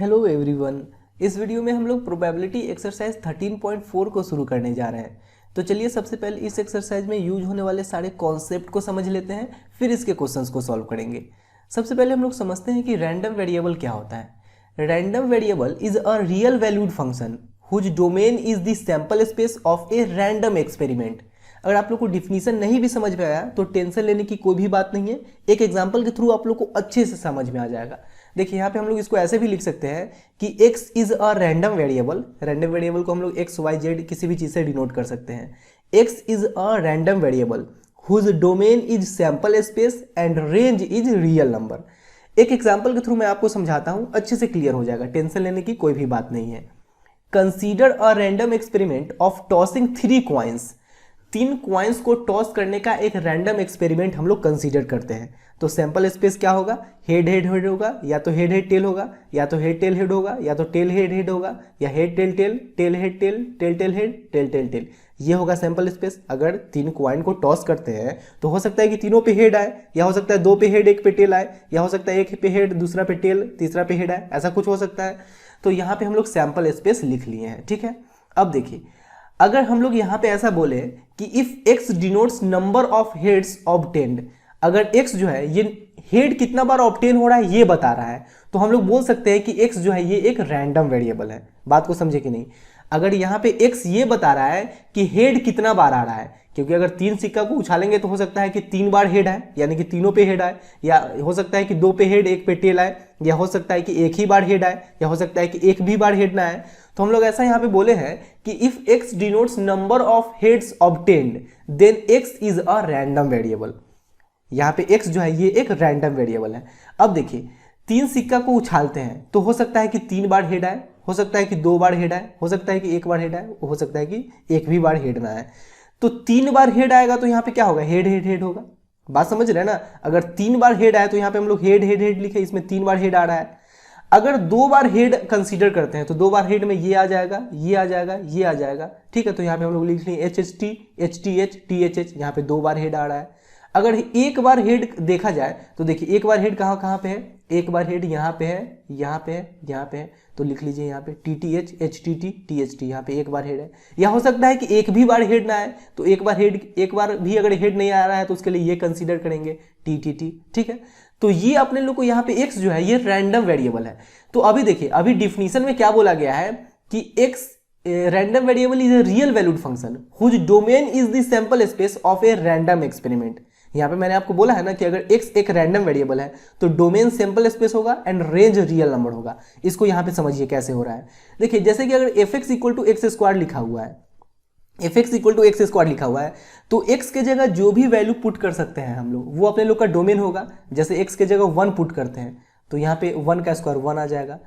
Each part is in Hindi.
Hello everyone. इस वीडियो में हम लोग प्रोबेबिलिटी एक्सरसाइज 13.4 को शुरू करने जा रहे हैं। तो चलिए सबसे पहले इस एक्सरसाइज में यूज होने वाले सारे कॉन्सेप्ट को समझ लेते हैं, फिर इसके क्वेश्चंस को सॉल्व करेंगे। सबसे पहले हम लोग समझते हैं कि रैंडम वेरिएबल क्या होता है। Random variable is a real valued function whose domain is the sample space of a random experiment. अगर आप लोग को डिफिनीशन नहीं भी समझ में आया तो टेंशन लेने की कोई भी बात नहीं है, एक एग्जांपल के थ्रू आप लोग को अच्छे से समझ में आ जाएगा। देखिए यहाँ पे हम लोग इसको ऐसे भी लिख सकते हैं कि x is a random variable. Random variable को हम लोग x y z किसी भी चीज से डिनोट कर सकते हैं। x is a random variable whose domain is sample space and range is real number. एक एग्जांपल के थ्रू मैं आपको समझाता हूं, अच्छे से क्लियर हो जाएगा, टेंशन लेने की कोई भी बात नहीं है। Consider a random experiment of tossing 3 coins. 3 coins को टॉस करने का एक रैंडम एक्सपेरिमेंट हम लोग कंसीडर करते हैं। तो सैंपल स्पेस क्या होगा? हेड हेड हेड होगा, या तो हेड हेड टेल होगा, या तो हेड टेल हेड होगा, या तो टेल हेड हेड होगा, या head tail tail, tail head tail, tail tail head, tail tail tail. ये होगा सैंपल स्पेस। अगर 3 कॉइन को टॉस करते हैं तो हो सकता है कि तीनों पे हेड आए, या हो सकता है 2 पे हेड 1 पे टेल आए, या हो सकता है 1 पे हेड दूसरा पे टेल तीसरा पे हेड आए, ऐसा कुछ हो सकता है। तो यहाँ पे हम लोग सैंपल स्पेस लिख लिए हैं, ठीक है। अब देखिए, अगर हम लोग यहाँ पे ऐसा बोले कि if x denotes number of heads obtained, अगर x जो है ये हेड कितना बार ऑब्टेन हो रहा है ये बता रहा है, तो हम लोग बोल सकते हैं कि x जो है ये एक रैंडम वेरिएबल है। बात को समझे कि नहीं? अगर यहाँ पे x ये बता रहा है कि हेड कितना बार आ रहा है, क्योंकि अगर 3 सिक्का को उछालेंगे तो हो सकता है कि 3 बार हेड आए, यानी कि तीनों पे हेड आए, या हो सकता है कि 2 पे हेड 1 पे टेल आए, या हो सकता है कि 1 ही बार हेड आए, या हो सकता है कि 1 भी बार हेड ना आए। तो हम लोग ऐसा यहाँ पे बोले हैं कि if x denotes number of heads obtained then x is a random variable. यहाँ पे x जो है ये एक रैंडम वेरिएबल है। अब देखिए, 3 सिक्का को उछालते हैं तो हो सकता है कि 3 बार हेड आए, हो सकता है कि 2 बार हेड आए, हो सकता है कि 1 बार हेड आए, हो सकता है कि 1 भी बार हेड ना आए। तो 3 बार हेड आएगा तो यहाँ पे क्या होगा? हेड हेड हेड होगा। बात समझ रहे हैं ना? अगर 3 बार हेड आए तो यहाँ पे हम लोग हेड हेड हेड लिखे, इसमें 3 बार हेड आ रहा है। अगर 2 बार हेड कंसीडर करते हैं तो 2 बार हेड में ये आ जाएगा, ये आ जाएगा, ये आ जाएगा, ठीक है। तो यहाँ पे हम लोग लिख लें H H T, H T H, T H H, यहाँ पे 2 बार हेड आ रहा है। अगर 1 बार हेड देखा जाए तो देखिए 1 बार हेड कहाँ कहाँ पे है? 1 बार हेड यहाँ पे है, यहाँ पे है, यहाँ पे है। तो लिख लीजिए यहाँ पे T T H, H T T, T H T, यहाँ पे 1 बार हेड है। या हो सकता है कि 1 भी बार हेड ना आए, तो 1 बार हेड, 1 बार भी अगर हेड नहीं आ रहा है तो उसके लिए ये कंसीडर करेंगे टी टी टी, ठीक है। तो ये अपने लोग को यहाँ पे x जो है ये रैंडम वेरिएबल है। तो अभी देखिए, अभी डिफिनीशन में क्या बोला गया है कि x random variable is a real valued function whose domain is the sample space of a random experiment. यहाँ पे मैंने आपको बोला है ना कि अगर x एक रैंडम वेरिएबल है तो डोमेन सैंपल स्पेस होगा एंड रेंज रियल नंबर होगा। इसको यहाँ पे समझिए कैसे हो रहा है। देखिए, जैसे कि अगर fx equal to X square लिखा हुआ है, fx equal to X square लिखा हुआ है, तो x के जगह जो भी वैल्यू पुट कर सकते हैं हम लोग, वो अपने लोग का डोमेन होगा। जैसे x के जगह 1 पुट करते हैं तो यहाँ पे 1 का स्क्वायर 1 आ जाएगा।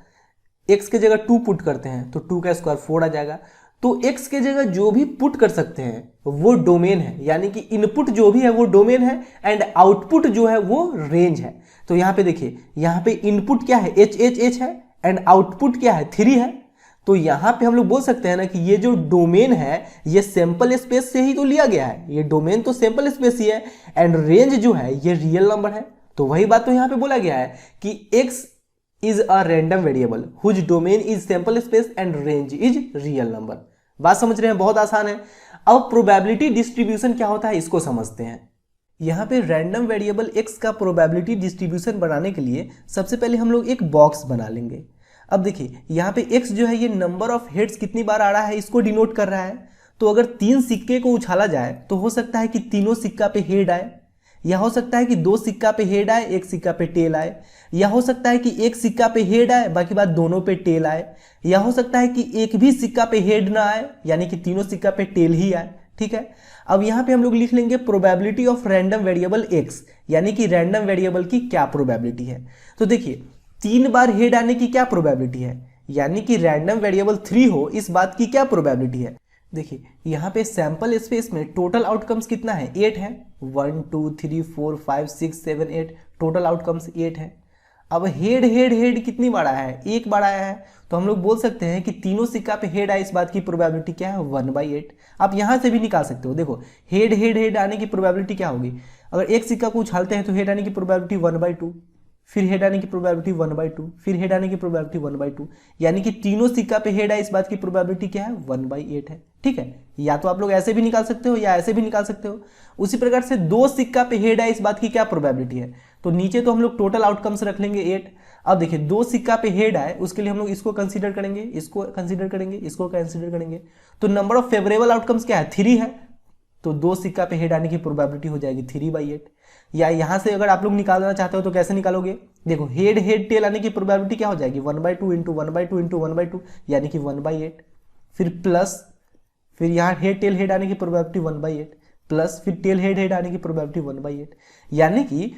x के जगह 2 पुट करते हैं तो 2 का स्क्वायर 4 आ जाएगा। तो x के जगह जो भी पुट कर सकते हैं वो डोमेन है, यानी कि इनपुट जो भी है वो डोमेन है एंड आउटपुट जो है वो रेंज है। तो यहाँ पे देखिए, यहाँ पे इनपुट क्या है? h h h है एंड आउटपुट क्या है? 3 है। तो यहाँ पे हम लोग बोल सकते हैं ना कि ये जो डोमेन है ये सैंपल स्पेस से ही तो लिया गया है, ये डोमेन तो सैंपल स्पेस ही है एंड रेंज जो है ये रियल नंबर है। तो वही बात तो यहाँ पे बोला गया है कि x is a random variable whose domain is sample space and range is real number. बात समझ रहे हैं? बहुत आसान है। अब प्रोबेबिलिटी डिस्ट्रीब्यूशन क्या होता है इसको समझते हैं। यहाँ पे रैंडम वेरिएबल x का प्रोबेबिलिटी डिस्ट्रीब्यूशन बनाने के लिए सबसे पहले हम लोग एक बॉक्स बना लेंगे। अब देखिए, यहाँ पे x जो है ये नंबर ऑफ हेड्स कितनी बार आ रहा है इसको डिनोट कर रहा है। तो अगर 3 सिक्के को उछाला जाए तो हो सकता है कि तीनों सिक्का पे हेड आए, या हो सकता है कि 2 सिक्का पे हेड आए 1 सिक्का पे टेल आए, या हो सकता है कि 1 सिक्का पे हेड आए बाकी बात दोनों पे टेल आए, या हो सकता है कि 1 भी सिक्का पे हेड ना आए, यानी कि तीनों सिक्का पे टेल ही आए, ठीक है। अब यहाँ पे हम लोग लिख लेंगे probability of random variable x, यानी कि रैंडम वेरिएबल की क्या प्रोबेबिलिटी है। तो देखिए, 3 बार हेड आने की क्या प्रोबेबिलिटी है, यानी कि रैंडम वेरिएबल 3 हो इस बात की क्या प्रोबेबिलिटी है। देखिए, यहाँ पे सैंपल स्पेस में टोटल आउटकम्स कितना है? 8 है। 1 2 3 4 5 6 7 8 टोटल आउटकम्स 8 है। अब हेड हेड हेड कितनी बार आया है? 1 बार आया है। तो हम लोग बोल सकते हैं कि तीनों सिक्का पे हेड आए इस बात की प्रोबेबिलिटी क्या है? 1/8। आप यहाँ से भी निकाल सकते हो। देखो, हेड हेड हेड आने की प्रोबेबिलिटी क्या होगी? अगर 1 सिक्का को उछालते हैं तो हेड आने की प्रोबेबिलिटी 1/2, फिर हेड आने की प्रोबेबिलिटी 1/2, फिर हेड आने की प्रोबेबिलिटी 1/2, यानी कि तीनों सिक्का पे हेड है, इस बात की प्रोबेबिलिटी क्या है 1/8 है। ठीक है, या तो आप लोग ऐसे भी निकाल सकते हो या ऐसे भी निकाल सकते हो। उसी प्रकार से दो सिक्का पे हेड है, इस बात की क्या प्रोबेबिलिटी है, तो नीचे तो हम लोग टोटल आउटकम्स रख लेंगे 8। अब देखिए दो सिक्का पे हेड आए, उसके लिए हम लोग इसको कंसीडर करेंगे, इसको कंसीडर करेंगे, इसको कंसीडर करेंगे, तो नंबर ऑफ फेवरेबल आउटकम्स क्या है 3 है, तो दो सिक्का पे हेड आने की प्रोबेबिलिटी हो जाएगी 3/8। या यहां से अगर आप लोग निकालना चाहते हो तो कैसे निकालोगे, देखो हेड हेड टेल आने की प्रोबेबिलिटी क्या हो जाएगी 1/2 इंटू 1/2 इंटू 1/2 यानी कि 1/8, फिर प्लस, फिर यहाँ हेड टेल हेड आने की प्रोबेबिलिटी 1/8 प्लस फिर टेल हेड हेड आने की प्रोबेबिलिटी 1/8, यानी कि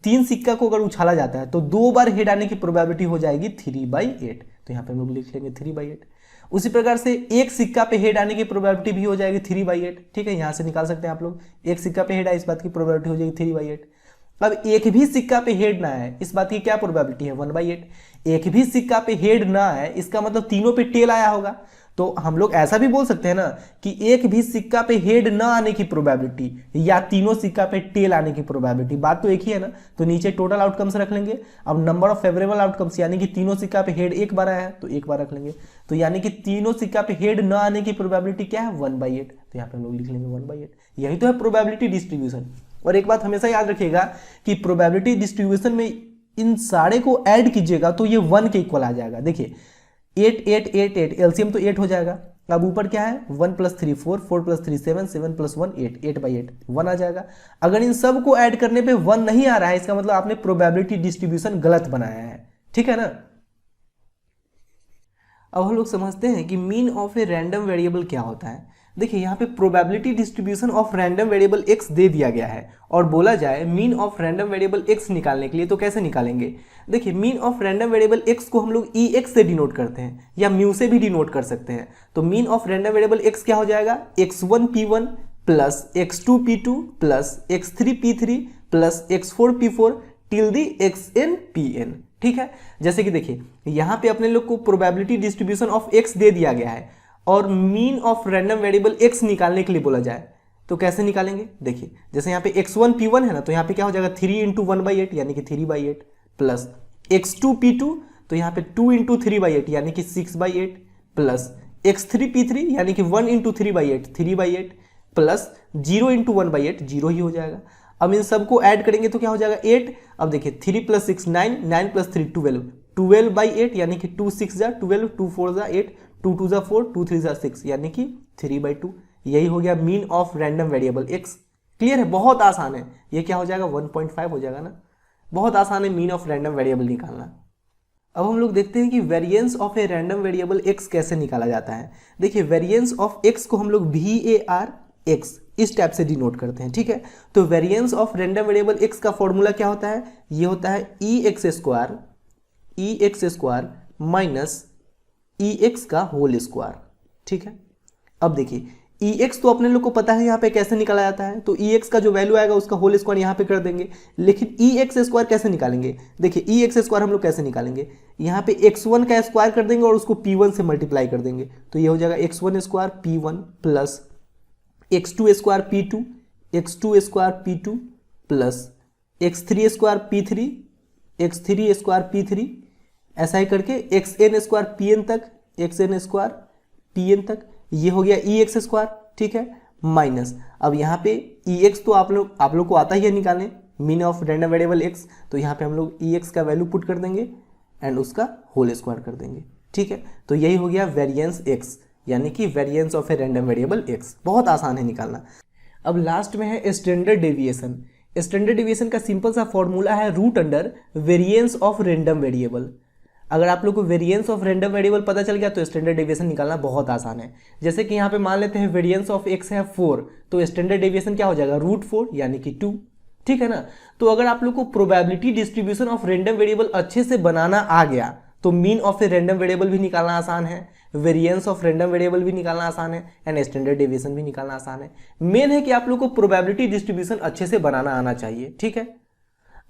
3 सिक्का को अगर उछाला जाता है तो 2 बार हेड आने की प्रोबेबिलिटी हो जाएगी 3/8, तो यहाँ पे हम लोग लिख लेंगे 3/8। उसी प्रकार से एक सिक्का पे हेड आने की प्रोबेबिलिटी भी हो जाएगी 3/8। ठीक है, यहां से निकाल सकते हैं आप लोग, एक सिक्का पे हेड है, इस बात की प्रोबेबिलिटी हो जाएगी 3/8। अब एक भी सिक्का पे हेड ना है, इस बात की क्या प्रोबेबिलिटी है 1/8। एक भी सिक्का पे हेड ना है, इसका मतलब तीनों पे टेल आया होगा, तो हम लोग ऐसा भी बोल सकते हैं ना कि एक भी सिक्का पे हेड ना आने की प्रोबेबिलिटी या तीनों सिक्का पे टेल आने की प्रोबेबिलिटी, बात तो एक ही है ना। तो नीचे टोटल आउटकम्स रख लेंगे। अब नंबर ऑफ फेवरेबल आउटकम्स यानी कि तीनों सिक्का पे हेड एक बार आया है तो एक बार रख लेंगे, तो यानी कि तीनों सिक्का पे हेड ना आने की प्रोबेबिलिटी क्या है 1/8, तो यहाँ पे हम लोग लिख लेंगे 1/8। यही तो है प्रोबेबिलिटी डिस्ट्रीब्यूशन। और एक बात हमेशा याद रखिएगा कि प्रोबेबिलिटी डिस्ट्रीब्यूशन में इन सारे को ऐड कीजिएगा तो ये 1 के इक्वल आ जाएगा। देखिए 8 8 8 8 एलसीएम तो 8 हो जाएगा। अब ऊपर क्या है 1 + 3 4 4 + 3 7 7 + 1 8 8/8 1 आ जाएगा। अगर इन सब को ऐड करने पे 1 नहीं आ रहा है, इसका मतलब आपने प्रोबेबिलिटी डिस्ट्रीब्यूशन गलत बनाया है। ठीक है ना। अब हम लोग समझते हैं कि mean of a random variable क्या होता है। देखिए यहाँ पे probability distribution of random variable x दे दिया गया है और बोला जाए mean of random variable x निकालने के लिए, तो कैसे निकालेंगे। देखिए mean of random variable x को हम लोग ex से डिनोट करते हैं या म्यू से भी डिनोट कर सकते हैं। तो mean of random variable x क्या हो जाएगा x1 p1 plus x2 p2 plus x3 p3 plus x4 p4 till the xn pn। ठीक है, जैसे कि देखिए यहाँ पे अपने लोग को प्रोबेबिलिटी डिस्ट्रीब्यूशन ऑफ x दे दिया गया है और mean of random variable x निकालने के लिए बोला जाए तो कैसे निकालेंगे। देखिए जैसे यहाँ पे x1 p1 है ना, तो यहाँ पे क्या हो जाएगा 3 × 1/8 यानी कि 3/8 प्लस x2 p2 तो यहाँ पे 2 × 3/8 यानी कि 6/8 प्लस x3 p3 यानी कि 1 × 3/8 3/8 प्लस 0 × 1/8 0 ही हो जाएगा। अब इन सबको ऐड करेंगे तो क्या हो जाएगा 8। अब देखिए 3 + 6 9 9 + 3 12 12/8 यानी कि 2 6 जा 12 2 4 जा 8 2 2 जा 4 2 3 जा 6 यानी कि 3/2। यही हो गया mean of random variable x। Clear है, बहुत आसान है। ये क्या हो जाएगा 1.5 हो जाएगा ना। बहुत आसान है मीन ऑफ रैंडम वेरिएबल निकालना। अब हम लोग देखते हैं कि variance of a random variable x कैसे निकाला जाता है। देखिए वेरिएंस ऑफ x को हम लोग VAR(x) इस टाइप से डिनोट करते हैं। ठीक है, तो variance of random variable x का फॉर्मूला क्या होता है, ये होता है EX² माइनस EX का होल स्क्वायर। ठीक है, अब देखिए EX तो अपने लोग को पता है यहाँ पे कैसे निकाला जाता है, तो EX का जो वैल्यू आएगा उसका होल स्क्वायर यहाँ पे कर देंगे। लेकिन EX² कैसे निकालेंगे, देखिए EX² हम लोग कैसे निकालेंगे, यहाँ पे x1 का स्क्वायर कर देंगे और उसको p1 से मल्टीप्लाई कर देंगे, तो ये हो जाएगा x1² p1 plus x2² p2 x2² p2 plus x3² p3 x3² p3 ऐसा ही करके xn² pn तक xn² pn तक, ये हो गया EX²। ठीक है, माइनस अब यहाँ पे EX तो आप लोग को आता ही है निकालने, mean of random variable x, तो यहाँ पे हम लोग EX का वैल्यू पुट कर देंगे एंड उसका होल स्क्वायर कर देंगे। ठीक है, तो यही हो गया वेरिएंस x यानी कि variance of a random variable x। बहुत आसान है निकालना। अब लास्ट में है स्टैंडर्ड डेविएशन। स्टैंडर्ड डेविएशन का सिंपल सा फॉर्मूला है √ वेरिएंस ऑफ रैंडम वेरिएबल। अगर आप लोग को वेरिएंस ऑफ रैंडम वेरिएबल पता चल गया तो स्टैंडर्ड डेविएशन निकालना बहुत आसान है। जैसे कि यहाँ पे मान लेते हैं वेरिएंस ऑफ x है 4, तो स्टैंडर्ड डेविएशन क्या हो जाएगा √4 यानी कि 2। ठीक है ना। तो अगर आप लोग को probability distribution of random variable अच्छे से बनाना आ गया तो mean of a random variable भी निकालना आसान है, वेरिएंस ऑफ रैंडम वेरिएबल भी निकालना आसान है एंड स्टैंडर्ड डेविएशन भी निकालना आसान है। मेन है कि आप लोग को प्रोबेबिलिटी डिस्ट्रीब्यूशन अच्छे से बनाना आना चाहिए। ठीक है,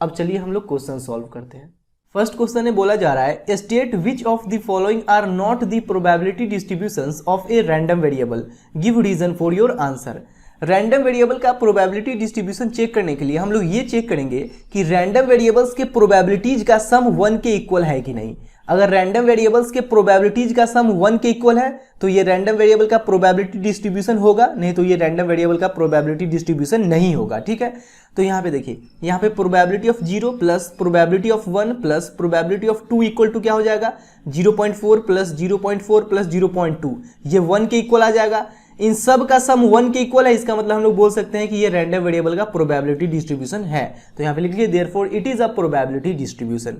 अब चलिए हम लोग क्वेश्चन सॉल्व करते हैं। फर्स्ट क्वेश्चन में बोला जा रहा है state which of the following are not the probability distributions of a random variable, give reason for your answer. Random variable का प्रोबेबिलिटी डिस्ट्रीब्यूशन चेक करने के लिए हम लोग ये चेक करेंगे कि रैंडम वेरिएबल्स के प्रोबेबिलिटीज का सम 1 के इक्वल है कि नहीं। अगर रैंडम वेरिएबल्स के प्रोबेबिलिटीज का सम 1 के इक्वल है तो ये रैंडम वेरिएबल का प्रोबेबिलिटी डिस्ट्रीब्यूशन होगा, नहीं तो ये रैंडम वेरिएबल का प्रोबेबिलिटी डिस्ट्रीब्यूशन नहीं होगा। ठीक है, तो यहाँ पे देखिए, यहाँ पे probability of 0 plus probability of 1 plus probability of 2 equal to क्या हो जाएगा, 0.4 प्लस 0.4 प्लस 0.2, ये 1 के इक्वल आ जाएगा। इन सब का सम 1 के इक्वल है, इसका मतलब हम लोग बोल सकते हैं कि ये रैंडम वेरिएबल का प्रोबेबिलिटी डिस्ट्रीब्यूशन है। तो यहाँ पे लिख लीजिए therefore it is a probability distribution.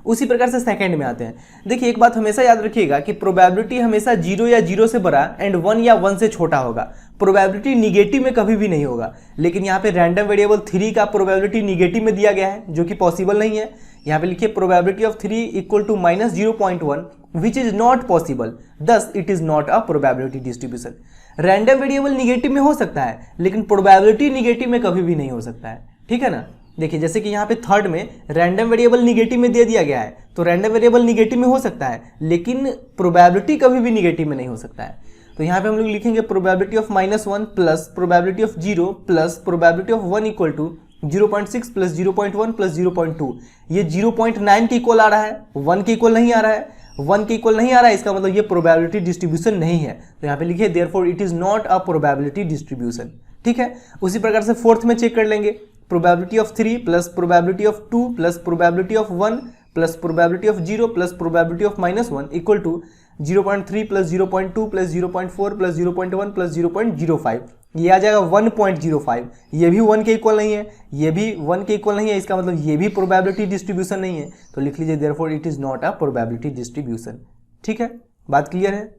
उसी प्रकार से सेकंड में आते हैं। देखिए एक बात हमेशा याद रखिएगा कि प्रोबेबिलिटी हमेशा 0 या 0 से बड़ा एंड 1 या 1 से छोटा होगा। प्रोबेबिलिटी निगेटिव में कभी भी नहीं होगा। लेकिन यहाँ पे रैंडम वेरिएबल 3 का प्रोबेबिलिटी निगेटिव में दिया गया है, जो कि पॉसिबल नहीं है। यहाँ पे लिखिए probability of 3 equal to -0.1 which is not possible, thus it is not a probability distribution. Random variable negative में हो सकता है लेकिन प्रोबेबिलिटी निगेटिव में कभी भी नहीं हो सकता है। ठीक है ना। देखिए जैसे कि यहाँ पे थर्ड में रैंडम वेरिएबल निगेटिव में दे दिया गया है, तो रैंडम वेरिएबल निगेटिव में हो सकता है लेकिन प्रोबेबिलिटी कभी भी निगेटिव में नहीं हो सकता है। तो यहाँ पे हम लोग लिखेंगे probability of -1 plus probability of 0 plus probability of 1 equal to 0.6 plus 0.1 plus 0.2। ये 0.9 के इक्वल आ रहा है, 1 के इक्वल नहीं आ रहा है। 1 के इक्वल नहीं आ रहा है, इसका मतलब ये प्रोबेबिलिटी डिस्ट्रीब्यूशन नहीं है। तो यहाँ पे लिखिए therefore it is not a probability distribution. ठीक है, उसी प्रकार से फोर्थ में चेक कर लेंगे। Probability of 3 plus probability of 2 plus probability of 1 plus probability of 0 plus probability of -1 equal to 0.3 plus 0.2 plus 0.4 plus 0.1 plus 0.05। ये आ जाएगा 1.05। ये भी 1 के इक्वल नहीं है, ये भी 1 के इक्वल नहीं है, इसका मतलब ये भी प्रोबेबिलिटी डिस्ट्रीब्यूशन नहीं है। तो लिख लीजिए therefore it is not a probability distribution. ठीक है, बात क्लियर है।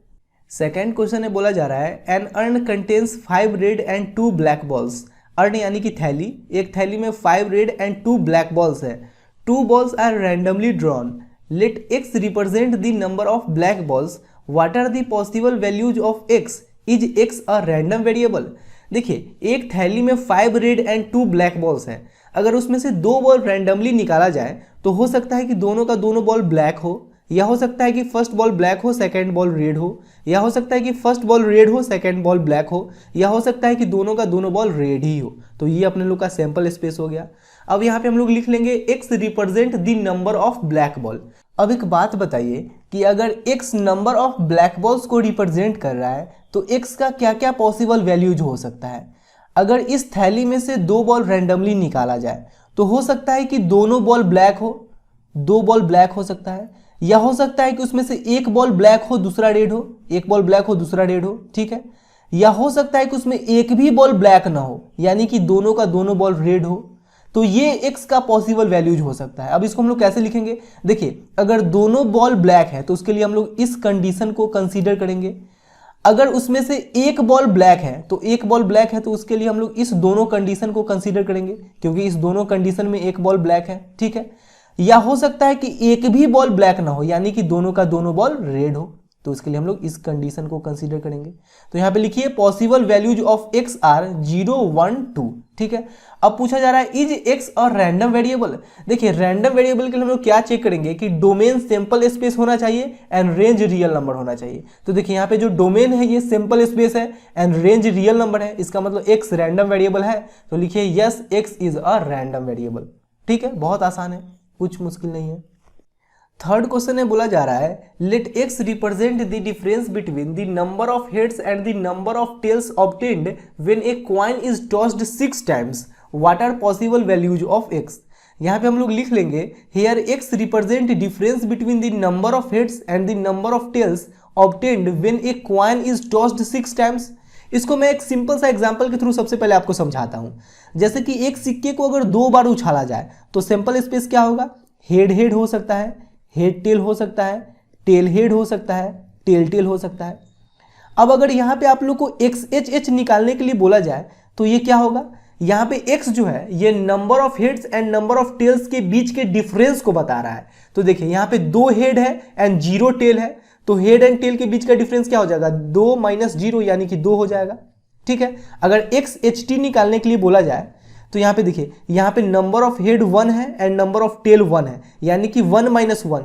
सेकेंड क्वेश्चन में बोला जा रहा है an urn contains 5 red and 2 black balls. Urn यानी कि थैली, एक थैली में 5 रेड एंड 2 ब्लैक बॉल्स है। 2 balls are randomly drawn. Let x represent the number of black balls. What are the possible values of x? Is x a random variable? देखिए एक थैली में 5 रेड एंड 2 ब्लैक बॉल्स हैं। अगर उसमें से 2 बॉल रैंडमली निकाला जाए तो हो सकता है कि दोनों का दोनों बॉल ब्लैक हो, या हो सकता है कि फर्स्ट बॉल ब्लैक हो सेकंड बॉल रेड हो, या हो सकता है कि फर्स्ट बॉल रेड हो सेकंड बॉल ब्लैक हो, या हो सकता है कि दोनों का दोनों बॉल रेड ही हो। तो ये अपने लोग का सैंपल स्पेस हो गया। अब यहाँ पे हम लोग लिख लेंगे x represent the number of black ball. अब एक बात बताइए कि अगर x number of black balls को रिप्रेजेंट कर रहा है तो x का क्या क्या पॉसिबल वैल्यूज हो सकता है। अगर इस थैली में से 2 बॉल रैंडमली निकाला जाए तो हो सकता है कि दोनों बॉल ब्लैक हो, 2 बॉल ब्लैक हो सकता है, या हो सकता है कि उसमें से एक बॉल ब्लैक हो दूसरा रेड हो, एक बॉल ब्लैक हो दूसरा रेड हो। ठीक है, या हो सकता है कि उसमें एक भी बॉल ब्लैक ना हो, यानी कि दोनों का दोनों बॉल रेड हो। तो ये x का पॉसिबल वैल्यूज हो सकता है। अब इसको हम लोग कैसे लिखेंगे, देखिए अगर दोनों बॉल ब्लैक है तो उसके लिए हम लोग इस कंडीशन को कंसीडर करेंगे। अगर उसमें से एक बॉल ब्लैक है तो एक बॉल ब्लैक है तो उसके लिए हम लोग इस दोनों कंडीशन को कंसीडर करेंगे, क्योंकि इस दोनों कंडीशन में एक बॉल ब्लैक है। ठीक है, या हो सकता है कि एक भी बॉल ब्लैक ना हो, यानी कि दोनों का दोनों बॉल रेड हो, तो उसके लिए हम लोग इस कंडीशन को कंसीडर करेंगे। तो यहाँ पे लिखिए possible values of x are 0, 1, 2। ठीक है, अब पूछा जा रहा है इज x और रैंडम वेरिएबल। देखिए रैंडम वेरिएबल के लिए हम लोग क्या चेक करेंगे कि डोमेन सैंपल स्पेस होना चाहिए एंड रेंज रियल नंबर होना चाहिए। तो देखिए यहाँ पे जो डोमेन है ये सैंपल स्पेस है एंड रेंज रियल नंबर है, इसका मतलब x रैंडम वेरिएबल है। तो लिखिए yes x is a random variable. ठीक है, बहुत आसान है, कुछ मुश्किल नहीं है। थर्ड क्वेश्चन में बोला जा रहा है let x represent the difference between the number of heads and the number of tails obtained when a coin is tossed 6 times. What are possible values of x। यहाँ पे हम लोग लिख लेंगे here x represent difference between the number of heads and the number of tails obtained when a coin is tossed 6 times. इसको मैं एक सिंपल सा एग्जांपल के थ्रू सबसे पहले आपको समझाता हूँ। जैसे कि एक सिक्के को अगर 2 बार उछाला जाए तो सैंपल स्पेस क्या होगा, हेड हेड हो सकता है, हेड टेल हो सकता है, टेल हेड हो सकता है, टेल टेल हो सकता है। अब अगर यहाँ पे आप लोग को XHH निकालने के लिए बोला जाए तो ये क्या होगा, यहाँ पे x जो है ये number of heads and number of tails के बीच के डिफरेंस को बता रहा है। तो देखिए यहाँ पे 2 हेड है एंड 0 टेल है, तो हेड एंड टेल के बीच का डिफरेंस क्या हो जाएगा, 2 - 0 यानी कि 2 हो जाएगा। ठीक है, अगर XHT निकालने के लिए बोला जाए तो यहाँ पे देखिए यहाँ पे नंबर ऑफ हेड 1 है एंड नंबर ऑफ टेल 1 है, यानी कि 1 - 1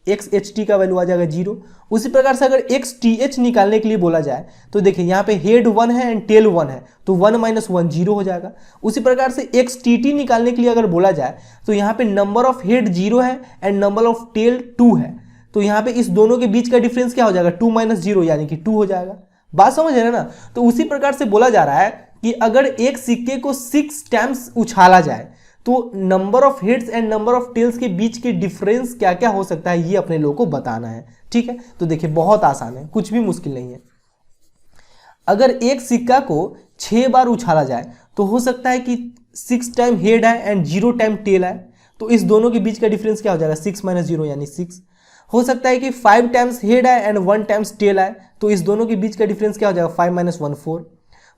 एक्स एच टी का वैल्यू आ जाएगा 0। उसी प्रकार से अगर एक्स टी एच निकालने के लिए बोला जाए तो देखिए यहाँ पे हेड 1 है एंड टेल 1 है, तो 1 - 1 0 हो जाएगा। उसी प्रकार से एक्स टी टी निकालने के लिए अगर बोला जाए तो यहाँ पे नंबर ऑफ हेड 0 है एंड नंबर ऑफ टेल 2 है, तो यहाँ पे इस दोनों के बीच का डिफरेंस क्या हो जाएगा 2 - 0 यानी कि 2 हो जाएगा। बात समझ रहे हैं ना। तो उसी प्रकार से बोला जा रहा है कि अगर एक सिक्के को 6 टाइम्स उछाला जाए तो number of heads and number of tails के बीच के डिफरेंस क्या क्या हो सकता है ये अपने लोगों को बताना है। ठीक है, तो देखिए बहुत आसान है, कुछ भी मुश्किल नहीं है। अगर एक सिक्का को 6 बार उछाला जाए तो हो सकता है कि 6 टाइम हेड है एंड 0 टाइम टेल है, तो इस दोनों के बीच का डिफरेंस क्या हो जाएगा 6 - 0 यानी 6। हो सकता है कि 5 टाइम्स हेड है एंड 1 टाइम्स टेल है, तो इस दोनों के बीच का डिफरेंस क्या हो जाएगा 5 - 1 4।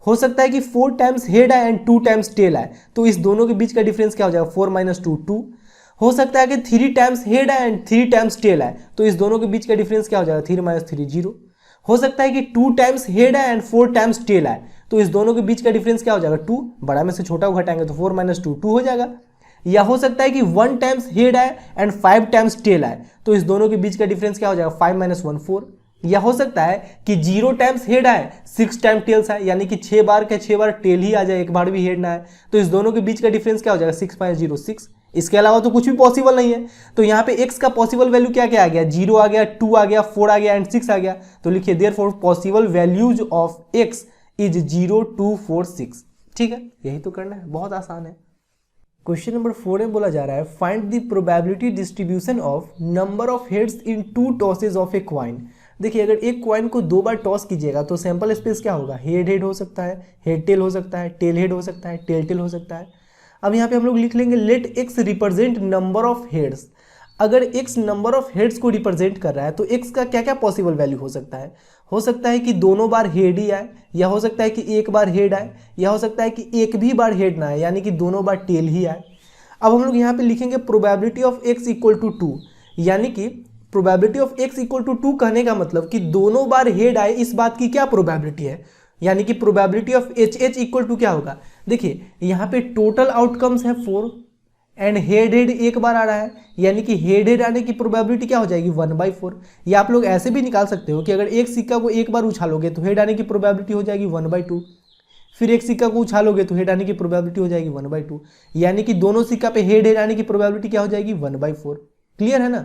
हो सकता है कि 4 टाइम्स हेड है एंड 2 टाइम्स टेल है, तो इस दोनों के बीच का डिफरेंस क्या हो जाएगा 4 - 2 2। हो सकता है कि 3 टाइम्स हेड है एंड 3 टाइम्स टेल है, तो इस दोनों के बीच का डिफरेंस क्या हो जाएगा 3 - 3 0। हो सकता है कि 2 टाइम्स हेड है एंड 4 टाइम्स टेल है, तो इस दोनों के बीच का डिफरेंस क्या हो जाएगा 2, बड़ा में से छोटा को घटाएंगे तो 4 - 2 2 हो जाएगा। या हो सकता है कि 1 टाइम्स हेड है एंड 5 टाइम्स टेल है, तो इस दोनों के बीच का डिफरेंस क्या हो जाएगा 5 - 1 4। या हो सकता है कि 0 टाइम्स हेड है 6 टाइम टेल्स है, यानी कि 6 बार के 6 बार टेल ही आ जाए, एक बार भी हेड ना है, तो इस दोनों के बीच का डिफरेंस क्या हो जाएगा 6 - 0 6। इसके अलावा तो कुछ भी पॉसिबल नहीं है। तो यहाँ पे x का पॉसिबल वैल्यू क्या क्या आ गया 0 आ गया, 2 आ गया, 4 आ गया एंड 6 आ गया। तो लिखिए therefore possible values of x is 0 2 4 6। ठीक है, यही तो करना है, बहुत आसान है। क्वेश्चन नंबर 4 में बोला जा रहा है find the probability distribution of number of heads in 2 tosses of A coin. देखिए अगर एक क्वाइन को 2 बार टॉस कीजिएगा तो सैंपल स्पेस क्या होगा, हेड हेड हो सकता है, हेड टेल हो सकता है, टेल हेड हो सकता है, टेल टेल हो सकता है। अब यहाँ पे हम लोग लिख लेंगे let X represent number of heads. अगर एक्स नंबर ऑफ हेड्स को रिप्रेजेंट कर रहा है तो एक्स का क्या क्या पॉसिबल वैल्यू हो सकता है। हो सकता है कि दोनों बार हेड ही आए, या हो सकता है कि एक बार हेड आए, या हो सकता है कि एक भी बार हेड ना आए, यानी कि दोनों बार टेल ही आए। अब हम लोग यहाँ पे लिखेंगे probability of X equal to 2, यानी कि probability of X equal to 2 कहने का मतलब कि दोनों बार हेड आए इस बात की क्या प्रोबेबिलिटी है, यानी कि probability of H H equal to क्या होगा। देखिए यहाँ पे टोटल आउटकम्स है 4 एंड हेड हेड एक बार आ रहा है, यानी कि हेड हेड आने की प्रोबेबिलिटी क्या हो जाएगी 1/4। या आप लोग ऐसे भी निकाल सकते हो कि अगर एक सिक्का को एक बार उछालोगे तो हेड आने की प्रोबेबिलिटी हो जाएगी 1/2, फिर एक सिक्का को उछालोगे तो हेड आने की प्रोबेबिलिटी हो जाएगी 1/2, यानी कि दोनों सिक्का पे हेड हेड आने की प्रोबेबिलिटी क्या हो जाएगी 1/4। क्लियर है ना।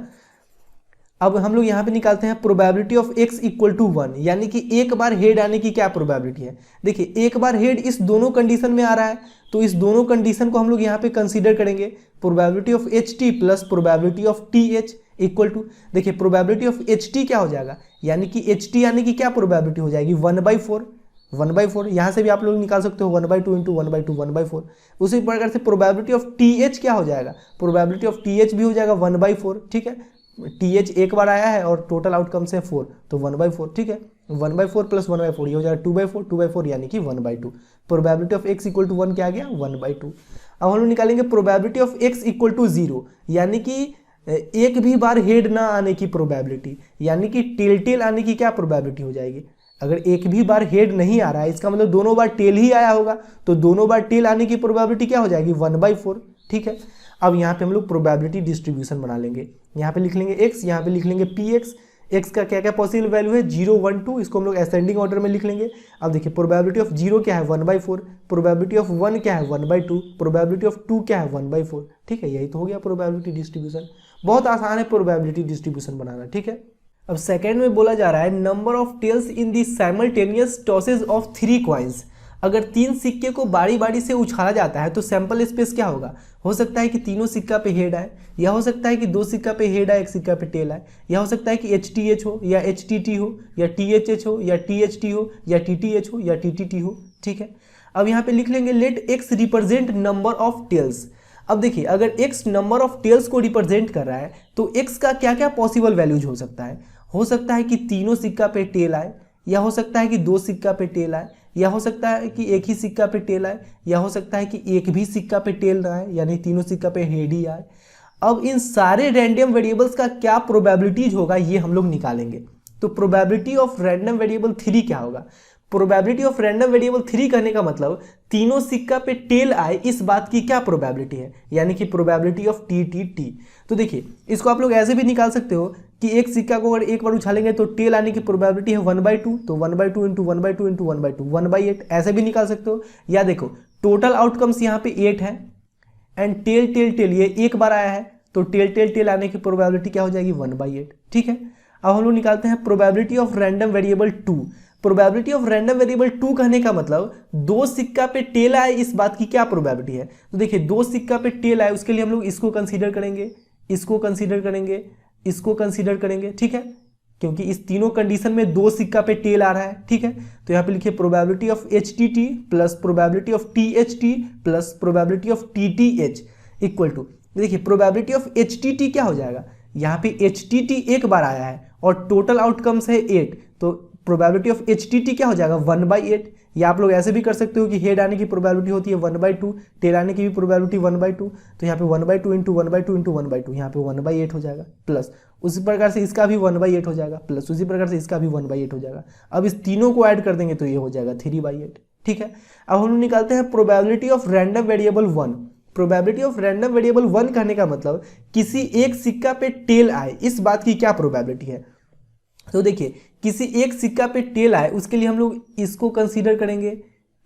अब हम लोग यहाँ पे निकालते हैं probability of x equal to 1, यानी कि एक बार हेड आने की क्या प्रोबेबिलिटी है। देखिए एक बार हेड इस दोनों कंडीशन में आ रहा है, तो इस दोनों कंडीशन को हम लोग यहाँ पे कंसीडर करेंगे। Probability of H T plus probability of T H equal to, देखिए प्रोबेबिलिटी ऑफ एच टी क्या हो जाएगा, यानी कि एच टी आने की क्या प्रोबेबिलिटी हो जाएगी 1/4। 1/4 यहाँ से भी आप लोग निकाल सकते हो 1/2 इंटू 1/2 1/4। उसी प्रकार से प्रोबेबिलिटी ऑफ टी एच क्या हो जाएगा, प्रोबेबिलिटी ऑफ टी एच भी हो जाएगा 1/4। ठीक है, टी एच एक बार आया है और टोटल आउटकम से 4, तो 1/4। ठीक है, 1/4 प्लस 1/4 ये हो जाएगा 2/4, 2/4 यानी कि 1/2। Probability of x equal to 1 क्या आ गया 1/2। अब हम लोग निकालेंगे probability of x equal to 0, यानी कि एक भी बार हेड ना आने की प्रोबेबिलिटी, यानी कि टेल टेल आने की क्या प्रोबेबिलिटी हो जाएगी। अगर एक भी बार हेड नहीं आ रहा है इसका मतलब दोनों बार टेल ही आया होगा, तो दोनों बार टेल आने की प्रोबेबिलिटी क्या हो जाएगी 1/4। ठीक है, अब यहाँ पे हम लोग प्रोबेबिलिटी डिस्ट्रीब्यूशन बना लेंगे। यहाँ पे लिख लेंगे x, यहाँ पे लिख लेंगे px। x का क्या क्या पॉसिबल वैल्यू है 0 1 2, इसको हम लोग असेंडिंग ऑर्डर में लिख लेंगे। अब देखिए प्रोबेबिलिटी ऑफ 0 क्या है 1/4, प्रोबेबिलिटी ऑफ 1 क्या है 1/2, प्रोबेबिलिटी ऑफ 2 क्या है 1/4। ठीक है, यही तो हो गया प्रोबेबिलिटी डिस्ट्रीब्यूशन। बहुत आसान है प्रोबेबिलिटी डिस्ट्रीब्यूशन बनाना। ठीक है, अब सेकेंड में बोला जा रहा है number of tails in the simultaneous tosses of 3 coins. अगर 3 सिक्के को बारी बारी से उछाला जाता है तो सैंपल स्पेस क्या होगा। हो सकता है कि तीनों सिक्का पे हेड आए, या हो सकता है कि 2 सिक्का पे हेड आए, एक सिक्का पे टेल आए, या हो सकता है कि HTH हो या HTT हो या THH हो या THT हो या TTH हो या TTT हो। ठीक है, अब यहाँ पे लिख लेंगे let x represent number of tails. अब देखिए अगर x नंबर ऑफ टेल्स को रिप्रेजेंट कर रहा है तो x का क्या क्या पॉसिबल वैल्यूज हो सकता है। हो सकता है कि तीनों सिक्का पे टेल आए, या हो सकता है कि 2 सिक्का पे टेल आए, या हो सकता है कि एक ही सिक्का पे टेल आए, या हो सकता है कि एक भी सिक्का पे टेल ना आए, यानी तीनों सिक्का पे हेड ही आए। अब इन सारे रैंडम वेरिएबल्स का क्या प्रोबेबिलिटीज होगा ये हम लोग निकालेंगे। तो प्रोबेबिलिटी ऑफ रैंडम वेरिएबल 3 क्या होगा, प्रोबेबिलिटी ऑफ रैंडम वेरिएबल 3 कहने का मतलब तीनों सिक्का पे टेल आए इस बात की क्या प्रोबेबिलिटी है, यानी कि probability of T T T. तो देखिए इसको आप लोग ऐसे भी निकाल सकते हो कि एक सिक्का को अगर एक बार उछालेंगे तो टेल आने की प्रोबेबिलिटी है 1/2, तो 1/2 इंटू 1/2 इंटू 1/2 1/8, ऐसे भी निकाल सकते हो। या देखो टोटल आउटकम्स यहाँ पे 8 है एंड टेल टेल टेल ये एक बार आया है, तो टेल टेल टेल आने की प्रोबेबिलिटी क्या हो जाएगी 1/8। ठीक है, अब हम लोग निकालते हैं probability of random variable 2। Probability of random variable 2 कहने का मतलब दो सिक्का पे टेल आए इस बात की क्या प्रोबेबिलिटी है। तो देखिए दो सिक्का पे टेल आए उसके लिए हम लोग इसको कंसीडर करेंगे, इसको कंसीडर करेंगे, इसको कंसीडर करेंगे। ठीक है, क्योंकि इस तीनों कंडीशन में दो सिक्का पे टेल आ रहा है। ठीक है, तो यहाँ पे लिखिए probability of H T T plus probability of T H T plus probability of T T H equal to, देखिए probability of H T T क्या हो जाएगा, यहाँ पे एच टी टी एक बार आया है और टोटल आउटकम्स है 8, तो probability of H T T क्या हो जाएगा 1/8। या आप लोग ऐसे भी कर सकते हो कि हेड आने की प्रोबेबिलिटी होती है 1/2, टेल आने की भी प्रोबेबिलिटी 1/2, तो यहाँ पे 1/2 इंटू 1/2 इंटू 1/2 यहाँ पे 1/8 हो जाएगा, प्लस उसी प्रकार से इसका भी 1/8 हो जाएगा, प्लस उसी प्रकार से इसका भी 1/8 हो जाएगा। अब इस तीनों को ऐड कर देंगे तो ये हो जाएगा 3/8। ठीक है, अब हम निकालते हैं probability of random variable 1। Probability of random variable 1 कहने का मतलब किसी एक सिक्का पे टेल आए इस बात की क्या प्रोबेबिलिटी है। तो देखिए किसी एक सिक्का पे टेल आए उसके लिए हम लोग इसको कंसीडर करेंगे,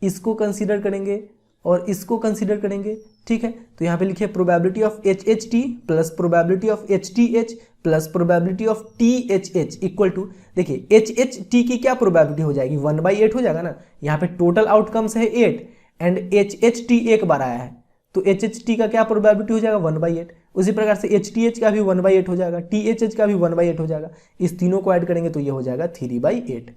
इसको कंसीडर करेंगे और इसको कंसीडर करेंगे। ठीक है, तो यहाँ पे लिखिए probability of H H T plus probability of H T H plus probability of T H H equal to, देखिए एच एच टी की क्या प्रोबेबिलिटी हो जाएगी 1/8 हो जाएगा ना। यहाँ पे टोटल आउटकम्स है 8 एंड एच एच टी एक बार आया है, तो एच एच टी का क्या प्रोबेबिलिटी हो जाएगा 1/8। उसी प्रकार से एच टी एच का भी 1/8 हो जाएगा, टी एच एच का भी 1/8 हो जाएगा। इस तीनों को ऐड करेंगे तो ये हो जाएगा 3/8।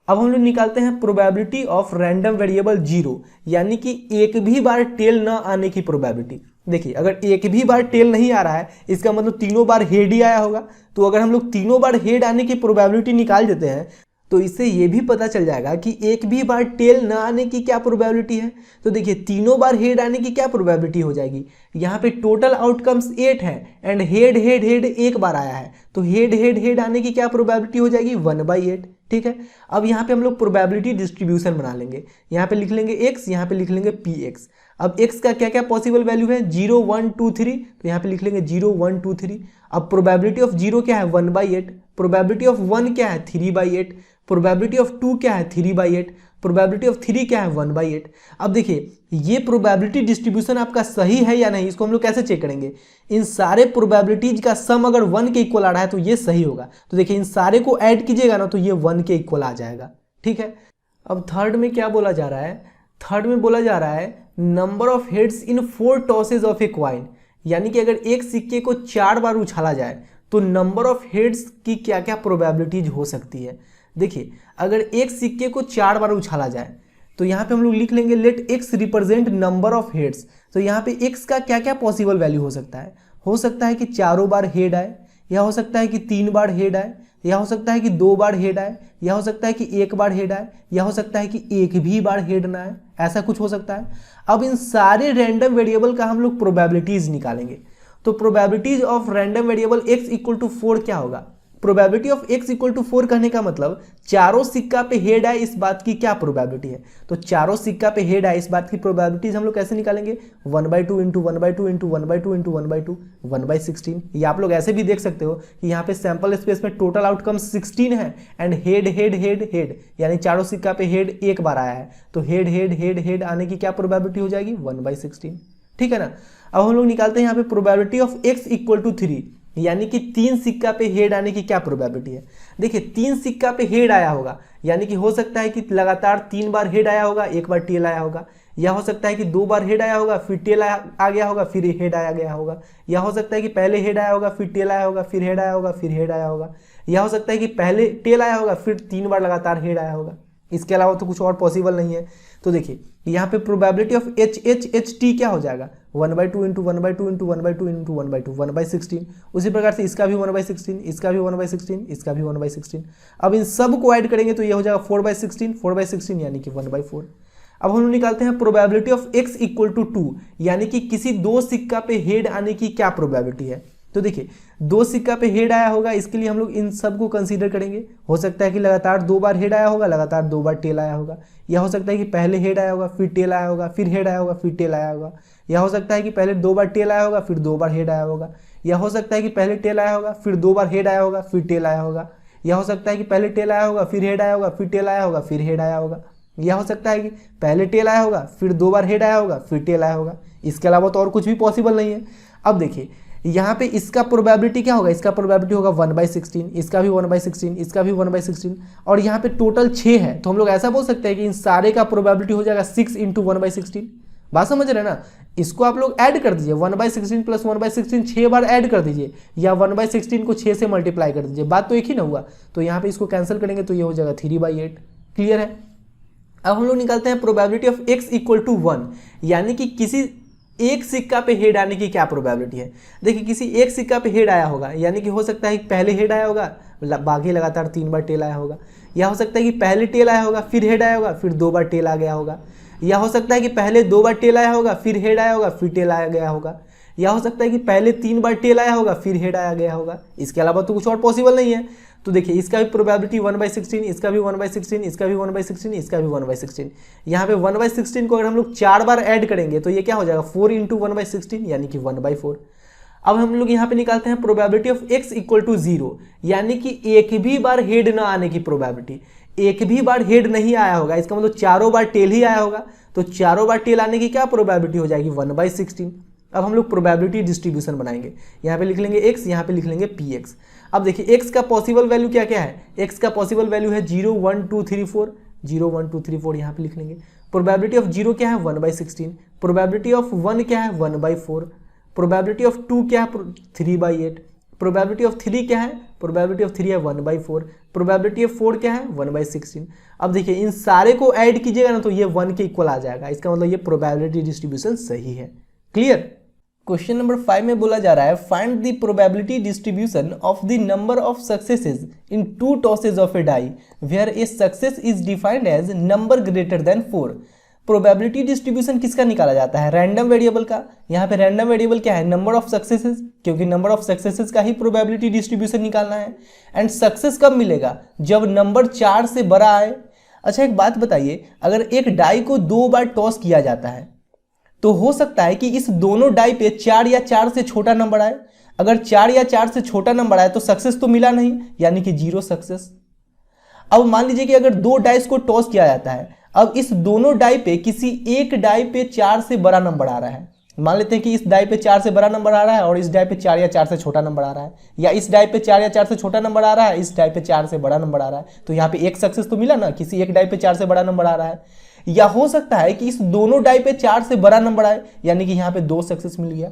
अब हम लोग निकालते हैं प्रोबेबिलिटी ऑफ रैंडम वेरिएबल 0, यानी कि एक भी बार टेल न आने की प्रोबेबिलिटी। देखिए अगर एक भी बार टेल नहीं आ रहा है इसका मतलब तीनों बार हेड ही आया होगा, तो अगर हम लोग तीनों बार हेड आने की प्रोबेबिलिटी निकाल देते हैं तो इससे ये भी पता चल जाएगा कि एक भी बार टेल ना आने की क्या प्रोबेबिलिटी है। तो देखिए तीनों बार हेड आने की क्या प्रोबेबिलिटी हो जाएगी, यहाँ पे टोटल आउटकम्स 8 है एंड हेड हेड हेड एक बार आया है, तो हेड हेड हेड आने की क्या प्रोबेबिलिटी हो जाएगी 1/8। ठीक है, अब यहाँ पे हम लोग प्रोबेबिलिटी डिस्ट्रीब्यूशन बना लेंगे, यहाँ पे लिख लेंगे x, यहाँ पे लिख लेंगे px। अब x का क्या क्या पॉसिबल वैल्यू है 0 1 2 3, तो यहाँ पे लिख लेंगे 0 1 2 3। अब प्रोबेबिलिटी ऑफ 0 क्या है 1/8, प्रोबेबिलिटी ऑफ 1 क्या है 3/8, प्रोबेबिलिटी ऑफ 2 क्या है 3/8, प्रोबेबिलिटी ऑफ 3 क्या है 1/8। अब देखिए ये प्रोबेबिलिटी डिस्ट्रीब्यूशन आपका सही है या नहीं, इसको हम लोग कैसे चेक करेंगे। इन सारे प्रोबेबिलिटीज का सम अगर 1 के इक्वल आ रहा है तो ये सही होगा, तो देखिए इन सारे को ऐड कीजिएगा ना तो ये 1 के इक्वल आ जाएगा। ठीक है, अब थर्ड में क्या बोला जा रहा है, थर्ड में बोला जा रहा है number of heads in 4 tosses of A coin, यानी कि अगर एक सिक्के को 4 बार उछाला जाए तो नंबर ऑफ हेड्स की क्या क्या प्रोबेबिलिटीज हो सकती है। देखिए अगर एक सिक्के को 4 बार उछाला जाए तो यहाँ पे हम लोग लिख लेंगे let x represent number of heads. तो यहाँ पे x का क्या क्या पॉसिबल वैल्यू हो सकता है कि चारों बार हेड आए, या हो सकता है कि 3 बार हेड आए, या हो सकता है कि 2 बार हेड आए, या हो सकता है कि 1 बार हेड आए, या हो सकता है कि एक भी बार हेड ना आए, ऐसा कुछ हो सकता है। अब इन सारे रैंडम वेरिएबल का हम लोग प्रोबेबिलिटीज निकालेंगे, तो probabilities of random variable x equal to 4 क्या होगा। Probability of x equal to 4 कहने का मतलब चारों सिक्का पे हेड आए इस बात की क्या प्रोबेबिलिटी है। तो चारों सिक्का पे हेड आए इस बात की प्रोबेबिलिटीज हम लोग कैसे निकालेंगे 1/2 इंटू 1/2 इंटू 1/2 इंटू 1/2 1/16। ये आप लोग ऐसे भी देख सकते हो कि यहाँ पे सैंपल स्पेस में टोटल आउटकम 16 है and head head head head, यानी चारों सिक्का पे हेड एक बार आया है, तो हेड हेड हेड हेड आने की क्या प्रोबेबिलिटी हो जाएगी 1/16। ठीक है ना। अब हम लोग निकालते हैं यहाँ पे probability of x equal to 3, यानी कि 3 सिक्का पे हेड आने की क्या प्रोबेबिलिटी है। देखिए 3 सिक्का पे हेड आया होगा, यानी कि हो सकता है कि लगातार 3 बार हेड आया होगा, एक बार टेल आया होगा, या हो सकता है कि 2 बार हेड आया होगा फिर टेल आ गया होगा फिर हेड आया गया होगा, या हो सकता है कि पहले हेड आया होगा फिर टेल आया होगा फिर हेड आया होगा फिर हेड आया होगा, या हो सकता है कि पहले टेल आया होगा फिर 3 बार लगातार हेड आया होगा। इसके अलावा तो कुछ और पॉसिबल नहीं है। तो देखिए यहाँ पे प्रोबेबिलिटी ऑफ एच टी क्या हो जाएगा 1/2 इंटू 1/2 इंटू 1/2 इंटू 1/2 1/16। उसी प्रकार से इसका भी 1/16, इसका भी 1/16, इसका भी 1/16। अब इन सब को ऐड करेंगे तो ये हो जाएगा 4/16 यानी कि 1/4। अब हम लोग निकालते हैं probability of x equal to 2, यानी कि किसी दो सिक्का पे हेड आने की क्या प्रोबेबिलिटी है। तो देखिए 2 सिक्का पे हेड आया होगा, इसके लिए हम लोग इन सब को कंसीडर करेंगे। हो सकता है कि लगातार 2 बार हेड आया होगा, लगातार 2 बार टेल आया होगा, या हो सकता है कि पहले हेड आया होगा फिर टेल आया होगा, फिर हेड आया होगा फिर टेल आया होगा, या हो सकता है कि पहले 2 बार टेल आया होगा फिर 2 बार हेड आया होगा, या हो सकता है कि पहले टेल आया होगा फिर 2 बार हेड आया होगा फिर टेल आया होगा, या हो सकता है कि पहले टेल आया होगा फिर हेड आया होगा फिर टेल आया होगा फिर हेड आया होगा, या हो सकता है कि पहले टेल आया होगा फिर 2 बार हेड आया होगा फिर टेल आया होगा। इसके अलावा तो और कुछ भी पॉसिबल नहीं है। अब देखिए यहाँ पे इसका प्रोबेबिलिटी क्या होगा, इसका प्रोबेबिलिटी होगा 1/16, इसका भी 1/16, इसका भी 1/16, और यहाँ पे टोटल 6 है, तो हम लोग ऐसा बोल सकते हैं कि इन सारे का प्रोबेबिलिटी हो जाएगा 6 × 1/16। बात समझ रहे हैं ना। इसको आप लोग ऐड कर दीजिए, 1/16 + 1/16 6 बार ऐड कर दीजिए, या 1/16 को 6 से मल्टीप्लाई कर दीजिए, बात तो एक ही ना हुआ। तो यहाँ पे इसको कैंसिल करेंगे तो ये हो जाएगा 3/8। क्लियर है। अब हम लोग निकालते हैं प्रोबेबिलिटी ऑफ x = 1, यानी कि किसी एक सिक्का पे हेड आने की क्या प्रोबेबिलिटी है। देखिए किसी एक सिक्का पे हेड आया होगा, यानी कि हो सकता है कि पहले हेड आया होगा, बाकी लगातार 3 बार टेल आया होगा, या हो सकता है कि पहले टेल आया होगा फिर हेड आया होगा फिर 2 बार टेल आ गया होगा, या हो सकता है कि पहले 2 बार टेल आया होगा फिर हेड आया होगा फिर टेल आया गया होगा, या हो सकता है कि पहले 3 बार टेल आया होगा फिर हेड आया गया होगा। इसके अलावा तो कुछ और पॉसिबल नहीं है। तो देखिए इसका भी प्रोबेबिलिटी 1/16, इसका भी 1/16, इसका भी 1/16, इसका भी 1/16। यहाँ पे 1/16 को अगर हम लोग 4 बार ऐड करेंगे तो ये क्या हो जाएगा 4 × 1/16, यानी कि 1/4। अब हम लोग यहाँ पे निकालते हैं प्रोबेबिलिटी ऑफ x = 0, यानी कि एक भी बार हेड ना आने की प्रोबेबिलिटी। एक भी बार हेड नहीं आया होगा, इसका मतलब चारों बार टेल ही आया होगा, तो चारों बार टेल आने की क्या प्रोबेबिलिटी हो जाएगी 1/16। अब हम लोग प्रोबेबिलिटी डिस्ट्रीब्यूशन बनाएंगे, यहाँ पे लिख लेंगे x, यहाँ पे लिख लेंगे px। अब देखिए x का पॉसिबल वैल्यू क्या क्या है, x का पॉसिबल वैल्यू है 0 1 2 3 4, 0 1 2 3 4 यहाँ पे लिख लेंगे। प्रोबेबिलिटी ऑफ 0 क्या है 1/16, प्रोबेबिलिटी ऑफ 1 क्या है 1/4, प्रोबेबिलिटी ऑफ 2 क्या है 3/8, प्रोबेबिलिटी ऑफ 3 क्या है, प्रोबेबिलिटी ऑफ 3 है 1/4, प्रोबेबिलिटी ऑफ 4 क्या है 1/16। अब देखिए इन सारे को ऐड कीजिएगा ना तो ये 1 के इक्वल आ जाएगा, इसका मतलब ये प्रोबेबिलिटी डिस्ट्रीब्यूशन सही है। क्लियर। क्वेश्चन नंबर 5 में बोला जा रहा है find the probability distribution of the number of successes in 2 tosses of a die where a success is defined as number greater than 4। Probability distribution किसका निकाला जाता है, रैंडम वेरिएबल का। यहाँ पे रैंडम वेरिएबल क्या है, नंबर ऑफ सक्सेसेस, क्योंकि नंबर ऑफ सक्सेसेस का ही प्रोबेबिलिटी डिस्ट्रीब्यूशन निकालना है। एंड सक्सेस कब मिलेगा, जब नंबर 4 से बड़ा आए। अच्छा एक बात बताइए, अगर एक डाई को 2 बार टॉस किया जाता है तो हो सकता है कि इस दोनों डाई पे 4 या 4 से छोटा नंबर आए। अगर 4 या 4 से छोटा नंबर आए तो सक्सेस तो मिला नहीं, यानी कि 0 सक्सेस। अब मान लीजिए कि अगर 2 डाइस को टॉस किया जाता है, अब इस दोनों डाई पे किसी एक डाई पे 4 से बड़ा नंबर आ रहा है। मान लेते हैं कि इस डाई पे 4 से बड़ा नंबर आ रहा है और इस डाई पे 4 या 4 से छोटा नंबर आ रहा है, या इस डाई पे 4 या 4 से छोटा नंबर आ रहा है, इस डाई पे 4 से बड़ा नंबर आ रहा है। तो यहाँ पे एक सक्सेस तो मिला ना, किसी एक डाई पे 4 से बड़ा नंबर आ रहा है। या हो सकता है कि इस दोनों डाई पे 4 से बड़ा नंबर आए, यानी कि यहाँ पे 2 सक्सेस मिल गया,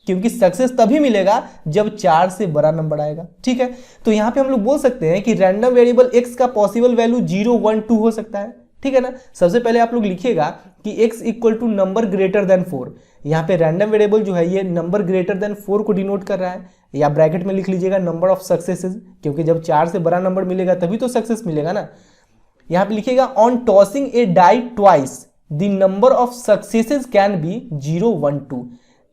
क्योंकि सक्सेस तभी मिलेगा जब 4 से बड़ा नंबर आएगा। ठीक है, तो यहाँ पे हम लोग बोल सकते हैं कि रैंडम वेरिएबल x का पॉसिबल वैल्यू 0 1 2 हो सकता है। ठीक है ना। सबसे पहले आप लोग लिखिएगा कि x = नंबर ग्रेटर देन 4। यहाँ पे रैंडम वेरिएबल जो है ये नंबर ग्रेटर देन 4 को डिनोट कर रहा है, या ब्रैकेट में लिख लीजिएगा नंबर ऑफ सक्सेसेस, क्योंकि जब 4 से बड़ा नंबर मिलेगा तभी तो सक्सेस मिलेगा ना। यहाँ पे लिखिएगा on tossing a die twice the number of successes can be 0 1 2।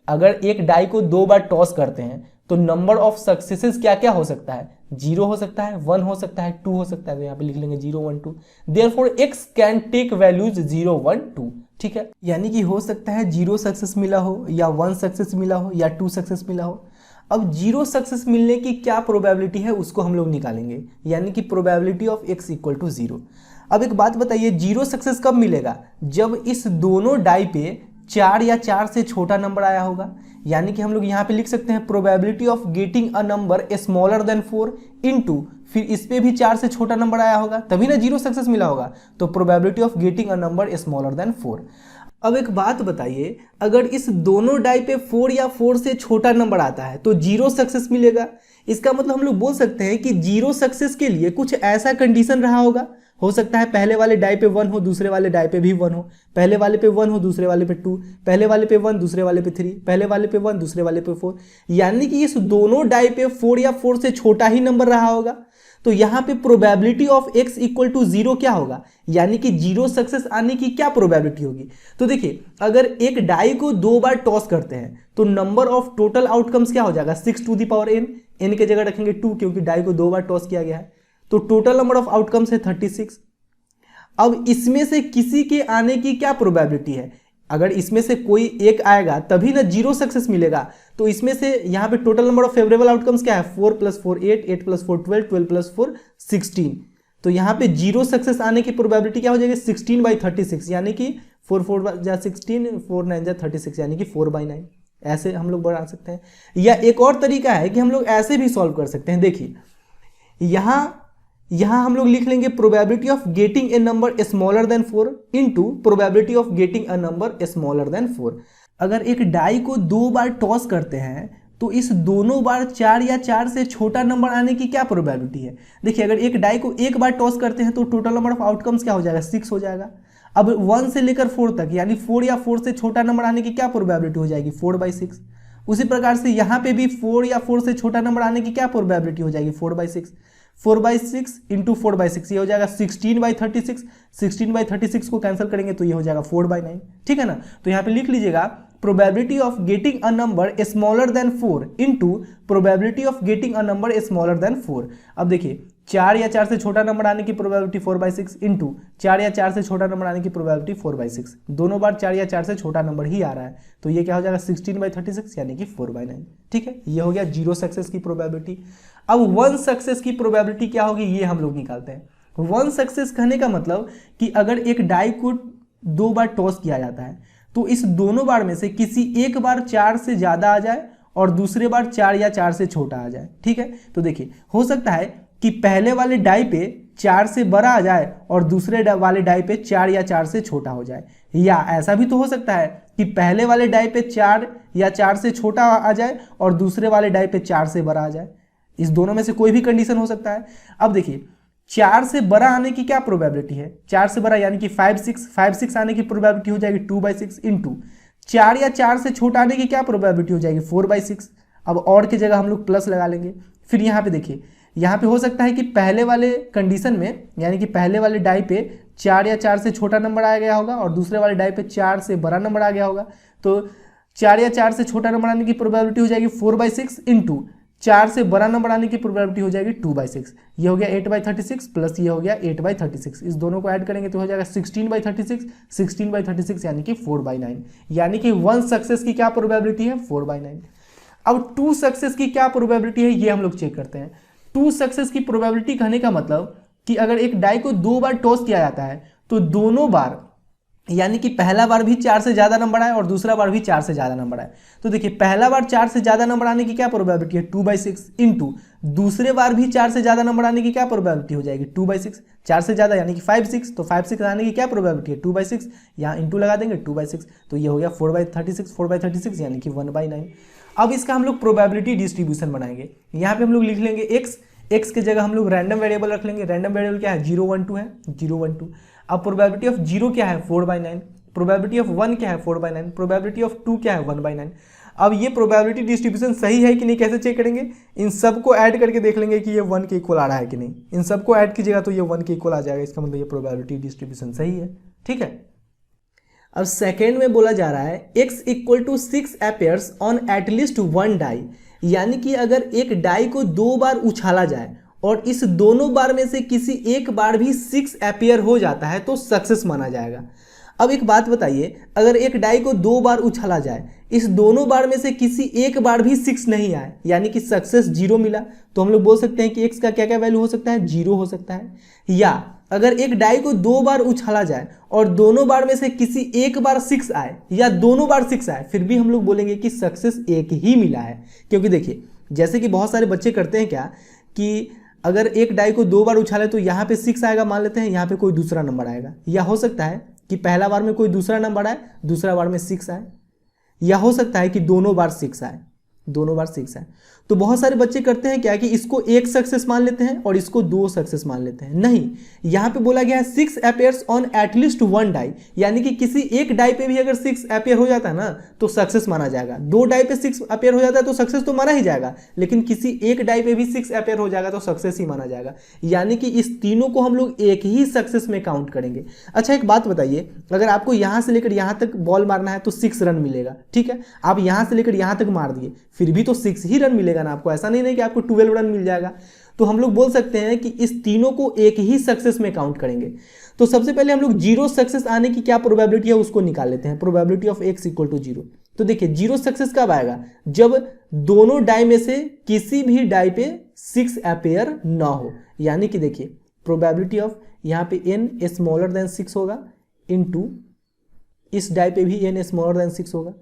अगर एक डाई को 2 बार टॉस करते हैं तो नंबर ऑफ सक्सेसेस क्या क्या हो सकता है, 0 हो सकता है, 1 हो सकता है, 2 हो सकता है। तो यहाँ पे लिख लेंगे 0 1 2। Therefore x can take values 0 1 2। ठीक है, यानी कि हो सकता है 0 सक्सेस मिला हो, या 1 सक्सेस मिला हो, या 2 सक्सेस मिला हो। अब 0 सक्सेस मिलने की क्या प्रोबेबिलिटी है उसको हम लोग निकालेंगे, यानी कि प्रोबेबिलिटी ऑफ x = 0। अब एक बात बताइए, 0 सक्सेस कब मिलेगा, जब इस दोनों डाई पे 4 या 4 से छोटा नंबर आया होगा। यानी कि हम लोग यहाँ पे लिख सकते हैं probability of getting a number smaller than 4 into, फिर इस पे भी 4 से छोटा नंबर आया होगा, तभी ना 0 सक्सेस मिला होगा। तो probability of getting a number smaller than 4। अब एक बात बताइए, अगर इस दोनों डाई पे 4 या 4 से छोटा नंबर आता है तो 0 सक्सेस मिलेगा। इसका मतलब हम लोग बोल सकते हैं कि 0 सक्सेस के लिए कुछ ऐसा कंडीशन रहा होगा। हो सकता है पहले वाले डाई पे 1 हो, दूसरे वाले डाई पे भी 1 हो, पहले वाले पे 1 हो, दूसरे वाले पे 2, पहले वाले पे 1, दूसरे वाले पे 3, पहले वाले पे 1, दूसरे वाले पे 4। यानी कि इस दोनों डाई पे 4 या 4 से छोटा ही नंबर रहा होगा। तो यहाँ पे probability of x equal to 0 क्या होगा, यानी कि 0 सक्सेस आने की क्या प्रोबेबिलिटी होगी। तो देखिए अगर एक डाई को 2 बार टॉस करते हैं तो नंबर ऑफ टोटल आउटकम्स क्या हो जाएगा 6 to the power n, n के जगह रखेंगे 2 क्योंकि डाई को 2 बार टॉस किया गया है, तो टोटल नंबर ऑफ आउटकम्स है 36। अब इसमें से किसी के आने की क्या प्रोबेबिलिटी है, अगर इसमें से कोई एक आएगा तभी ना 0 सक्सेस मिलेगा, तो इसमें से यहाँ पे total number of favourable outcomes क्या है 4 + 4 8, 8 + 4 12, 12 + 4 16। तो यहाँ पे 0 सक्सेस आने की प्रोबेबिलिटी क्या हो जाएगी 16/36, यानी कि 4 4 जा 16, 4 9 जा 36, यानी कि 4/9। ऐसे हम लोग बढ़ा सकते हैं, या एक और तरीका है कि हम लोग ऐसे भी सॉल्व कर सकते हैं। देखिए यहाँ हम लोग लिख लेंगे probability of getting a number smaller than 4 into probability of getting a number smaller than 4। अगर एक डाई को 2 बार टॉस करते हैं तो इस दोनों बार 4 या 4 से छोटा नंबर आने की क्या प्रोबेबिलिटी है। देखिए अगर एक डाई को एक बार टॉस करते हैं तो टोटल नंबर ऑफ आउटकम्स क्या हो जाएगा 6 हो जाएगा। अब 1 से लेकर 4 तक यानी 4 या 4 से छोटा नंबर आने की क्या प्रोबेबिलिटी हो जाएगी 4/6। उसी प्रकार से यहाँ पे भी 4 या 4 से छोटा नंबर आने की क्या प्रोबेबिलिटी हो जाएगी 4/6। 4/6 इंटू 4/6 ये हो जाएगा 16/36। 16/36 को कैंसिल करेंगे तो ये हो जाएगा 4/9, ठीक है ना। तो यहाँ पे लिख लीजिएगा probability of getting a number smaller than 4 into probability of getting a number smaller than 4। अब देखिए 4 या 4 से छोटा नंबर आने की प्रोबेबिलिटी 4/6 इंटू 4 या 4 से छोटा नंबर आने की प्रोबेबिलिटी 4/6, दोनों बार 4 या 4 से छोटा नंबर ही आ रहा है, तो ये क्या हो जाएगा 16/36 यानी कि 4/9, ठीक है। ये हो गया 0 सक्सेस की प्रोबेबिलिटी। अब 1 सक्सेस की प्रोबेबिलिटी क्या होगी ये हम लोग निकालते हैं। 1 सक्सेस कहने का मतलब कि अगर एक डाई को 2 बार टॉस किया जाता है तो इस दोनों बार में से किसी एक बार 4 से ज़्यादा आ जाए और दूसरे बार 4 या 4 से छोटा आ जाए, ठीक है। तो देखिए हो सकता है कि पहले वाले डाई पे 4 से बड़ा आ जाए और दूसरे वाले डाई पे 4 या 4 से छोटा हो जाए, या ऐसा भी तो हो सकता है कि पहले वाले डाई पे 4 या 4 से छोटा आ जाए और दूसरे वाले डाई पे 4 से बड़ा आ जाए। इस दोनों में से कोई भी कंडीशन हो सकता है। अब देखिए 4 से बड़ा आने की क्या प्रोबेबिलिटी है, 4 से बड़ा यानी कि 5/6 आने की प्रोबेबिलिटी हो जाएगी 2/6 इंटू 4 या 4 से छोटा आने की क्या प्रोबेबिलिटी हो जाएगी 4/6। अब और की जगह हम लोग प्लस लगा लेंगे। फिर यहाँ पे देखिए यहाँ पे हो सकता है कि पहले वाले कंडीशन में यानी कि पहले वाले डाई पे 4 या 4 से छोटा नंबर आ गया होगा और दूसरे वाले डाई पे 4 से बड़ा नंबर आ गया होगा, तो 4 या 4 से छोटा नंबर आने की प्रोबेबिलिटी हो जाएगी 4/6 इंटू 4 से बड़ा नंबर आने की प्रोबेबिलिटी हो जाएगी 2/6। ये हो गया 8/36 प्लस ये हो गया 8/36, इस दोनों को ऐड करेंगे तो हो जाएगा 16/36। 16/36 यानी कि 4/9, यानी कि 1 सक्सेस की क्या प्रोबेबिलिटी है 4/9। अब 2 सक्सेस की क्या प्रोबेबिलिटी है ये हम लोग चेक करते हैं। 2 सक्सेस की प्रोबेबिलिटी कहने का मतलब कि अगर एक डाई को 2 बार टॉस किया जाता है तो दोनों बार यानी कि पहला बार भी 4 से ज़्यादा नंबर आए और दूसरा बार भी 4 से ज़्यादा नंबर आए। तो देखिए पहला बार 4 से ज़्यादा नंबर आने की क्या प्रोबेबिलिटी है 2/6 इंटू दूसरे बार भी 4 से ज़्यादा नंबर आने की क्या प्रोबेबिलिटी हो जाएगी 2/6। 4 से ज़्यादा यानी कि 5/6, तो 5/6 आने की क्या प्रोबेबिलिटी है 2/6, यहाँ इंटू लगा देंगे 2/6, तो ये हो गया 4/36। 4/36 यानी कि 1/9। अब इसका हम लोग प्रोबेबिलिटी डिस्ट्रीब्यूशन बनाएंगे। यहाँ पे हम लोग लिख लेंगे एक्स के जगह हम लोग रैंडम वेरिएबल रख लेंगे। रैंडम वेरिएबल क्या है 0 1 2 है 0 1 2। अब प्रोबेबिलिटी ऑफ 0 क्या है 4/9, प्रोबेबिलिटी ऑफ 1 क्या है 4/9, प्रोबेबिलिटी ऑफ 2 क्या है 1/9। अब ये प्रोबेबिलिटी डिस्ट्रीब्यूशन सही है कि नहीं कैसे चेक करेंगे, इन सबको ऐड करके देख लेंगे कि ये 1 के इक्वल आ रहा है कि नहीं। इन सबको ऐड कीजिएगा तो ये 1 के इक्वल आ जाएगा, इसका मतलब ये प्रोबेबिलिटी डिस्ट्रीब्यूशन सही है, ठीक है। अब सेकेंड में बोला जा रहा है x = 6 अपीयर्स ऑन एटलीस्ट 1 डाई, यानी कि अगर एक डाई को 2 बार उछाला जाए और इस दोनों बार में से किसी एक बार भी 6 अपीयर हो जाता है तो सक्सेस माना जाएगा। अब एक बात बताइए, अगर एक डाई को 2 बार उछाला जाए, इस दोनों बार में से किसी एक बार भी 6 नहीं आए यानी कि सक्सेस 0 मिला, तो हम लोग बोल सकते हैं कि x का क्या क्या वैल्यू हो सकता है 0 हो सकता है। या अगर एक डाई को 2 बार उछाला जाए और दोनों बार में से किसी एक बार 6 आए या दोनों बार 6 आए, फिर भी हम लोग बोलेंगे कि सक्सेस एक ही मिला है। क्योंकि देखिए जैसे कि बहुत सारे बच्चे करते हैं क्या कि अगर एक डाई को 2 बार उछाले तो यहाँ पे 6 आएगा मान लेते हैं, यहाँ पे कोई दूसरा नंबर आएगा, या हो सकता है कि पहला बार में कोई दूसरा नंबर आए दूसरा बार में 6 आए, या हो सकता है कि दोनों बार 6 आए, दोनों बार 6 आए। तो बहुत सारे बच्चे करते हैं क्या कि इसको एक सक्सेस मान लेते हैं और इसको 2 सक्सेस मान लेते हैं। नहीं, यहाँ पे बोला गया है 6 अपीयर्स ऑन एटलीस्ट 1 डाई, यानी कि किसी एक डाई पे भी अगर 6 अपीयर हो जाता है ना तो सक्सेस माना जाएगा। 2 डाई पे 6 अपीयर हो जाता है तो सक्सेस तो माना ही जाएगा, लेकिन किसी एक डाई पे भी 6 अपीयर हो जाएगा तो सक्सेस ही माना जाएगा, यानी कि इस तीनों को हम लोग एक ही सक्सेस में काउंट करेंगे। अच्छा एक बात बताइए, अगर आपको यहाँ से लेकर यहाँ तक बॉल मारना है तो 6 रन मिलेगा, ठीक है, आप यहाँ से लेकर यहाँ तक मार दिए फिर भी तो 6 ही रन मिलेगा ना आपको, ऐसा नहीं कि आपको 12 रन मिल जाएगा। तो हम लोग बोल सकते हैं कि इस तीनों को एक ही सक्सेस में काउंट करेंगे। तो सबसे पहले हम लोग 0 सक्सेस आने की क्या प्रोबेबिलिटी है उसको निकाल लेते हैं, probability of x equal to 0। तो देखिए 0 सक्सेस कब आएगा, जब दोनों डाई में से किसी भी डाई पे 6 अपीयर ना हो, यानी कि देखिए प्रोबेबिलिटी ऑफ यहाँ पे n स्मॉलर देन 6 होगा इनटू इस डाई पे भी n स्मॉलर देन 6 होगा।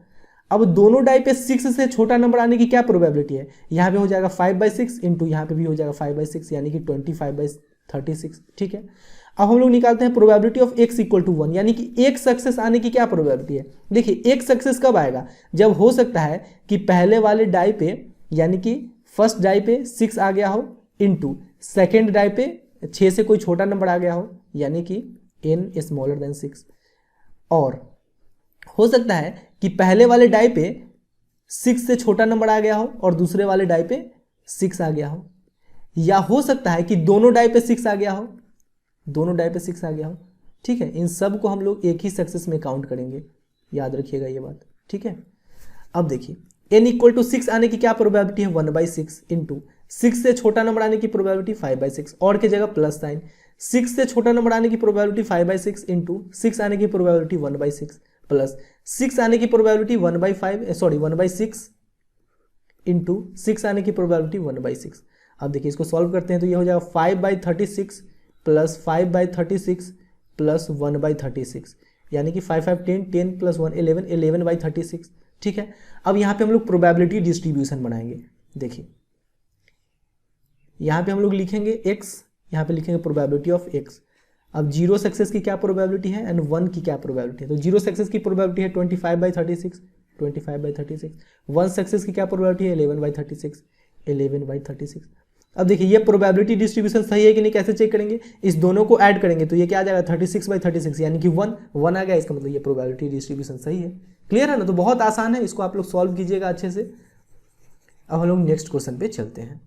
अब दोनों डाई पे 6 से छोटा नंबर आने की क्या प्रोबेबिलिटी है, यहाँ पे हो जाएगा 5/6 इंटू यहाँ पे भी हो जाएगा 5/6, यानी कि 25/36, ठीक है। अब हम लोग निकालते हैं probability of x equal to 1, यानी कि एक सक्सेस आने की क्या प्रोबेबिलिटी है। देखिए एक सक्सेस कब आएगा, जब हो सकता है कि पहले वाले डाई पे यानी कि फर्स्ट डाई पे 6 आ गया हो इंटू सेकेंड डाई पे 6 से कोई छोटा नंबर आ गया हो, यानी कि n स्मॉलर देन 6, और हो सकता है कि पहले वाले डाई पे 6 से छोटा नंबर आ गया हो और दूसरे वाले डाई पे 6 आ गया हो, या हो सकता है कि दोनों डाई पे 6 आ गया हो, दोनों डाई पे 6 आ गया हो, ठीक है। इन सब को हम लोग एक ही सक्सेस में काउंट करेंगे, याद रखिएगा ये बात, ठीक है। अब देखिए n इक्वल टू 6 आने की क्या प्रोबेबिलिटी है 1/6 इंटू 6 से छोटा नंबर आने की प्रोबेबिलिटी 5/6, और की जगह प्लस साइन, 6 से छोटा नंबर आने की प्रोबेबिलिटी 5/6 इंटू 6 आने की प्रोबेबिलिटी 1/6 प्लस 6 आने की प्रोबेबिलिटी 1/6 इंटू 6 आने की प्रोबेबिलिटी 1/6। अब देखिए इसको सॉल्व करते हैं तो ये हो जाएगा 5/36 प्लस 5/36 प्लस 1/36, यानी कि 5 5 10 10 प्लस 1 11 11/36, ठीक है। अब यहाँ पे हम लोग प्रोबेबिलिटी डिस्ट्रीब्यूशन बनाएंगे। देखिए यहाँ पे हम लोग लिखेंगे x, यहाँ पे लिखेंगे प्रोबेबिलिटी ऑफ x। अब 0 सक्सेस की क्या प्रोबेबिलिटी है एंड 1 की क्या प्रोबेबिलिटी है, तो 0 सक्सेस की प्रोबेबिलिटी है 25/36, 25/36, 1 सक्सेस की क्या प्रोबेबिलिटी है 11/36, 11/36। अब देखिए ये प्रोबेबिलिटी डिस्ट्रीब्यूशन सही है कि नहीं, कैसे चेक करेंगे, इस दोनों को ऐड करेंगे तो ये क्या आ जाएगा 36/36, यानी कि 1 आ गया, इसका मतलब ये प्रोबेबिलिटी डिस्ट्रीब्यूशन सही है। क्लियर है ना, तो बहुत आसान है, इसको आप लोग सॉल्व कीजिएगा अच्छे से। अब हम लोग नेक्स्ट क्वेश्चन पे चलते हैं।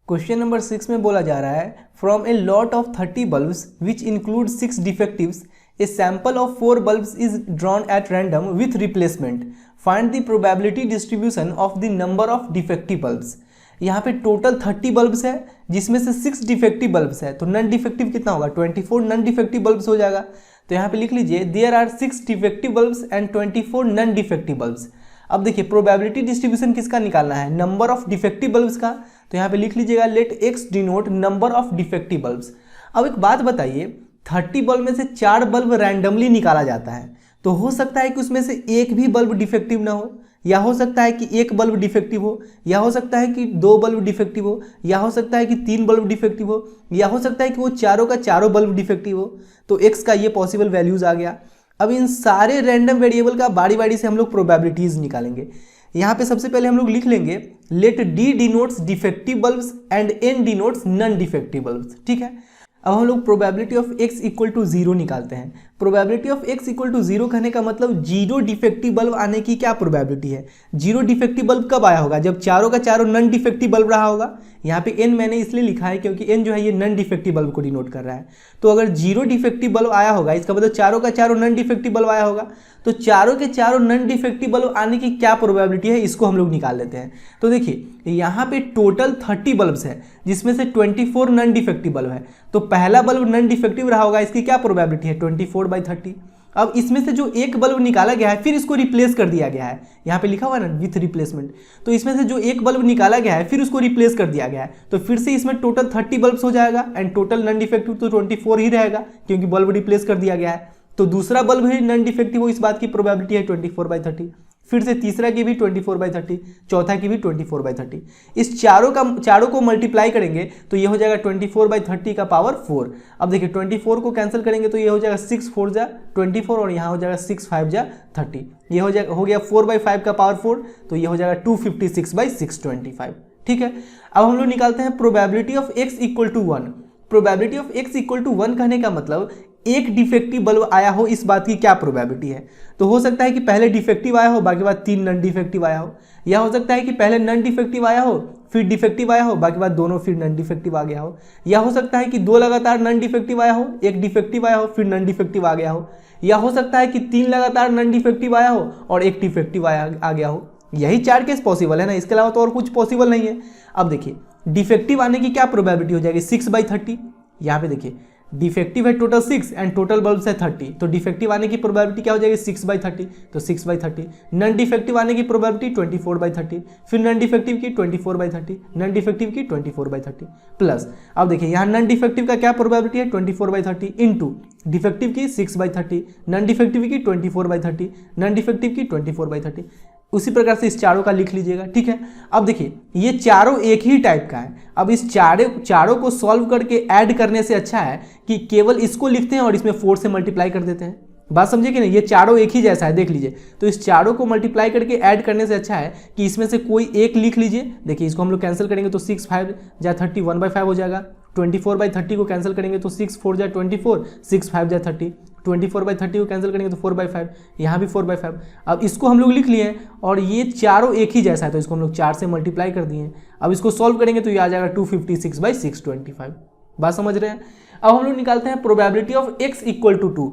क्वेश्चन नंबर 6 में बोला जा रहा है from a lot of 30 bulbs which include 6 डिफेक्टिव्स a sample of 4 bulbs is drawn at random with replacement, find the probability distribution of the number of defective bulbs. यहाँ पे टोटल 30 बल्ब्स है जिसमें से 6 डिफेक्टिव बल्ब्स है, तो नन डिफेक्टिव कितना होगा 24 नन डिफेक्टिव बल्ब्स हो जाएगा। तो यहाँ पे लिख लीजिए there are 6 defective bulbs and 24 non defective bulbs. अब देखिए प्रोबेबिलिटी डिस्ट्रीब्यूशन किसका निकालना है, नंबर ऑफ डिफेक्टिव बल्ब्स का, तो यहाँ पे लिख लीजिएगा let X denote number of defective bulbs. अब एक बात बताइए 30 बल्ब में से 4 बल्ब रैंडमली निकाला जाता है, तो हो सकता है कि उसमें से एक भी बल्ब डिफेक्टिव ना हो, या हो सकता है कि एक बल्ब डिफेक्टिव हो, या हो सकता है कि 2 बल्ब डिफेक्टिव हो, या हो सकता है कि 3 बल्ब डिफेक्टिव हो, या हो सकता है कि वो चारों का चारों बल्ब डिफेक्टिव हो। तो एक्स का ये पॉसिबल वैल्यूज आ गया। अब इन सारे रैंडम वेरिएबल का बारी बारी से हम लोग प्रोबेबिलिटीज निकालेंगे। यहाँ पे सबसे पहले हम लोग लिख लेंगे let D denotes defective bulbs and N denotes non defective bulbs, ठीक है। अब हम लोग probability of x equal to 0 निकालते हैं। Probability of x equal to 0 कहने का मतलब 0 डिफेक्टिव बल्ब आने की क्या प्रोबेबिलिटी है, 0 डिफेक्टिव बल्ब कब आया होगा, जब चारों का चारों नन डिफेक्टिव बल्ब रहा होगा। यहाँ पे n मैंने इसलिए लिखा है क्योंकि n जो है ये नन डिफेक्टिव बल्ब को डिनोट कर रहा है। तो अगर 0 डिफेक्टिव बल्ब आया होगा इसका मतलब चारों का चारों नन डिफेक्टिव बल्ब आया होगा। तो चारों के चारों नन डिफेक्टिव बल्ब आने की क्या प्रोबेबिलिटी है इसको हम लोग निकाल लेते हैं। तो देखिए यहाँ पे टोटल 30 बल्ब्स है जिसमें से 24 नन डिफेक्टिव बल्ब है, तो पहला बल्ब नन डिफेक्टिव रहा होगा, इसकी क्या प्रोबेबिलिटी है 24/30। अब इसमें से जो एक बल्ब निकाला गया है फिर इसको रिप्लेस कर दिया गया है, यहाँ पे लिखा हुआ है ना विथ रिप्लेसमेंट, तो इसमें से जो एक बल्ब निकाला गया है फिर उसको रिप्लेस कर दिया गया है, तो फिर से इसमें टोटल 30 बल्ब्स हो जाएगा एंड टोटल नन डिफेक्टिव तो 24 ही रहेगा क्योंकि बल्ब रिप्लेस कर दिया गया है। तो दूसरा बल्ब ही नन डिफेक्टिव हो इस बात की प्रोबेबिलिटी है 24/30। फिर से तीसरा की भी 24/30, चौथा की भी 24/30। इस चारों को मल्टीप्लाई करेंगे तो ये हो जाएगा 24/30 का पावर 4। अब देखिए 24 को कैंसिल करेंगे तो ये हो जाएगा 6 4 जा 24 और यहाँ हो जाएगा 6 5 जा 30। ये हो गया 4/5 का पावर 4, तो ये हो जाएगा 256/625। ठीक है, अब हम लोग निकालते हैं probability of x equal to 1। Probability of x equal to 1 कहने का मतलब एक डिफेक्टिव बल्ब आया हो, इस बात की क्या प्रोबेबिलिटी है। तो हो सकता है कि पहले डिफेक्टिव आया हो, बाकी बाद 3 नॉन डिफेक्टिव आया हो, या हो सकता है कि पहले नॉन डिफेक्टिव आया हो फिर डिफेक्टिव आया हो, बाकी बाद दोनों फिर नॉन डिफेक्टिव आ गया हो, या हो सकता है कि 2 लगातार नॉन डिफेक्टिव आया हो, एक डिफेक्टिव आया हो फिर नॉन डिफेक्टिव आ गया हो, या हो सकता है कि 3 लगातार नॉन डिफेक्टिव आया हो और एक डिफेक्टिव आ गया हो। यही 4 केस पॉसिबल है ना, इसके अलावा तो और कुछ पॉसिबल नहीं है। अब देखिए डिफेक्टिव आने की क्या प्रोबेबिलिटी हो जाएगी 6/30। यहाँ पे देखिए डिफेक्टिव है टोटल 6 एंड टोटल बल्ब है 30, तो डिफेक्टिव आने की प्रोबेबिलिटी क्या हो जाएगी 6/30, तो 6/30। नॉन डिफेक्टिव आने की प्रोबेबिलिटी 24/30, फिर नॉन डिफेक्टिव की 24/30, नॉन डिफेक्टिव की 24/30 प्लस, अब देखिए यहाँ नॉन डिफेक्टिव का क्या प्रोबेबिलिटी है 24/30 इंटू डिफेक्टिव की 6/30, नॉन डिफेक्टिव की 24/30, नॉन डिफेक्टिव की 24/30। उसी प्रकार से इस चारों का लिख लीजिएगा। ठीक है, अब देखिए ये चारों एक ही टाइप का है। अब इस चारों को सॉल्व करके ऐड करने से अच्छा है कि केवल इसको लिखते हैं और इसमें 4 से मल्टीप्लाई कर देते हैं। बात समझे कि नहीं, ये चारों एक ही जैसा है, देख लीजिए। तो इस चारों को मल्टीप्लाई करके ऐड करने से अच्छा है कि इसमें से कोई एक लिख लीजिए। देखिए इसको हम लोग कैंसिल करेंगे तो 6 5 जा 30 1/5 हो जाएगा। 24/30 को कैंसिल करेंगे तो 6 4 जा 24, 6 5 जा 30, 24/30 को कैंसिल करेंगे तो 4/5, यहाँ भी 4/5। अब इसको हम लोग लिख लिए हैं और ये चारों एक ही जैसा है, तो इसको हम लोग 4 से मल्टीप्लाई कर दिए। अब इसको सॉल्व करेंगे तो ये आ जाएगा 256/625। बात समझ रहे हैं। अब हम लोग निकालते हैं probability of x equal to 2।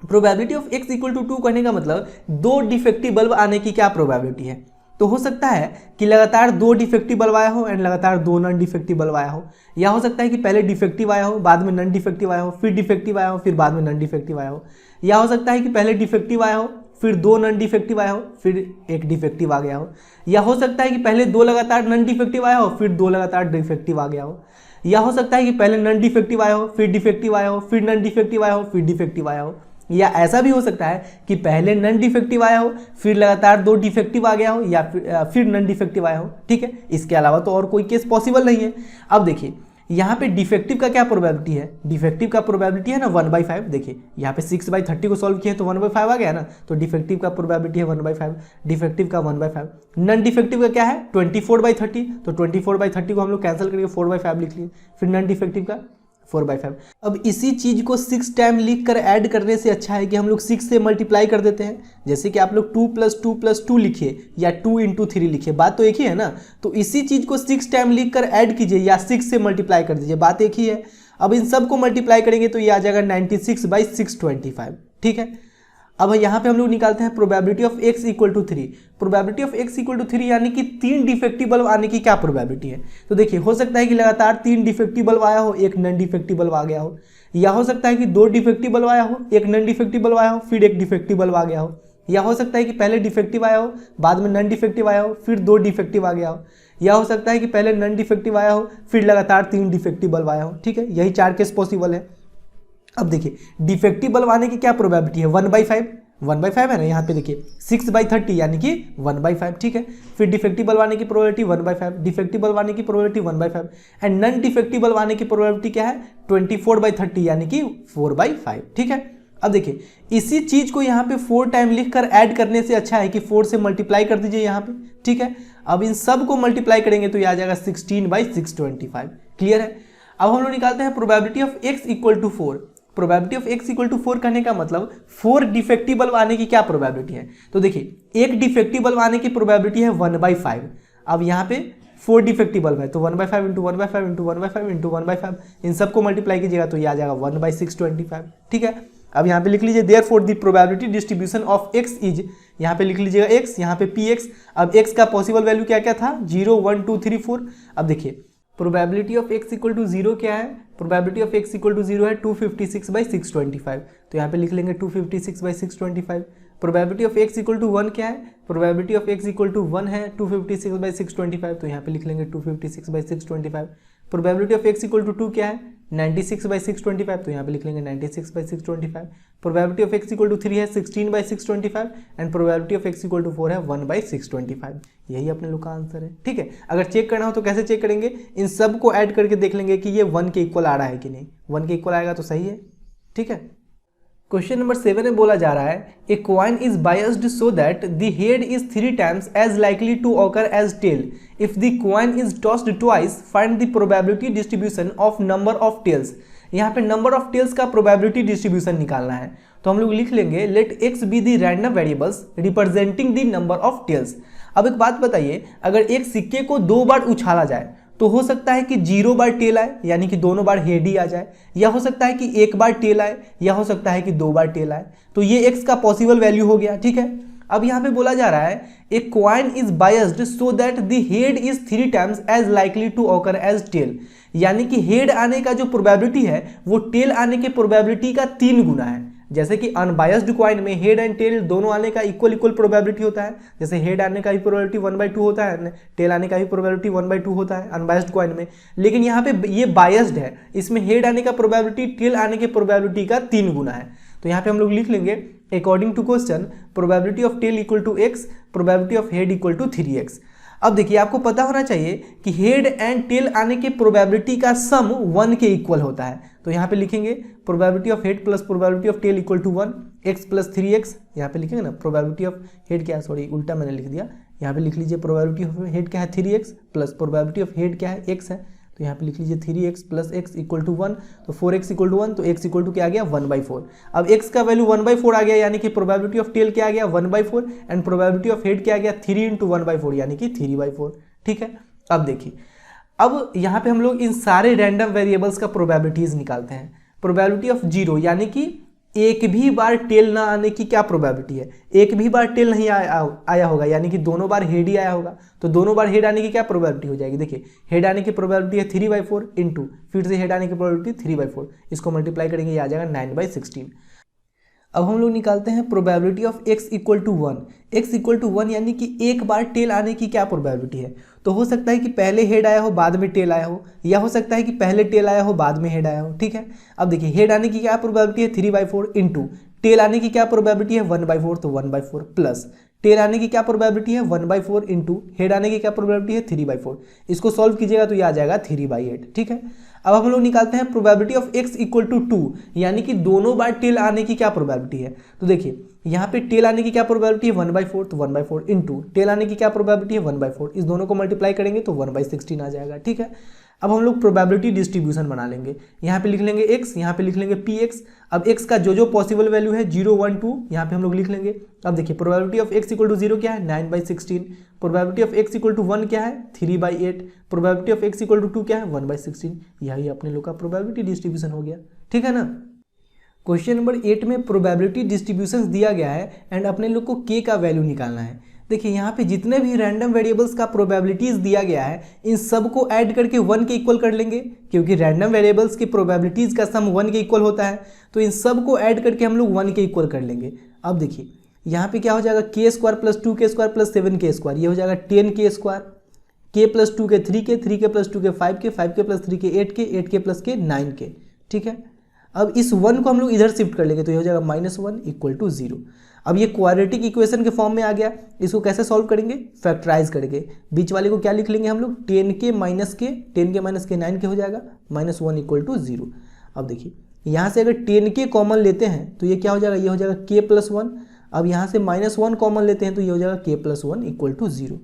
Probability of x equal to 2 कहने का मतलब 2 डिफेक्टिव बल्ब आने की क्या प्रोबेबिलिटी है। तो हो सकता है कि लगातार 2 डिफेक्टिव बल्ब आया हो एंड लगातार 2 नॉन डिफेक्टिव बल्ब आया हो, या हो सकता है कि पहले डिफेक्टिव आया हो, बाद में नॉन डिफेक्टिव आया हो, फिर डिफेक्टिव आया हो, फिर बाद में नॉन डिफेक्टिव आया हो, या हो सकता है कि पहले डिफेक्टिव आया हो, फिर 2 नॉन डिफेक्टिव आया हो, फिर एक डिफेक्टिव आ गया हो, या हो सकता है कि पहले 2 लगातार नॉन डिफेक्टिव आया हो, फिर 2 लगातार डिफेक्टिव आ गया हो, या हो सकता है कि पहले नॉन डिफेक्टिव आया हो, फिर डिफेक्टिव आया हो, फिर नॉन डिफेक्टिव आया हो, फिर डिफेक्टिव आया हो, या ऐसा भी हो सकता है कि पहले नॉन डिफेक्टिव आया हो, फिर लगातार 2 डिफेक्टिव आ गया हो, या फिर नॉन डिफेक्टिव आया हो। ठीक है, इसके अलावा तो और कोई केस पॉसिबल नहीं है। अब देखिए यहाँ पे डिफेक्टिव का क्या प्रोबेबिलिटी है, डिफेक्टिव का प्रोबेबिलिटी है ना 1/5। देखिए यहाँ पे 6/30 को सॉल्व किया तो 1/5 आ गया ना, तो डिफेक्टिव का प्रोबेबिलिटी है 1/5, डिफेक्टिव का 1/5। नॉन डिफेक्टिव का क्या है 24/30, तो 24/30 को हम लोग कैंसिल करके 4/5 लिख लिए, फिर नॉन डिफेक्टिव का 4/5। अब इसी चीज को 6 टाइम लिख कर ऐड करने से अच्छा है कि हम लोग 6 से मल्टीप्लाई कर देते हैं। जैसे कि आप लोग 2 + 2 + 2 लिखिए या 2 × 3 लिखिए, बात तो एक ही है ना। तो इसी चीज को 6 टाइम लिख कर ऐड कीजिए या 6 से मल्टीप्लाई कर दीजिए, बात एक ही है। अब इन सब को मल्टीप्लाई करेंगे तो ये आ जाएगा 96/625। ठीक है, अब यहाँ पे हम लोग निकालते हैं probability of x equal to 3। Probability of x equal to 3 यानी कि 3 डिफेक्टिव बल्ब आने की क्या प्रोबेबिलिटी है। तो देखिए हो सकता है कि लगातार 3 डिफेक्टिव बल्ब आया हो, एक नॉन डिफेक्टिव बल्ब आ गया हो, या हो सकता है कि 2 डिफेक्टिव बल्ब आया हो, एक नॉन डिफेक्टिव बल्ब आया हो, फिर एक डिफेक्टिव बल्ब आ गया हो, या हो सकता है कि पहले डिफेक्टिव आया हो, बाद में नॉन डिफेक्टिव आया हो, फिर 2 डिफेक्टिव आ गया हो, या हो सकता है कि पहले नॉन डिफेक्टिव आया हो, फिर लगातार 3 डिफेक्टिव बल्ब आया हो। ठीक है, यही 4 केस पॉसिबल है। अब देखिए डिफेक्टिव बल्ब आने की क्या प्रोबेबिलिटी है 1/5 है ना। यहाँ पे देखिए 6/30 यानी कि 1/5। ठीक है, फिर डिफेक्टिव बल्ब आने की प्रोबेबिलिटी 1/5, डिफेक्टिव बल्ब आने की probability 1/5 and non defective bulb आने की प्रोबेबिलिटी क्या है 24/30 यानी कि 4/5। ठीक है, अब देखिए इसी चीज को यहाँ पे 4 टाइम लिखकर ऐड करने से अच्छा है कि 4 से मल्टीप्लाई कर दीजिए यहाँ पे। ठीक है, अब इन सब को मल्टीप्लाई करेंगे तो ये आ जाएगा 16/625। क्लियर है। अब हम लोग निकालते हैं probability of x equal to 4। Probability of x equal to 4 कहने का मतलब 4 डिफेक्टिव बल्ब आने की क्या प्रोबेबिलिटी है। तो देखिए एक डिफेक्टिव बल्ब आने की प्रोबेबिलिटी है 1/5। अब यहाँ पे 4 डिफेक्टिव बल्ब है तो 1/5 × 1/5 × 1/5 × 1/5 इन सबको मल्टीप्लाई कीजिएगा तो ये आ जाएगा 1/625। ठीक है, अब यहाँ पे लिख लीजिए therefore the probability distribution of x is, यहाँ पे लिख लीजिएगा x, यहाँ पे px। अब x का पॉसिबल वैल्यू क्या क्या था 0 1 2 3 4। अब देखिए probability of x equal to 0 क्या है, probability of x equal to 0 है 256/625, तो यहाँ पे लिख लेंगे 256/625। Probability of x equal to 1 क्या है, probability of x equal to 1 है 256/625, तो यहाँ पे लिख लेंगे 256/625। Probability of x equal to 2 क्या है 96/625, तो यहाँ पे लिख लेंगे 96/625। Probability of x equal to 3 है 16/625 and probability of x equal to 4 है 1/625। यही अपने लोग का आंसर है। ठीक है, अगर चेक करना हो तो कैसे चेक करेंगे, इन सब को ऐड करके देख लेंगे कि ये 1 के इक्वल आ रहा है कि नहीं। 1 के इक्वल आएगा तो सही है। ठीक है, क्वेश्चन नंबर 7 में बोला जा रहा है a coin is biased so that the head is 3 times as likely to occur as tail. If the coin is tossed twice find the probability distribution of number of tails. यहाँ पे नंबर ऑफ टेल्स का प्रोबेबिलिटी डिस्ट्रीब्यूशन निकालना है, तो हम लोग लिख लेंगे let X be the random variables representing the number of tails. अब एक बात बताइए, अगर एक सिक्के को 2 बार उछाला जाए तो हो सकता है कि 0 बार टेल आए, यानी कि दोनों बार हेड ही आ जाए, या हो सकता है कि 1 बार टेल आए, या हो सकता है कि 2 बार टेल आए। तो ये x का पॉसिबल वैल्यू हो गया। ठीक है, अब यहाँ पे बोला जा रहा है a coin is biased so that the head is 3 times as likely to occur as tail, यानी कि हेड आने का जो प्रोबेबिलिटी है वो टेल आने के प्रोबेबिलिटी का 3 गुना है। जैसे कि अनबायस्ड कॉइन में हेड एंड टेल दोनों आने का इक्वल प्रोबेबिलिटी होता है, जैसे हेड आने का भी प्रोबेबिलिटी 1/2 होता है, टेल आने का भी प्रोबेबिलिटी 1/2 होता है अनबायस्ड कॉइन में। लेकिन यहाँ पे ये बायस्ड है, इसमें हेड आने का प्रोबेबिलिटी टेल आने के प्रोबेबिलिटी का 3 गुना है। तो यहाँ पे हम लोग लिख लेंगे according to question probability of tail equal to x, probability of head equal to 3x। अब देखिए, आपको पता होना चाहिए कि हेड एंड टेल आने के प्रोबेबिलिटी का सम 1 के इक्वल होता है। तो यहाँ पे लिखेंगे probability of head plus probability of tail equal to 1, x plus 3x। यहाँ पे लिखेंगे ना प्रोबेबिलिटी ऑफ हेड क्या है, सॉरी उल्टा मैंने लिख दिया, यहाँ पे लिख लीजिए प्रोबेबिलिटी ऑफ हेड क्या है 3x plus probability of head क्या है x है, तो यहाँ पे लिख लीजिए 3x plus x equal to 1, तो 4x इक्वल टू 1, तो x इक्वल टू क्या आ गया 1/4। अब x का वैल्यू 1/4 आ गया, यानी कि प्रोबेबिलिटी ऑफ टेल क्या आ गया 1/4 एंड प्रोबेबिलिटी ऑफ हेड क्या आ गया 3 × 1/4 यानी कि 3/4। ठीक है, अब देखिए, अब यहाँ पे हम लोग इन सारे रैंडम वेरिएबल्स का प्रोबेबिलिटीज निकालते हैं। प्रोबेबिलिटी ऑफ 0 यानी कि एक भी बार टेल ना आने की क्या प्रोबेबिलिटी है, एक भी बार टेल नहीं आया होगा, यानी कि दोनों बार हेड ही आया होगा। तो दोनों बार हेड आने की क्या प्रोबेबिलिटी हो जाएगी, देखिए हेड आने की प्रोबेबिलिटी है 3/4 इंटू फिर से हेड आने की प्रोबेबिलिटी 3/4, इसको मल्टीप्लाई करेंगे ये आ जाएगा 9/16। अब हम लोग निकालते हैं probability of x equal to 1। x equal to 1 यानी कि एक बार टेल आने की क्या प्रोबेबिलिटी है, तो हो सकता है कि पहले हेड आया हो बाद में टेल आया हो, या हो सकता है कि पहले टेल आया हो बाद में हेड आया हो। ठीक है, अब देखिए हेड आने की क्या प्रोबेबिलिटी है 3/4 इंटू टेल आने की क्या प्रोबेबिलिटी है 1/4, तो 1/4 प्लस टेल आने की क्या प्रोबेबिलिटी है 1/4 इंटू हेड आने की क्या प्रोबेबिलिटी है 3/4। इसको सॉल्व कीजिएगा तो ये आ जाएगा 3/8। ठीक है, अब हम लोग निकालते हैं probability of x equal to 2, यानी कि दोनों बार टेल आने की क्या प्रोबेबिलिटी है। तो देखिए यहाँ पे टेल आने की क्या प्रोबेबिलिटी है 1/4, तो 1/4 इंटू टेल आने की क्या प्रोबेबिलिटी है 1/4, इस दोनों को मल्टीप्लाई करेंगे तो 1/16 आ जाएगा। ठीक है, अब हम लोग प्रोबेबिलिटी डिस्ट्रीब्यूशन बना लेंगे, यहाँ पे लिख लेंगे x, यहाँ पे लिख लेंगे px। अब x का जो पॉसिबल वैल्यू है 0, 1, 2 यहाँ पे हम लोग लिख लेंगे। अब देखिए probability of x equal to 0 क्या है 9/16, probability of x equal to 1 क्या है 3/8, probability of x equal to 2 क्या है 1/16। यही अपने लोग का प्रोबेबिलिटी डिस्ट्रीब्यूशन हो गया। ठीक है ना। क्वेश्चन नंबर 8 में प्रोबेबिलिटी डिस्ट्रीब्यूशन दिया गया है एंड अपने लोग को k का वैल्यू निकालना है। देखिए यहाँ पे जितने भी रैंडम वेरिएबल्स का प्रोबेबिलिटीज दिया गया है इन सब को ऐड करके 1 के इक्वल कर लेंगे, क्योंकि रैंडम वेरिएबल्स की प्रोबेबिलिटीज का सम 1 के इक्वल होता है, तो इन सब को ऐड करके हम लोग 1 के इक्वल कर लेंगे। अब देखिए यहाँ पे क्या हो जाएगा k² plus 2k² plus 7k², ये हो जाएगा 10k², k प्लस 2 के 3k, 3k प्लस 2 के 5k, 5k plus 3k 8k, 8k plus के 9k। ठीक है, अब इस 1 को हम लोग इधर शिफ्ट कर लेंगे तो ये हो जाएगा -1 इक्वल टू 0। अब ये क्वाड्रेटिक इक्वेशन के फॉर्म में आ गया, इसको कैसे सॉल्व करेंगे फैक्टराइज करके। बीच वाले को क्या लिख लेंगे हम लोग 10k माइनस के 9k हो जाएगा -1 इक्वल टू 0। अब देखिए यहाँ से अगर 10k कॉमन लेते हैं तो ये क्या हो जाएगा, ये हो जाएगा k प्लस 1। अब यहाँ से -1 कॉमन लेते हैं तो ये हो जाएगा k प्लस 1 इक्वल टू 0।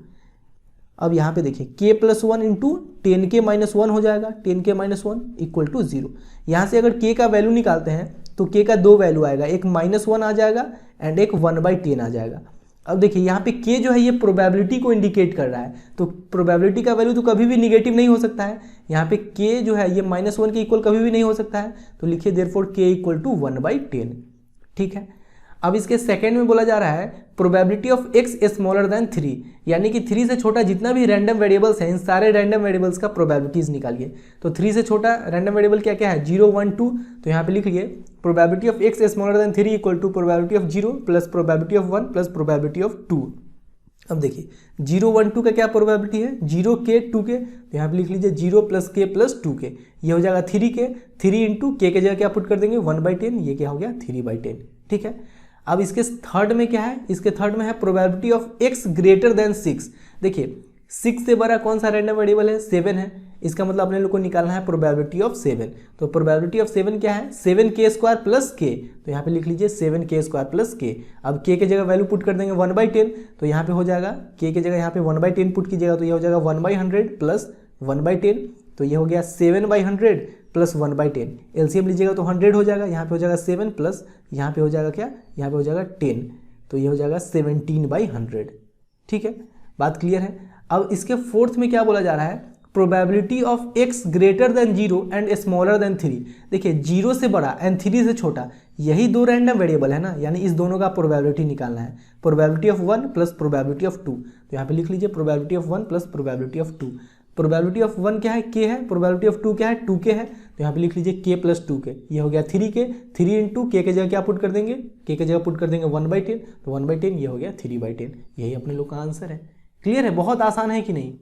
अब यहाँ पे देखिए k plus 1 into 10k minus 1 हो जाएगा, 10k माइनस 1 इक्वल टू 0। यहाँ से अगर k का वैल्यू निकालते हैं तो k का 2 वैल्यू आएगा, एक -1 आ जाएगा एंड एक 1/10 आ जाएगा। अब देखिए यहाँ पे k जो है ये प्रोबेबिलिटी को इंडिकेट कर रहा है, तो प्रोबेबिलिटी का वैल्यू तो कभी भी निगेटिव नहीं हो सकता है। यहाँ पे k जो है ये -1 के इक्वल कभी भी नहीं हो सकता है, तो लिखिए देयरफॉर k इक्वल टू 1/10। ठीक है, अब इसके सेकेंड में बोला जा रहा है probability of x smaller than 3, यानी कि 3 से छोटा जितना भी रैंडम वेरिएबल्स हैं इन सारे रैंडम वेरिएबल्स का प्रोबेबिलिटीज निकालिए। तो 3 से छोटा रैंडम वेरिएबल क्या क्या है 0, 1, 2, तो यहाँ पे लिखिए probability of x smaller than 3 equal to probability of 0 plus probability of 1 plus probability of 2। अब देखिए 0 1 2 का क्या प्रोबेबिलिटी है, 0 के 2 के, तो यहाँ पे लिख लीजिए 0 + k + 2k, ये हो जाएगा 3 के, 3 इंटू के जगह क्या पुट कर देंगे 1/10, ये क्या हो गया 3/10, ठीक है। अब इसके थर्ड में क्या है, इसके थर्ड में है probability of x greater than 6। देखिए 6 से बड़ा कौन सा रैंडम वेरिएबल है, 7 है, इसका मतलब अपने लोग को निकालना है प्रोबेबिलिटी ऑफ 7। तो प्रोबेबिलिटी ऑफ 7 क्या है, 7k² + k, तो यहाँ पे लिख लीजिए 7k² + k। अब k के जगह वैल्यू पुट कर देंगे 1/10, तो यहाँ पे हो जाएगा k के जगह यहाँ पे 1/10 पुट कीजिएगा, तो ये हो जाएगा 1/100 + 1/10, तो ये हो गया 7/100 + 1/10, एलसीएम लीजिएगा तो 100 हो जाएगा, यहाँ पे हो जाएगा 7 प्लस यहाँ पे हो जाएगा क्या, यहाँ पे हो जाएगा 10, तो ये हो जाएगा 17/100, ठीक है, बात क्लियर है। अब इसके फोर्थ में क्या बोला जा रहा है, probability of x greater than 0 and smaller than 3। देखिए 0 से बड़ा एंड 3 से छोटा, यही दो रैंडम वेरिएबल है ना, यानी इस दोनों का प्रोबेबिलिटी निकालना है, प्रोबेबिलिटी ऑफ 1 + प्रोबेबिलिटी ऑफ 2। तो यहाँ पे लिख लीजिए probability of 1 + probability of 2। Probability of 1 क्या है, k है, प्रोबेबिलिटी ऑफ 2 क्या है, 2k है, तो यहाँ पे लिख लीजिए k + 2k, ये हो गया 3k, 3 इंटू k के जगह क्या पुट कर देंगे, k के जगह पुट कर देंगे 1/10, तो 1/10 ये हो गया 3/10, यही अपने लोग का आंसर है। क्लियर है, बहुत आसान है कि नहीं।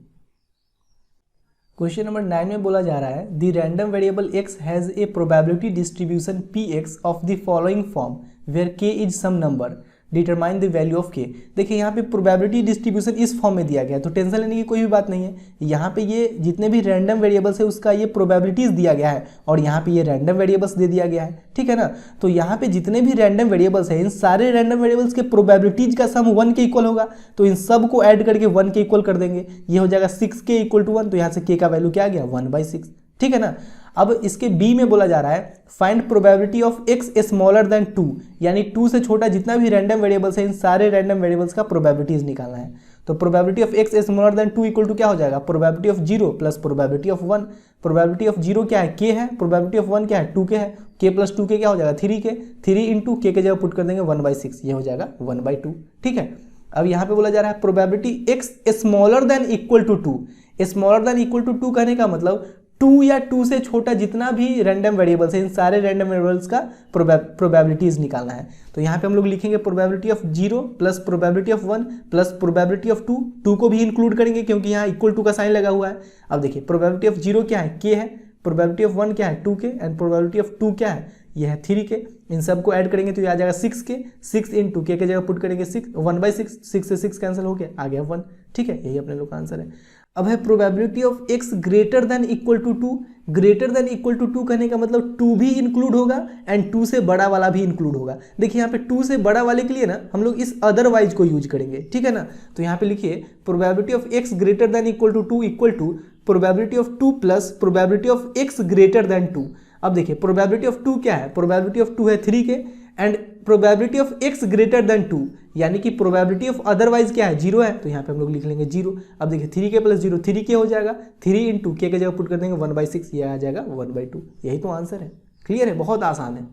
क्वेश्चन नंबर 9 में बोला जा रहा है the random variable x has a probability distribution px of the following form where k is some number, determine the value of k। देखिए यहाँ पे प्रोबेबिलिटी डिस्ट्रीब्यूशन इस फॉर्म में दिया गया है, तो टेंशन लेने की कोई भी बात नहीं है। यहाँ पे ये जितने भी रैंडम वेरिएबल्स है उसका ये प्रोबेबिलिटीज दिया गया है, और यहाँ पे ये रैंडम वेरिएबल्स दे दिया गया है, ठीक है ना। तो यहाँ पे जितने भी रैंडम वेरिएबल्स है, इन सारे रैंडम वेरिएबल्स के प्रोबेबिलिटीज का सम 1 के इक्वल होगा, तो इन सब को ऐड करके 1 के इक्वल कर देंगे, ये हो जाएगा 6k = 1, तो यहाँ से k का वैल्यू क्या आ गया 1/6, ठीक है ना। अब इसके बी में बोला जा रहा है find probability of x smaller then 2, यानी 2 से छोटा जितना भी रैंडम वेरिएबल्स है, इन सारे रैंडम वेरिएबल्स का प्रोबेबिलिटीज निकालना है। तो probability of x smaller then 2 = क्या हो जाएगा, probability of 0 + probability of 1। Probability of 0 क्या है, k है, प्रोबेबिलिटी ऑफ 1 क्या है, 2k है, k + 2k क्या हो जाएगा 3k, 3 इंटू k के जगह पुट कर देंगे 1/6, ये हो जाएगा 1/2, ठीक है। अब यहाँ पे बोला जा रहा है probability x smaller then = 2। Smaller than = 2 कहने का मतलब 2 या 2 से छोटा जितना भी रैंडम वेरिएबल्स है, इन सारे रैंडम वेरिएबल्स का प्रोबेबिलिटीज निकालना है। तो यहाँ पे हम लोग लिखेंगे probability of 0 + probability of 1 + probability of 2, 2 को भी इंक्लूड करेंगे क्योंकि यहाँ = का साइन लगा हुआ है। अब देखिए प्रोबेबिलिटी ऑफ 0 क्या है, k है, प्रोबेबिलिटी ऑफ 1 क्या है 2k, एंड प्रोबेबिलिटी ऑफ 2 क्या है, यह है 3k। इन सबको ऐड करेंगे तो ये आ जाएगा 6k, 6 इंटू k के जगह पुट करेंगे 1/6, 6 से 6 कैंसिल हो गया, आ गया 1, ठीक है, यही अपने लोग का आंसर है। अब है probability of x greater than = 2। Greater than = 2 कहने का मतलब 2 भी इंक्लूड होगा एंड 2 से बड़ा वाला भी इंक्लूड होगा। देखिए यहाँ पे 2 से बड़ा वाले के लिए ना हम लोग इस अदरवाइज को यूज करेंगे, ठीक है ना। तो यहाँ पे लिखिए probability of x greater than = 2 = probability of 2 + probability of x greater than 2। अब देखिए प्रोबेबिलिटी ऑफ 2 क्या है, प्रोबेबिलिटी ऑफ 2 है 3k, and probability of x greater than 2 यानी कि प्रोबेबिलिटी ऑफ अदरवाइज क्या है 0 है, तो यहाँ पे हम लोग लिख लेंगे 0। अब देखिए 3k + 0 3k हो जाएगा, 3 इंटू k के जगह पुट कर देंगे 1/6, ये आ जाएगा 1/2, यही तो आंसर है। क्लियर है, बहुत आसान है।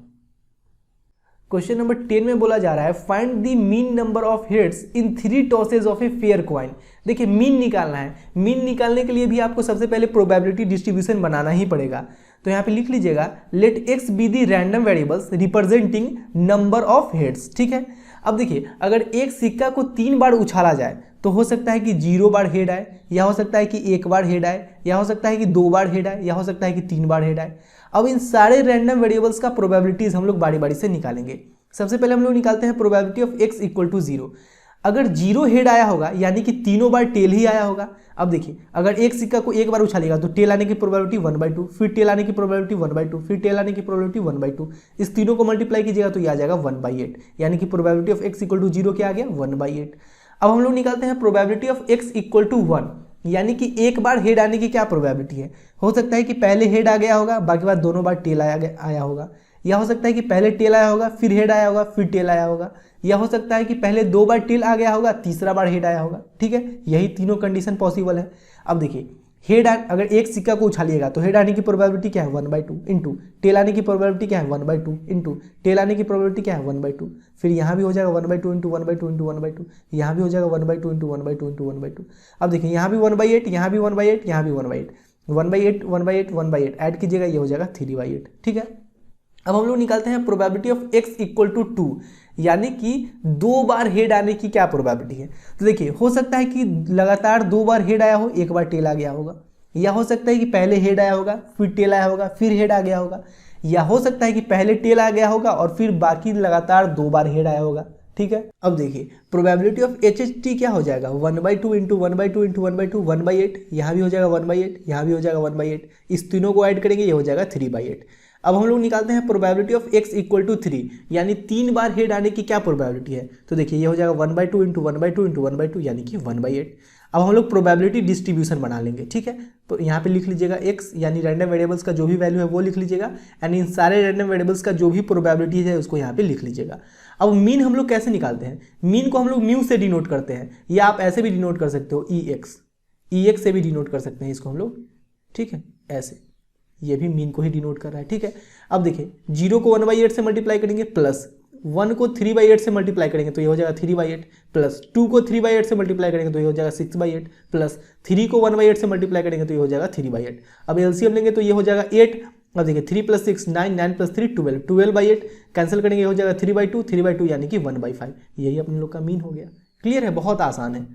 क्वेश्चन नंबर 10 में बोला जा रहा है find the mean number of heads in 3 tosses of a fair coin. देखिए मीन निकालना है, मीन निकालने के लिए भी आपको सबसे पहले प्रोबेबिलिटी डिस्ट्रीब्यूशन बनाना ही पड़ेगा। तो यहाँ पे लिख लीजिएगा let x be the random variables representing number of heads, ठीक है। अब देखिए अगर एक सिक्का को 3 बार उछाला जाए तो हो सकता है कि 0 बार हेड आए, या हो सकता है कि 1 बार हेड आए, या हो सकता है कि 2 बार हेड आए, या हो सकता है कि 3 बार हेड आए। अब इन सारे रैंडम वेरिएबल्स का प्रोबेबिलिटीज हम लोग बारी बारी से निकालेंगे। सबसे पहले हम लोग निकालते हैं प्रोबेबिलिटी ऑफ x = 0। अगर 0 हेड आया होगा यानी कि तीनों बार टेल ही आया होगा। अब देखिए अगर एक सिक्का को 1 बार उछालेगा तो टेल आने की प्रोबेबिलिटी 1/2, फिर टेल आने की प्रोबेबिलिटी 1/2, फिर टेल आने की प्रोबेबिलिटी 1/2। इस तीनों को मल्टीप्लाई कीजिएगा तो ये आ जाएगा 1/8, यानी कि प्रोबेबिलिटी ऑफ x = 0 क्या आ गया 1/8। अब हम लोग निकालते हैं प्रोबेबिलिटी ऑफ x = 1, यानी कि 1 बार हेड आने की क्या प्रोबेबिलिटी है। हो सकता है कि पहले हेड आ गया होगा, बाकी बार दोनों बार टेल आया होगा, या हो सकता है कि पहले टेल आया होगा, फिर हेड आया होगा, फिर टेल आया होगा, या हो सकता है कि पहले 2 बार टेल आ गया होगा, तीसरा बार हेड आया होगा, ठीक है। यही तीनों कंडीशन पॉसिबल है। अब देखिए हेड अगर एक सिक्का को उछालिएगा तो हेड आने की प्रोबेबिलिटी क्या है 1/2 इंटू टेल आने की प्रोबेबिलिटी क्या है 1/2 इंटू टेल आने की प्रोबेबिलिटी क्या है 1/2, फिर यहाँ भी हो जाएगा 1/2 इंटू 1/2 इंटू 1/2, यहाँ भी हो जाएगा 1/2 इंटू 1/2 इंटू 1/2। अब देखिए यहाँ भी 1/8, यहाँ भी 1/8, यहाँ भी 1/8, 1/8 1/8 1/8 ऐड कीजिएगा, ये हो जाएगा 3/8, ठीक है। अब हम लोग निकालते हैं probability of x equal to 2, यानी कि 2 बार हेड आने की क्या प्रोबेबिलिटी है। तो देखिए हो सकता है कि लगातार 2 बार हेड आया हो, एक बार टेल आ गया होगा, या हो सकता है कि पहले हेड आया होगा फिर टेल आया होगा फिर हेड आ गया होगा, या हो सकता है कि पहले टेल आ गया होगा और फिर बाकी लगातार 2 बार हेड आया होगा। ठीक है, अब देखिए प्रोबेबिलिटी ऑफ HHT क्या हो जाएगा 1/2 इंटू 1/2 इंटू 1/2 1/8, यहाँ भी हो जाएगा 1/8, यहाँ भी हो जाएगा 1/8, इस तीनों को ऐड करेंगे ये हो जाएगा 3/8। अब हम लोग निकालते हैं probability of x equal to 3, यानी 3 बार हेड आने की क्या प्रोबेबिलिटी है। तो देखिए ये हो जाएगा 1/2 इंटू 1/2 इंटू 1/2 यानी कि 1/8। अब हम लोग प्रोबेबिलिटी डिस्ट्रीब्यूशन बना लेंगे। ठीक है, तो यहाँ पे लिख लीजिएगा x यानी रैंडम वेरिएबल्स का जो भी वैल्यू है वो लिख लीजिएगा, यानी इन सारे रैंडम वेरिएबल्स का जो भी प्रोबेबिलिटी है उसको यहाँ पे लिख लीजिएगा। अब मीन हम लोग कैसे निकालते हैं, मीन को हम लोग म्यू से डिनोट करते हैं, या आप ऐसे भी डिनोट कर सकते हो EX से भी डिनोट कर सकते हैं इसको हम लोग। ठीक है, ऐसे ये भी मीन को ही डिनोट कर रहा है। ठीक है, अब देखिए 0 को 1/8 से मल्टीप्लाई करेंगे, प्लस 1 को 3/8 से मल्टीप्लाई करेंगे तो ये हो जाएगा 3/8, प्लस 2 को 3/8 से मल्टीप्लाई करेंगे तो ये हो जाएगा 6/8, प्लस 3 को 1/8 से मल्टीप्लाई करेंगे तो ये हो जाएगा 3/8। अब एलसीएम लेंगे तो ये हो जाएगा 8। अब देखिए 3 + 6 9, 9 + 3 12, 12/8 कैंसिल करेंगे ये हो जाएगा 3/2 यानी कि 1/5। यही अपने लोग का मीन हो गया। क्लियर है, बहुत आसान है।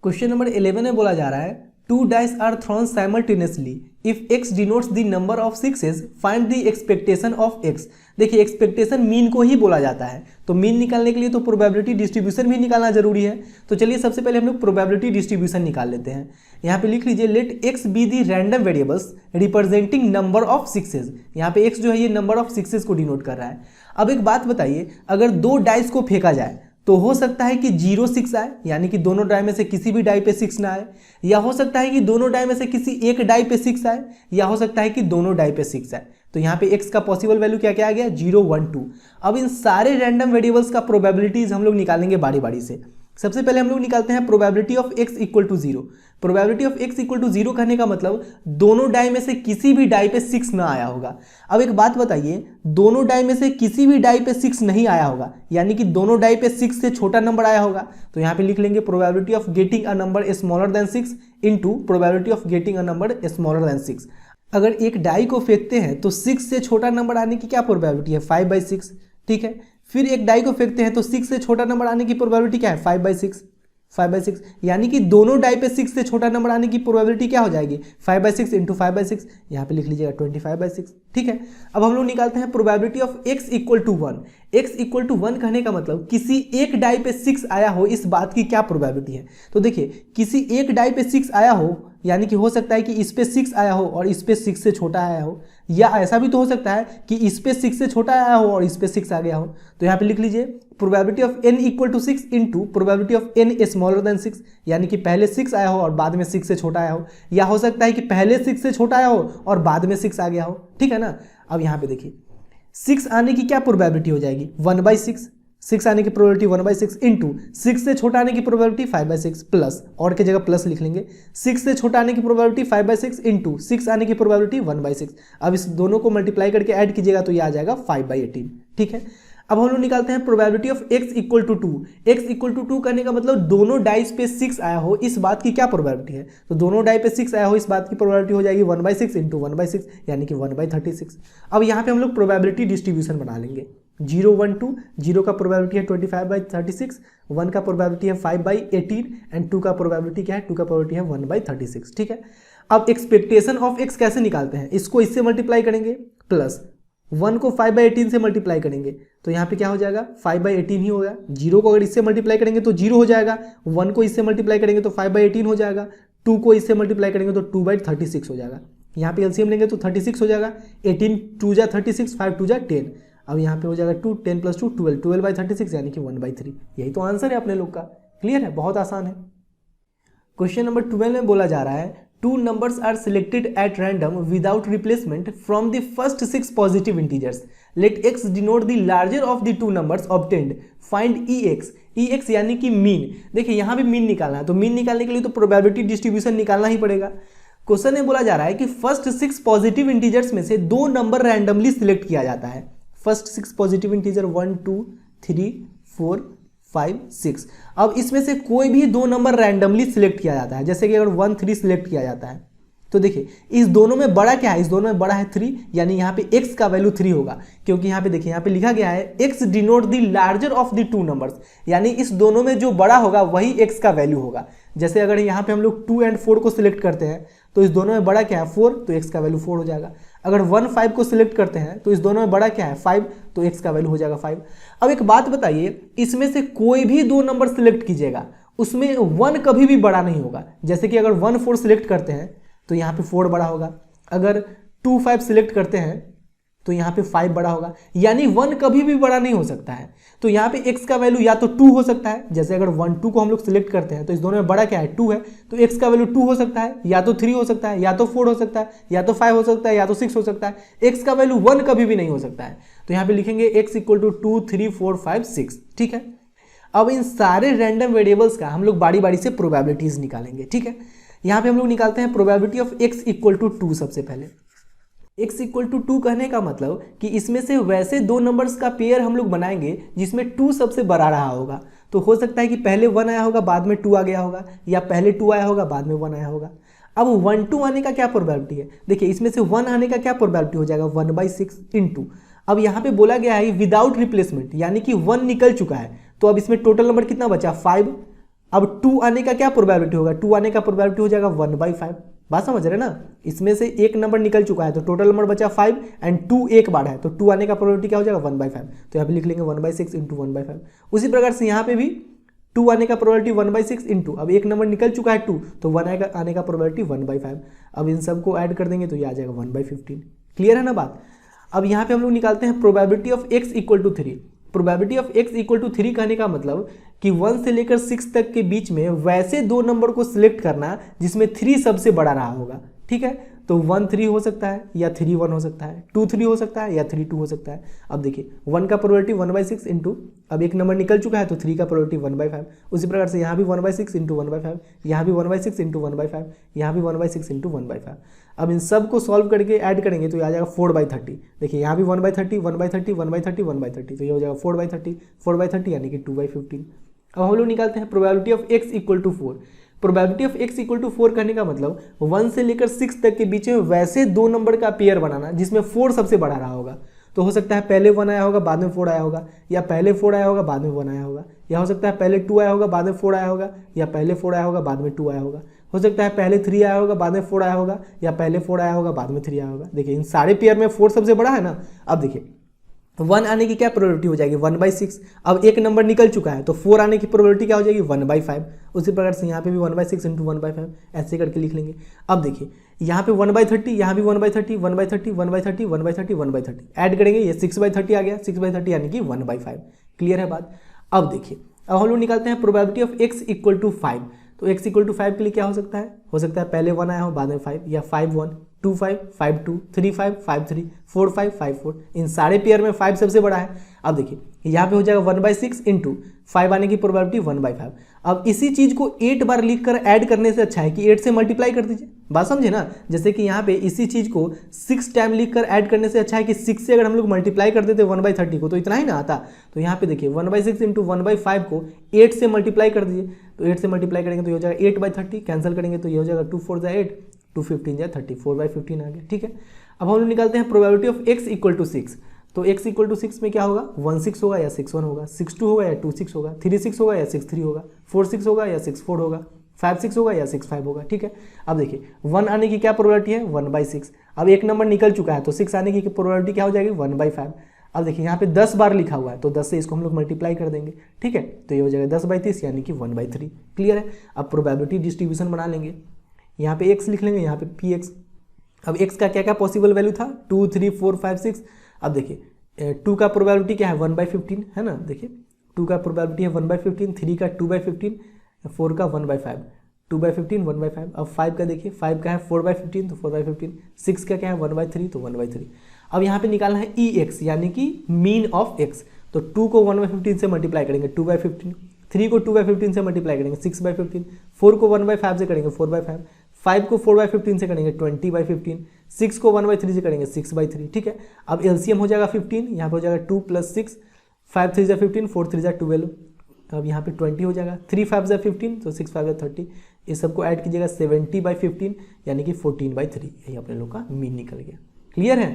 क्वेश्चन नंबर 11 में बोला जा रहा है 2 dice are thrown simultaneously. If x denotes the number of sixes, find the expectation of x. देखिए एक्सपेक्टेशन मीन को ही बोला जाता है, तो मीन निकालने के लिए तो प्रोबेबिलिटी डिस्ट्रीब्यूशन भी निकालना जरूरी है। तो चलिए सबसे पहले हम लोग प्रोबेबिलिटी डिस्ट्रीब्यूशन निकाल लेते हैं। यहाँ पे लिख लीजिए let x be the random variables representing number of sixes. यहाँ पे x जो है ये नंबर ऑफ सिक्सेज को डिनोट कर रहा है। अब एक बात बताइए, अगर 2 डाइस को फेंका जाए तो हो सकता है कि 0 6 आए, यानी कि दोनों डाई में से किसी भी डाई पे 6 ना आए, या हो सकता है कि दोनों डाई में से किसी एक डाई पे 6 आए, या हो सकता है कि दोनों डाई पे 6 आए। तो यहाँ पे x का पॉसिबल वैल्यू क्या क्या आ गया 0 1 2। अब इन सारे रैंडम वेरिएबल्स का प्रोबेबिलिटीज हम लोग निकालेंगे बारी बारी से। सबसे पहले हम लोग निकालते हैं probability of x equal to 0। Probability of x equal to 0 कहने का मतलब दोनों डाई में से किसी भी डाई पे 6 ना आया होगा। अब एक बात बताइए, दोनों डाई में से किसी भी डाई पे 6 नहीं आया होगा, यानी कि दोनों डाई पे 6 से छोटा नंबर आया होगा, तो यहाँ पे लिख लेंगे probability of getting a number smaller than 6 into probability of getting a number smaller than 6। अगर एक डाई को फेंकते हैं तो 6 से छोटा नंबर आने की क्या प्रोबेबिलिटी है 5/6। ठीक है, फिर एक डाई को फेंकते हैं तो 6 से छोटा नंबर आने की प्रोबेबिलिटी क्या है 5/6, यानी कि दोनों डाई पे 6 से छोटा नंबर आने की प्रोबेबिलिटी क्या हो जाएगी 5/6 इंटू 5/6, यहाँ पे लिख लीजिएगा 25/6। ठीक है, अब हम लोग निकालते हैं probability of x equal to 1। x equal to 1 कहने का मतलब किसी एक डाई पे 6 आया हो, इस बात की क्या प्रोबेबिलिटी है। तो देखिए किसी एक डाई पे 6 आया हो, यानी कि हो सकता है कि इस पे 6 आया हो और इस पे 6 से छोटा आया हो, या ऐसा भी तो हो सकता है कि इस पे 6 से छोटा आया हो और इस पे 6 आ गया हो। तो यहाँ पे लिख लीजिए probability of n equal to 6 into probability of n smaller than 6, यानी कि पहले 6 आया हो और बाद में 6 से छोटा आया हो, या हो सकता है कि पहले 6 से छोटा आया हो और बाद में 6 आ गया हो। ठीक है ना। अब यहाँ पे देखिए 6 आने की क्या प्रोबेबिलिटी हो जाएगी 1/6, 6 आने की प्रोबेबिलिटी 1/6 इंटू 6 से छोटा आने की प्रोबेबिलिटी 5/6, प्लस और की जगह प्लस लिख लेंगे 6 से छोटा आने की प्रोबेबिलिटी 5/6 इंटू 6 आने की प्रोबेबिलिटी 1/6। अब इस दोनों को मल्टीप्लाई करके ऐड कीजिएगा तो ये आ जाएगा 5/18। ठीक है, अब हम लोग निकालते हैं probability of x equal to 2। x equal to 2 करने का मतलब दोनों डाइस पे 6 आया हो, इस बात की क्या प्रोबेबिलिटी है। तो दोनों डाई पे 6 आया हो, इस बात की प्रोबेबिलिटी हो जाएगी 1/6 इंटू 1/6, यानी कि 1/36। अब यहाँ पे हम लोग प्रोबेबिलिटी डिस्ट्रीब्यूशन बना लेंगे 0 1 2। 0 का प्रोबेबिलिटी है 25/36, 1 का प्रोबेबिलिटी है 5/18 एंड 2 का प्रोबेबिलिटी क्या है 2 का प्रोबेबिलिटी है 1/36। ठीक है, अब एक्सपेक्टेशन ऑफ x कैसे निकालते हैं, इसको इससे मल्टीप्लाई करेंगे, प्लस 1 को 5/18 से मल्टीप्लाई करेंगे तो यहाँ पे क्या हो जाएगा 5/18 ही होगा। 0 को अगर इससे मल्टीप्लाई करेंगे तो 0 हो जाएगा, 1 को इससे मल्टीप्लाई करेंगे तो 5/18 हो जाएगा, 2 को इससे मल्टीप्लाई करेंगे तो 2/36 हो जाएगा। यहाँ पे एलसीएम लेंगे तो 36 हो जाएगा, 18 2 जा 36, 5 2 जा 10। अब यहाँ पे हो जाएगा 2 10 + 2 12, 12/36 यानी कि 1/3। यही तो आंसर है अपने लोग का। क्लियर है, बहुत आसान है। क्वेश्चन नंबर 12 में बोला जा रहा है 2 numbers are selected at random without replacement from the first 6 positive integers. Let x denote the larger of the 2 numbers obtained. Find EX. EX यानी कि मीन। देखिए यहाँ भी मीन निकालना है, तो मीन निकालने के लिए तो प्रोबेबिलिटी डिस्ट्रीब्यूशन निकालना ही पड़ेगा। क्वेश्चन में बोला जा रहा है कि फर्स्ट 6 पॉजिटिव इंटीजर्स में से 2 नंबर रैंडमली सिलेक्ट किया जाता है। First 6 positive integer 1 2 3 4 5 6। अब इसमें से कोई भी 2 नंबर रैंडमली सिलेक्ट किया जाता है, जैसे कि अगर 1 3 सिलेक्ट किया जाता है तो देखिए इस दोनों में बड़ा क्या है, इस दोनों में बड़ा है 3, यानी यहाँ पे x का वैल्यू 3 होगा, क्योंकि यहाँ पे देखिए यहाँ पे लिखा गया है x denote the larger of the two numbers, यानी इस दोनों में जो बड़ा होगा वही x का वैल्यू होगा। जैसे अगर यहाँ पे हम लोग 2 और 4 को सिलेक्ट करते हैं तो इस दोनों में बड़ा क्या है 4, तो x का वैल्यू 4 हो जाएगा। अगर 1 5 को सिलेक्ट करते हैं तो इस दोनों में बड़ा क्या है 5, तो x का वैल्यू हो जाएगा 5। अब एक बात बताइए, इसमें से कोई भी 2 नंबर सिलेक्ट कीजिएगा उसमें 1 कभी भी बड़ा नहीं होगा। जैसे कि अगर 1 4 सिलेक्ट करते हैं तो यहाँ पे 4 बड़ा होगा, अगर 2 5 सिलेक्ट करते हैं तो यहाँ पे 5 बड़ा होगा, यानी 1 कभी भी बड़ा नहीं हो सकता है। तो यहाँ पे x का वैल्यू या तो 2 हो सकता है, जैसे अगर 1 2 को हम लोग सिलेक्ट करते हैं तो इस दोनों में बड़ा क्या है 2 है, तो x का वैल्यू 2 हो सकता है, या तो 3 हो सकता है, या तो 4 हो सकता है, या तो 5 हो सकता है, या तो 6 हो सकता है। x का वैल्यू 1 कभी भी नहीं हो सकता है। तो यहाँ पे लिखेंगे x इक्वल टू 2 3 4 5 6, ठीक है। अब इन सारे रैंडम वेरिएबल्स का हम लोग बारी बारी से प्रोबेबिलिटीज निकालेंगे, ठीक है। यहाँ पे हम लोग निकालते हैं probability of x equal to 2। सबसे पहले x इक्वल टू 2 कहने का मतलब कि इसमें से वैसे 2 नंबर्स का पेयर हम लोग बनाएंगे जिसमें 2 सबसे बड़ा रहा होगा। तो हो सकता है कि पहले 1 आया होगा बाद में 2 आ गया होगा, या पहले 2 आया होगा बाद में 1 आया होगा। अब 1 2 आने का क्या प्रोबेबिलिटी है, देखिए इसमें से 1 आने का क्या प्रोबेबिलिटी हो जाएगा 1/6 इंटू, अब यहाँ पे बोला गया है विदाउट रिप्लेसमेंट, यानी कि 1 निकल चुका है, तो अब इसमें टोटल नंबर कितना बचा 5। अब 2 आने का क्या प्रोबेबिलिटी होगा, 2 आने का प्रोबेबिलिटी हो जाएगा 1/5। बात समझ रहे ना, इसमें से एक नंबर निकल चुका है तो टोटल नंबर बचा 5 एंड 2 एक बार है, तो 2 आने का प्रोबेबिलिटी क्या हो जाएगा 1/5। तो यहाँ पे लिख लेंगे 1/6 इंटू 1/5। उसी प्रकार से यहाँ पे भी 2 आने का प्रोबेबिलिटी 1/6 इंटू, अब एक नंबर निकल चुका है 2, तो 1 आने का प्रोबेबिलिटी 1/5। अब इन सबको ऐड कर देंगे तो ये आ जाएगा 1/15। क्लियर है ना बात। अब यहाँ पे हम लोग निकालते हैं probability of x equal to 3। Probability of x equal to 3 कहने का मतलब कि 1 से लेकर 6 तक के बीच में वैसे 2 नंबर को सिलेक्ट करना जिसमें 3 सबसे बड़ा रहा होगा, ठीक है। तो 1 3 हो सकता है, या 3 1 हो सकता है, 2 3 हो सकता है, या 3 2 हो सकता है। अब देखिए 1 का प्रोबेबिलिटी 1/6 इंटू, अब एक नंबर निकल चुका है तो 3 का प्रोबेबिलिटी 1/5। उसी प्रकार से यहाँ भी 1/6 इंटू 1/5, यहाँ भी 1/6 इंटू 1/5, यहाँ भी 1/6 इंटू 1/5। अब इन सब को सॉल्व करके ऐड करेंगे तो ये आ जाएगा 4/30। देखिए यहाँ भी 1/30 1/30 1/30 1/30, तो ये हो जाएगा 4/30 4/30 यानी कि 2/15। अब हम लोग निकालते हैं probability of x equal to 4। Probability of x equal to 4 करने का मतलब 1 से लेकर 6 तक के बीच में वैसे 2 नंबर का पेयर बनाना जिसमें 4 सबसे बड़ा रहा होगा। तो हो सकता है पहले 1 आया होगा बाद में 4 आया होगा, या पहले 4 आया होगा बाद में 1 आया होगा, या हो सकता है पहले 2 आया होगा बाद में 4 आया होगा, या पहले 4 आया होगा बाद में 2 आया होगा। हो सकता है पहले 3 आया होगा बाद में 4 आया होगा, या पहले 4 आया होगा बाद में 3 आया होगा। देखिए इन सारे पेयर में 4 सबसे बड़ा है ना। अब देखिए 1 आने की क्या प्रोबेबिलिटी हो जाएगी 1/6। अब एक नंबर निकल चुका है तो 4 आने की प्रोबेबिलिटी क्या हो जाएगी 1/5। उसी प्रकार से यहाँ पे भी 1/6 इंटू 1/5 ऐसे करके लिख लेंगे। अब देखिए यहाँ पे 1/30, यहाँ भी 1/30 1/30 1/30 1/30 1/30 ऐड करेंगे, ये 6/30 आ गया, 6/30 यानी कि 1/5। क्लियर है बात। अब देखिए अब हम लोग निकालते हैं probability of x equal to 5। तो x इक्वल टू 5 के लिए क्या हो सकता है, पहले 1 आया हो बाद में 5, या 5 1 2 5 5 2 3 5 5 3 4 5 5 4, इन सारे पेयर में 5 सबसे बड़ा है। अब देखिए यहाँ पे हो जाएगा 1/6 इंटू 5 आने की प्रोबेबिलिटी 1/5। अब इसी चीज को 8 बार लिखकर ऐड करने से अच्छा है कि 8 से मल्टीप्लाई कर दीजिए। बात समझे ना, जैसे कि यहाँ पे इसी चीज को 6 टाइम लिखकर ऐड करने से अच्छा है कि 6 से अगर हम लोग मल्टीप्लाई कर देते 1/30 को तो इतना ही ना आता। तो यहाँ पे देखिए 1/6 इंटू 1/5 को 8 से मल्टीप्लाई कर दीजिए, तो 8 से मल्टीप्लाई करेंगे तो ये हो जाएगा 8/30, कैंसिल करेंगे तो ये हो जाएगा 2 4 8 2 15 30, 4/15 आ गया, ठीक है। अब हम लोग निकालते हैं probability of x equal to 6। तो x इक्वल टू 6 में क्या होगा 1 6 होगा या 6 1 होगा, 6 2 होगा या 2 6 होगा, 3 6 होगा या 6 3 होगा, 4 6 होगा या 6 4 होगा, 5 6 होगा या 6 5 होगा, ठीक है। अब देखिए 1 आने की क्या प्रोबेबिलिटी है 1/6। अब एक नंबर निकल चुका है तो 6 आने की प्रोबेबिलिटी क्या हो जाएगी 1/5। अब देखिए यहाँ पे 10 बार लिखा हुआ है तो 10 से इसको हम लोग मल्टीप्लाई कर देंगे, ठीक है। तो ये हो जाएगा 10/30 यानी कि 1/3। क्लियर है। अब प्रोबेबिलिटी डिस्ट्रीब्यूशन बना लेंगे, यहाँ पे x लिख लेंगे, यहाँ पे px। अब x का क्या क्या पॉसिबल वैल्यू था 2 3 4 5 6। अब देखिए 2 का प्रोबेबिलिटी क्या है 1/15 है ना, देखिए 2 का प्रोबेबिलिटी है 1/15, 3 का 2/15, 4 का 1/5, 2/15 1/5। अब 5 का देखिए 5 का है 4/15 तो 4/15, 6 का क्या है 1/3 तो 1/3। अब यहाँ पे निकालना है ex यानी कि मीन ऑफ x। तो 2 को 1/15 से मल्टीप्लाई करेंगे 2/15, 3 को 2/15 से मल्टीप्लाई करेंगे 6/15, 4 को 1/5 से करेंगे 4/5, 5 को 4/15 से करेंगे 20/15, 6 को 1/3 से करेंगे 6/3, ठीक है। अब एलसीएम हो जाएगा 15, यहाँ पे हो जाएगा 2 + 6, 5 3 15, 4 3 12। अब यहाँ पे 20 हो जाएगा, 3 5 15 तो 6 5 30, इस सबको ऐड कीजिएगा 70/15 यानी कि 14/3, यही अपने लोग का मीन निकल गया। क्लियर है।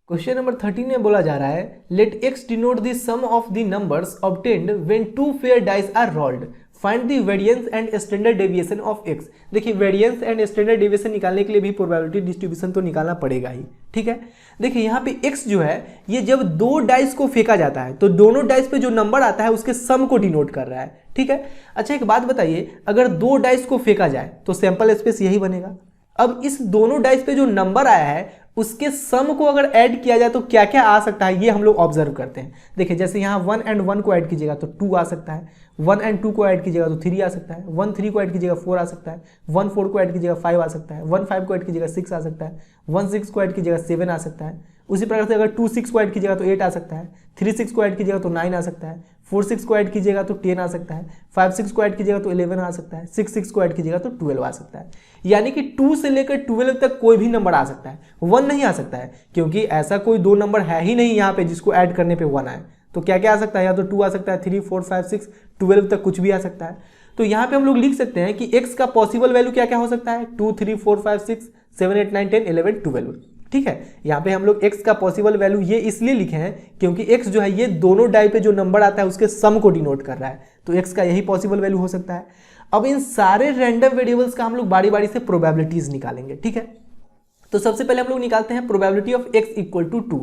क्वेश्चन नंबर 13 में बोला जा रहा है let x denote the sum of the numbers obtained when two fair dice are rolled, find the variance and standard deviation of x। देखिए वेरिएंस एंड स्टैंडर्ड डेविएशन निकालने के लिए भी प्रोबेबिलिटी डिस्ट्रीब्यूशन तो निकालना पड़ेगा ही, ठीक है। देखिए यहाँ पे x जो है ये जब दो डाइस को फेंका जाता है तो दोनों डाइस पे जो नंबर आता है उसके सम को डिनोट कर रहा है, ठीक है। अच्छा एक बात बताइए, अगर दो डाइस को फेंका जाए तो सैंपल स्पेस यही बनेगा। अब इस दोनों डाइस पे जो नंबर आया है उसके सम को अगर ऐड किया जाए तो क्या क्या आ सकता है ये हम लोग ऑब्जर्व करते हैं। देखिए जैसे यहाँ 1 and 1 को ऐड कीजिएगा तो 2 आ सकता है, 1 and 2 को ऐड कीजिएगा तो 3 आ सकता है, 1 3 को ऐड कीजिएगा 4 आ सकता है, 1 4 को ऐड कीजिएगा 5 आ सकता है, 1 5 को ऐड कीजिएगा 6 आ सकता है, 1 6 को ऐड कीजिएगा 7 आ सकता है। उसी प्रकार से अगर 2 6 को ऐड कीजिएगा तो 8 आ सकता है, 3 6 को ऐड कीजिएगा तो 9 आ सकता है, 4 6 को ऐड कीजिएगा तो 10 आ सकता है, 5 6 को ऐड कीजिएगा तो 11 आ सकता है, 6 6 को ऐड कीजिएगा तो 12 आ सकता है। यानी कि 2 से लेकर 12 तक कोई भी नंबर आ सकता है, 1 नहीं आ सकता है, क्योंकि ऐसा कोई दो नंबर है ही नहीं यहाँ पे जिसको ऐड करने पे 1 आए। तो क्या क्या आ सकता है, या तो 2 आ सकता है, 3 4 5 6 12 तक कुछ भी आ सकता है। तो यहाँ पे हम लोग लिख सकते हैं कि x का पॉसिबल वैल्यू क्या क्या हो सकता है, 2 3 4 5 6 7 8 9 10 11 12, ठीक है। यहाँ पे हम लोग x का पॉसिबल वैल्यू ये इसलिए लिखे हैं क्योंकि x जो है ये दोनों डाई पे जो नंबर आता है उसके सम को डिनोट कर रहा है, तो x का यही पॉसिबल वैल्यू हो सकता है। अब इन सारे रैंडम वेरिएबल्स का हम लोग बारी बारी से प्रोबेबिलिटीज निकालेंगे, ठीक है। तो सबसे पहले हम लोग निकालते हैं probability of x equal to 2।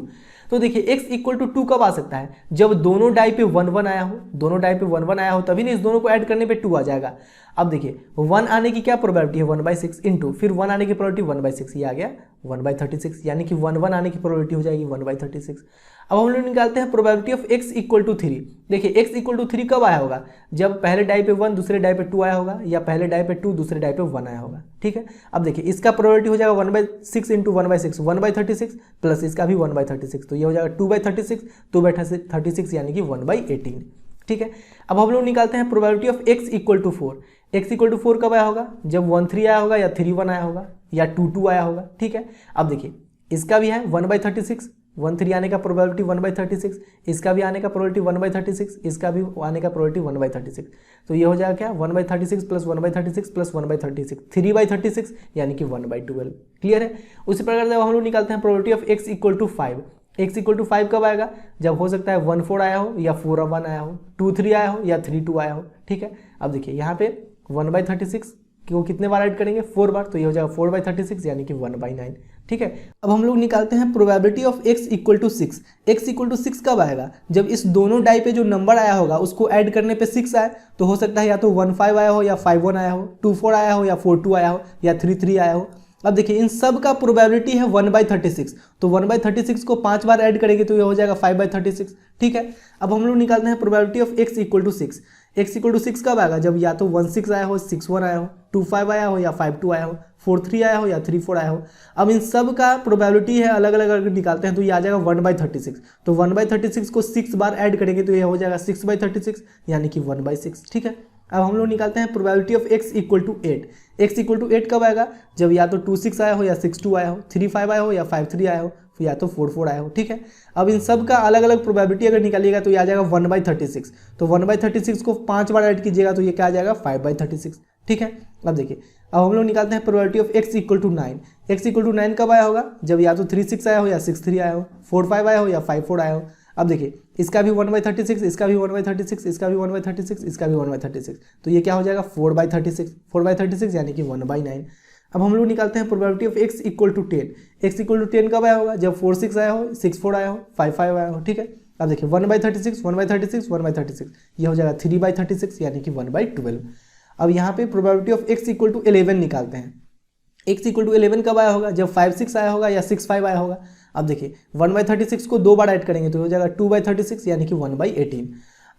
तो देखिए x इक्वल टू 2 कब आ सकता है, जब दोनों डाई पे 1 1 आया हो, दोनों डाई पे 1 1 आया हो तभी ना इस दोनों को ऐड करने पे 2 आ जाएगा। अब देखिए 1 आने की क्या प्रोबेबिलिटी है, 1/6 इंटू फिर 1 आने की प्रोबेबिलिटी 1/6, ये आ गया 1/36, यानी कि 1 1 आने की प्रोबेबिलिटी हो जाएगी 1/36। अब हम लोग निकालते हैं probability of x equal to 3। देखिए x इक्वल टू 3 कब आया होगा, जब पहले डाई पे 1 दूसरे डाई पे 2 आया होगा, या पहले डाई पे 2 दूसरे डाई पे 1 आया होगा, ठीक है। अब देखिए इसका प्रोबेबिलिटी हो जाएगा 1/6 इंटू 1/6 1/36 प्लस इसका भी 1/36, तो ये हो जाएगा 2/36 2/36 यानी कि 1/18, ठीक है। अब हम लोग निकालते हैं probability of x equal to 4। x equal to 4 कब आया होगा, जब 1 3 आया होगा, या 3 1 आया होगा, या 2 2 आया होगा, ठीक है। अब देखिए इसका भी है 1/36, 1 3 आने का प्रोबेबिलिटी 1/36, इसका भी आने का प्रोबेबिलिटी 1/36, इसका भी आने का प्रोबेबिलिटी 1/36, तो ये हो जाएगा क्या 1/36 प्लस 1/36 प्लस 1/36 3/36 यानी कि 1/12। क्लियर है। उसी प्रकार से हम लोग निकालते हैं probability of x equal to 5। x equal to 5 कब आएगा, जब हो सकता है 1 4 आया हो, या 4 1 आया हो, 2 3 आया हो, या 3 2 आया हो, ठीक है। अब देखिए यहाँ पे 1/36 को कितने बार ऐड करेंगे, 4 बार, तो ये हो जाएगा 4/36 यानी कि 1/9, ठीक है। अब हम लोग निकालते हैं probability of x equal to 6। x equal to 6 कब आएगा, जब इस दोनों डाई पे जो नंबर आया होगा उसको ऐड करने पे 6 आए, तो हो सकता है या तो 1 5 आया हो, या 5 1 आया हो, 2 4 आया हो, या 4 2 आया हो, या 3 3 आया हो। अब देखिए इन सब का प्रोबेबिलिटी है 1/36, तो 1/36 को 5 बार ऐड करेंगे तो ये हो जाएगा 5/36, ठीक है। अब हम लोग निकालते हैं probability of x equal to 6। x equal to 6 कब आएगा, जब या तो 1 6 आया हो, 6 1 आया हो, 2 5 आया हो, या 5 2 आया हो, 4 3 आया हो, या 3 4 आया हो। अब इन सब का प्रोबेबिलिटी है अलग अलग अगर निकालते हैं तो ये आ जाएगा 1/36, तो 1/36 को 6 बार ऐड करेंगे तो ये हो जाएगा 6/36 यानी कि 1/6, ठीक है। अब हम लोग निकालते हैं probability of x equal to 8। x equal to 8 कब आएगा, जब या तो 2 6 आया हो, या 6 2 आया हो, 3 5 आया हो, या 5 3 आया हो, या तो 4 4 आया हो, ठीक है। अब इन सब का अलग अलग प्रोबेबिलिटी अगर निकालिएगा तो ये आ जाएगा 1/36, तो 1/36 को 5 बार ऐड कीजिएगा तो ये क्या आ जाएगा 5/36, ठीक है। अब देखिए अब हम लोग निकालते हैं probability of x equal to 9। x equal to 9 कब आया होगा, जब या तो 3 6 आया हो, या 6 3 आया हो, 4 5 आया हो, या 5 4 आया हो। अब देखिए इसका भी 1/36, इसका भी 1/36, इसका भी 1/36, इसका भी 1/36, तो ये क्या हो जाएगा 4/36 यानी कि 1/9। अब हम लोग निकालते हैं probability of x equal to 10। x equal to 10 कब आया होगा, जब 4 6 आया हो, 6 4 आया हो, 5 5 आया हो, ठीक है। अब देखिए 1/36 1/36 1/36, ये हो जाएगा 3/36 यानी कि 1/12। अब यहाँ पे probability of x equal to 11 निकालते हैं। x इक्वल टू 11 कब आया होगा, जब 5 6 आया होगा, या 6 5 आया होगा। अब देखिए 1/36 को 2 बार ऐड करेंगे तो हो जाएगा 2/36 यानी कि 1/18।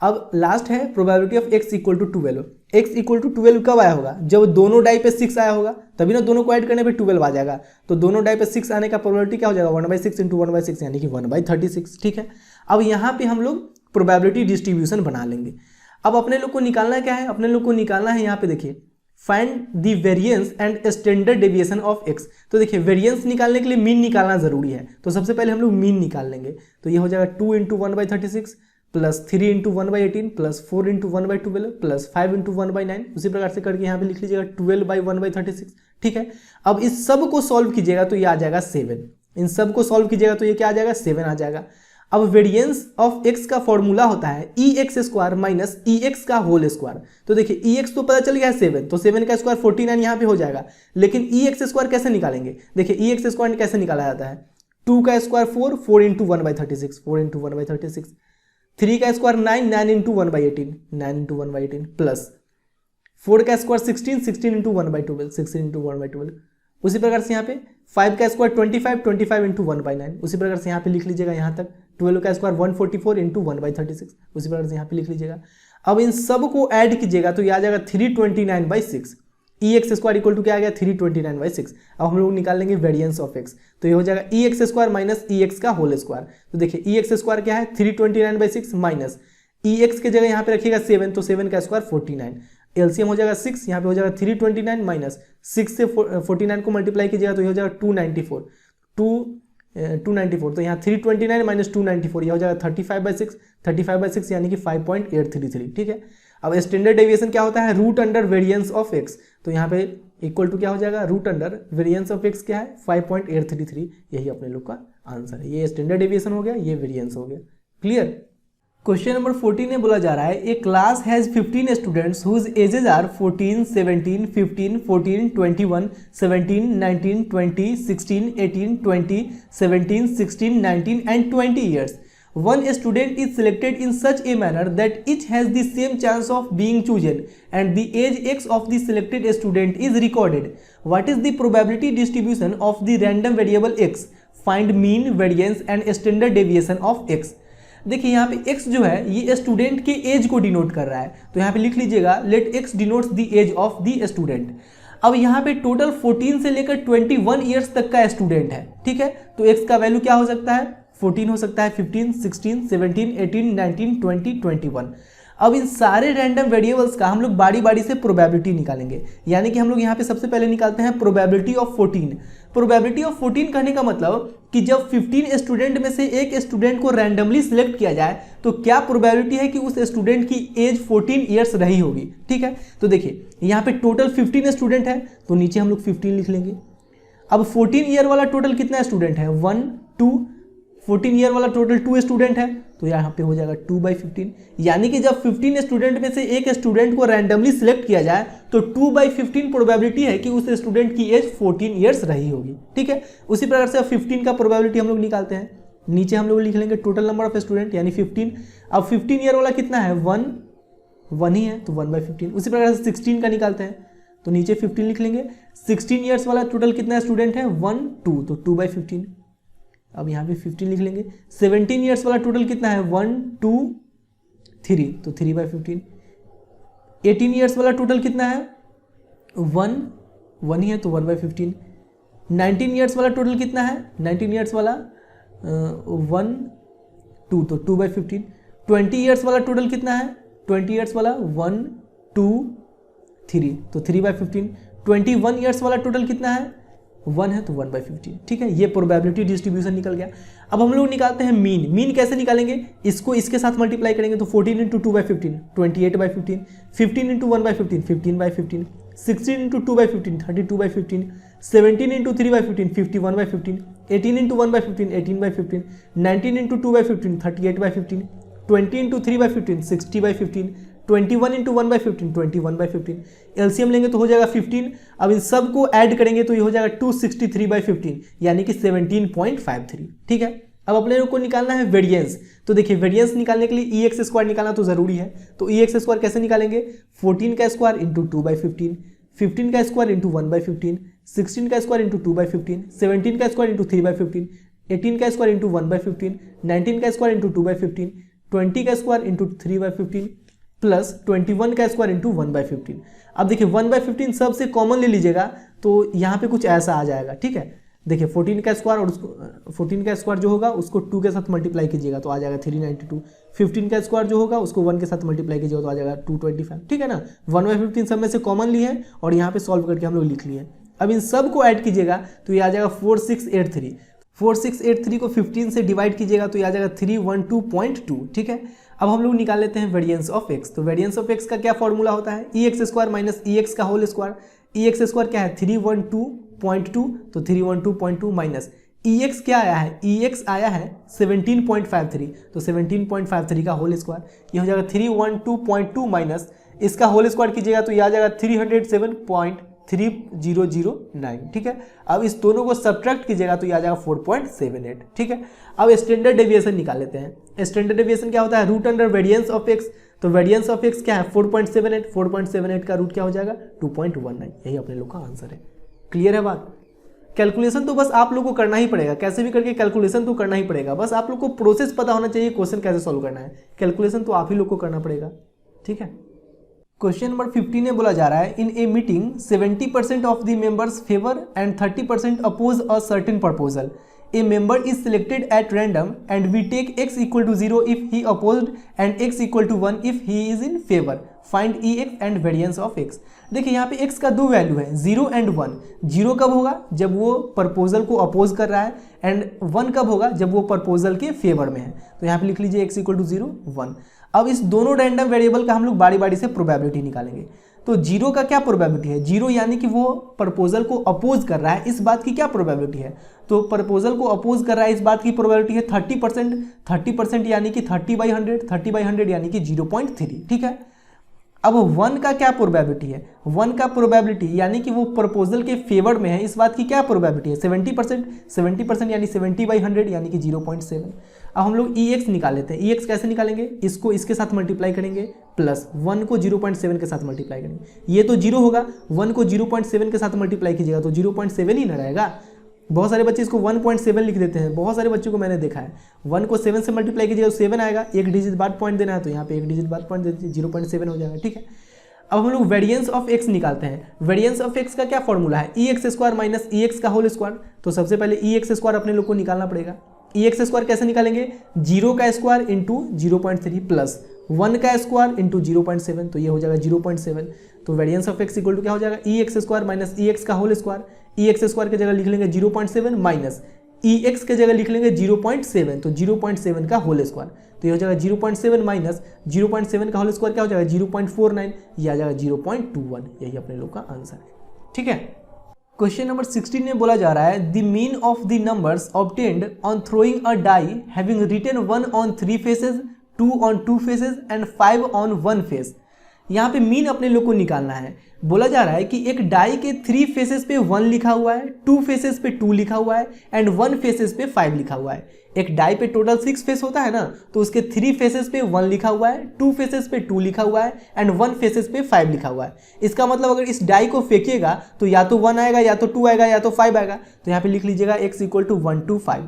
अब लास्ट है probability of x equal to 12। x equal to 12 कब आया होगा, जब दोनों डाई पे 6 आया होगा, तभी ना दोनों को ऐड करने पे 12 आ जाएगा, तो दोनों डाई पे 6 आने का प्रोबेबिलिटी क्या हो जाएगा 1/6 इंटू 1/6 यानी कि 1/36, ठीक है। अब यहाँ पे हम लोग प्रोबेबिलिटी डिस्ट्रीब्यूशन बना लेंगे। अब अपने लोग को निकालना क्या है, अपने लोग को निकालना है यहाँ पे देखिए find the variance and standard deviation of x। तो देखिए वेरिएंस निकालने के लिए मीन निकालना जरूरी है, तो सबसे पहले हम लोग मीन निकाल लेंगे, तो ये हो जाएगा 2 into 1/36 plus 3 into 1/18 plus 4 into 1/12 plus 5 into 1/9, उसी प्रकार से करके यहाँ पे लिख लीजिएगा 12/1/36। ठीक है, अब इस सब को सॉल्व कीजिएगा तो ये आ जाएगा 7। इन सब को सॉल्व कीजिएगा तो ये क्या आ जाएगा 7 आ जाएगा। अब वेरिएंस ऑफ x का फॉर्मूला होता है EX² माइनस EX का होल स्क्वायर। तो देखिए EX तो पता चल गया है 7, तो 7 का स्क्वायर 49 यहाँ पे हो जाएगा, लेकिन EX² कैसे निकालेंगे? देखिए EX² कैसे निकाला जाता है, 2 का स्क्वायर 4, 4 इंटू 1/36, 4 इंटू 1/36, 3 का स्क्वायर 9, 9 इंटू 1/18, 9 इंटू 1/18 प्लस 4 का स्क्वायर 16, 16 इंटू 1/12, 16 इंटू 1/12। उसी प्रकार से यहाँ पे 5 का स्क्वायर 25, 25 इंटू 1/9, उसी प्रकार से यहाँ पे लिख लीजिएगा यहाँ तक। 12 का स्क्वायर 144 इंटू 1/36, उसी प्रकार से यहाँ पे लिख लीजिएगा। अब इन सब को ऐड कीजिएगा तो ये आ जाएगा 329/6। EX² इक्वल टू क्या आ गया 329/6। अब हम लोग निकाल लेंगे वेरिएंस ऑफ x, तो ये हो जाएगा EX² माइनस EX का होल स्क्वायर। तो देखिए EX² क्या है 329/6 माइनस EX के जगह यहाँ पे रखिएगा 7, तो 7 का स्क्वायर 49, एलसीएम हो जाएगा 6, यहाँ पे हो जाएगा 329 माइनस 6 से 49 को मल्टीप्लाई कीजिएगा तो ये हो जाएगा 294, 294, तो यहाँ 329 माइनस 294 ये हो जाएगा 35/6, 35/6 यानी कि 5.833। ठीक है, अब स्टैंडर्ड डेविएशन क्या होता है root under variance of x, तो यहाँ पे इक्वल टू क्या हो जाएगा root under variance of x क्या है 5.833, यही अपने लोग का आंसर है। ये स्टैंडर्ड डेविएशन हो गया, ये वेरिएंस हो गया। क्लियर। क्वेश्चन नंबर 14 में बोला जा रहा है a class has 15 students whose ages are 14, 17, 15, 14, 21, 17, 19, 20, 16, 18, 20, 17, 16, 19 and 20 years. One student is selected in such a manner that each has the same chance of being chosen and the age x of the selected student is recorded. What is the probability distribution of the random variable x? Find mean, variance and standard deviation of x. देखिए यहाँ पे x जो है ये स्टूडेंट के एज को डिनोट कर रहा है, तो यहाँ पे लिख लीजिएगा let x denotes the age of the student. अब यहाँ पे टोटल 14 से लेकर 21 ईयर्स तक का स्टूडेंट है। ठीक है, तो x का वैल्यू क्या हो सकता है 14 हो सकता है, 15, 16, 17, 18, 19, 20, 21। अब इन सारे रैंडम वेरिएबल्स का हम लोग बारी बारी से प्रोबेबिलिटी निकालेंगे, यानी कि हम लोग यहाँ पे सबसे पहले निकालते हैं प्रोबेबिलिटी ऑफ 14। प्रोबेबिलिटी ऑफ 14 कहने का मतलब कि जब 15 स्टूडेंट में से एक स्टूडेंट को रैंडमली सिलेक्ट किया जाए तो क्या प्रोबेबिलिटी है कि उस स्टूडेंट की एज 14 ईयर्स रही होगी। ठीक है, तो देखिए यहाँ पे टोटल 15 स्टूडेंट है तो नीचे हम लोग 15 लिख लेंगे। अब 14 ईयर वाला टोटल कितना स्टूडेंट है 1, 2, 14 ईयर वाला टोटल 2 स्टूडेंट है, तो यहाँ पे हो जाएगा 2/15, यानी कि जब 15 स्टूडेंट में से एक स्टूडेंट को रैंडमली सिलेक्ट किया जाए तो 2/15 प्रोबेबिलिटी है कि उस स्टूडेंट की एज 14 ईयर्स रही होगी। ठीक है, उसी प्रकार से 15 का प्रोबेबिलिटी हम लोग निकालते हैं, नीचे हम लोग लिख लेंगे टोटल नंबर ऑफ स्टूडेंट यानी 15। अब 15 ईयर वाला कितना है 1 ही है तो 1/15। उसी प्रकार से 16 का निकालते हैं तो नीचे 15 लिख लेंगे। 16 ईयर्स वाला टोटल कितना स्टूडेंट है 1, 2 तो 2/15। अब यहाँ पे 15 लिख लेंगे। 17 ईयर्स वाला टोटल कितना है 1, 2, 3 तो 3/15। 18 ईयर्स वाला टोटल कितना है 1 ही है तो 1/15। 19 ईयर्स वाला टोटल कितना है 19 ईयर्स वाला 1, 2 तो 2/15। 20 ईयर्स वाला टोटल कितना है 20 ईयर्स वाला 1, 2, 3 तो 3/15। 21 ईयर्स वाला टोटल कितना है 1 है तो 1/15। ठीक है, ये प्रोबेबिलिटी डिस्ट्रीब्यूशन निकल गया। अब हम लोग निकालते हैं मीन। मीन कैसे निकालेंगे, इसको इसके साथ मल्टीप्लाई करेंगे तो 14 into 2/15 28/15, 15 into 1/15 15/15, 16 into 2/15 32/15, 17 into 3/15 51/15, 18 into 1/15 18/15, 19 into 2/15 38/15, 20 into 3/15 60/15, 21 into 1/15 21/15। LCM लेंगे तो हो जाएगा 15। अब इन सब को ऐड करेंगे तो ये हो जाएगा 263/15 यानी कि 17.53। ठीक है, अब अपने लोग को निकालना है वेरिएंस। तो देखिए वेरिएंस निकालने के लिए EX² निकालना तो जरूरी है, तो EX² कैसे निकालेंगे 14 का स्क्वायर इंटू 2/15, 15 का स्क्वायर इंटू 1/15, 16 का स्क्वायर इंटू 2/15, 17 का स्क्वायर इंटू 3/15, 18 का स्क्वायर इंटू 1/15, 19 का स्क्वायर इंटू 2/15, 20 का स्क्वायर इंटू 3/15 प्लस 21 का स्क्वायर इंटू 1/15। अब देखिए 1/15 सबसे कॉमन ले लीजिएगा तो यहाँ पे कुछ ऐसा आ जाएगा। ठीक है, देखिए 14 का स्क्वायर और उसको 14 का स्क्वायर जो होगा उसको 2 के साथ मल्टीप्लाई कीजिएगा तो आ जाएगा 392। 15 का स्क्वायर जो होगा उसको 1 के साथ मल्टीप्लाई कीजिएगा तो आ जाएगा 225। ठीक है ना, 1/15 सब में से कॉमन ली है और यहाँ पे सॉल्व करके हम लोग लिख लिए। अब इन सब को ऐड कीजिएगा तो ये आ जाएगा 4683। 4683 को 15 से डिवाइड कीजिएगा तो ये आ जाएगा 312.2। ठीक है, अब हम लोग निकाल लेते हैं वेरिएंस ऑफ एक्स। तो वेरिएंस ऑफ एक्स का क्या फॉर्मूला होता है, ई X square minus E X का whole square. E X square क्या है 312.2, तो 312.2 माइनस ई एक्स क्या आया है, ई एक्स आया है 17.53, तो 17.53 का होल स्क्वायर, ये हो जाएगा 312.2 माइनस इसका होल स्क्वायर कीजिएगा तो ये आ जाएगा 307.3009। ठीक है, अब इस दोनों को सब्ट्रैक्ट कीजिएगा तो ये आ जाएगा 4.78। ठीक है, अब स्टैंडर्ड डेविएशन निकाल लेते हैं। स्टैंडर्ड डेविएशन क्या होता है, root under variance of X. तो वेरिएंस ऑफ एक्स क्या है 4.78, 4.78 का रूट क्या हो जाएगा 2.19। यही अपने लोग का आंसर है। क्लियर है बात। कैलकुलेशन तो बस आप लोग को करना ही पड़ेगा, कैसे भी करके कैलकुलेशन तो करना ही पड़ेगा, बस आप लोग को प्रोसेस पता होना चाहिए क्वेश्चन कैसे सॉल्व करना है। कैलकुलेशन तो आप ही लोग को करना पड़ेगा। ठीक है, क्वेश्चन नंबर 15 में बोला जा रहा है, in a meeting 70% of the members favour and 30% oppose a certain proposal. A member is selected at random and we take x equal to 0 if he opposed and x equal to 1 if he is in favor. Find ex and variance of x। देखिए यहाँ पे x का दो वैल्यू है 0 एंड 1। 0 कब होगा जब वो प्रपोजल को अपोज कर रहा है, एंड 1 कब होगा जब वो प्रपोजल के फेवर में है। तो यहाँ पे लिख लीजिए x इक्वल टू 0 1। अब इस दोनों रैंडम वेरिएबल का हम लोग बारी बारी से प्रोबेबिलिटी निकालेंगे। तो 0 का क्या प्रोबेबिलिटी है, 0 यानी कि वो प्रपोजल को अपोज कर रहा है, इस बात की क्या प्रोबेबिलिटी है, तो प्रपोजल को अपोज कर रहा है इस बात की प्रोबेबिलिटी है 30%। 30% यानी कि 30/100, 30/100 यानी कि 0.3। ठीक है, अब 1 का क्या प्रोबेबिलिटी है, 1 का प्रोबेबिलिटी यानी कि वो प्रपोजल के फेवर में है, इस बात की क्या प्रोबेबिलिटी है 70%। 70% यानी 70/100 यानी कि 0.7। अब हम लोग EX निकाल लेते हैं। EX कैसे निकालेंगे, इसको इसके साथ मल्टीप्लाई करेंगे प्लस 1 को 0.7 के साथ मल्टीप्लाई करेंगे, ये तो 0 होगा, 1 को 0.7 के साथ मल्टीप्लाई कीजिएगा तो 0.7 ही ना रहेगा। बहुत सारे बच्चे इसको 1.7 लिख देते हैं, बहुत सारे बच्चों को मैंने देखा है। 1 को 7 से मल्टीप्लाई कीजिएगा तो 7 आएगा, एक डिजिट बाद पॉइंट देना है तो यहाँ पे एक डिजिट बाद पॉइंट दे दीजिए 0.7 हो जाएगा। ठीक है, अब हम लोग वेरिएंस ऑफ एक्स निकालते हैं। वेरिएंस ऑफ एक्स का क्या फॉर्मूला है, ई X square minus E X का होल स्क्वायर। तो सबसे पहले ई एक्स स्क्वायर अपने लोग को निकालना पड़ेगा। ई एक्स स्क्वायर कैसे निकालेंगे, 0 का स्क्वायर इंटू 0.3 प्लस 1 का स्क्वायर इंटू 0.7, तो ये हो जाएगा 0.7। तो variance of X equal to क्या हो जाएगा, E X square minus E X का whole square. E X square की जगह लिख लेंगे 0.7 माइनस ई एक्स के जगह लिख लेंगे 0.7, तो 0.7 का होल स्क्वायर, तो ये हो जाएगा 0.7 माइनस 0.7 का होल स्क्वायर क्या हो जाएगा 0.49, ये आ जाएगा 0.21। यही अपने लोग का आंसर है। ठीक है, क्वेश्चन नंबर 16 में बोला जा रहा है, the mean of the numbers obtained on throwing a die having written 1 on 3 फेसेस, 2 on 2 faces and 5 on 1 face. यहाँ पे मीन अपने लोग को निकालना है। बोला जा रहा है कि एक डाई के 3 फेसेस पे 1 लिखा हुआ है, 2 फेसेस पे 2 लिखा हुआ है एंड 1 फेसेस पे 5 लिखा हुआ है। एक डाई पे टोटल 6 फेस होता है ना, तो उसके 3 फेसेस पे 1 लिखा हुआ है, 2 फेसेस पे 2 लिखा हुआ है एंड 1 फेसेस पे 5 लिखा हुआ है। इसका मतलब अगर इस डाई को फेंकिएगा तो या तो 1 आएगा, या तो 2 आएगा, या तो 5 आएगा। तो यहाँ पे लिख लीजिएगा x इक्वल टू 1 to 5।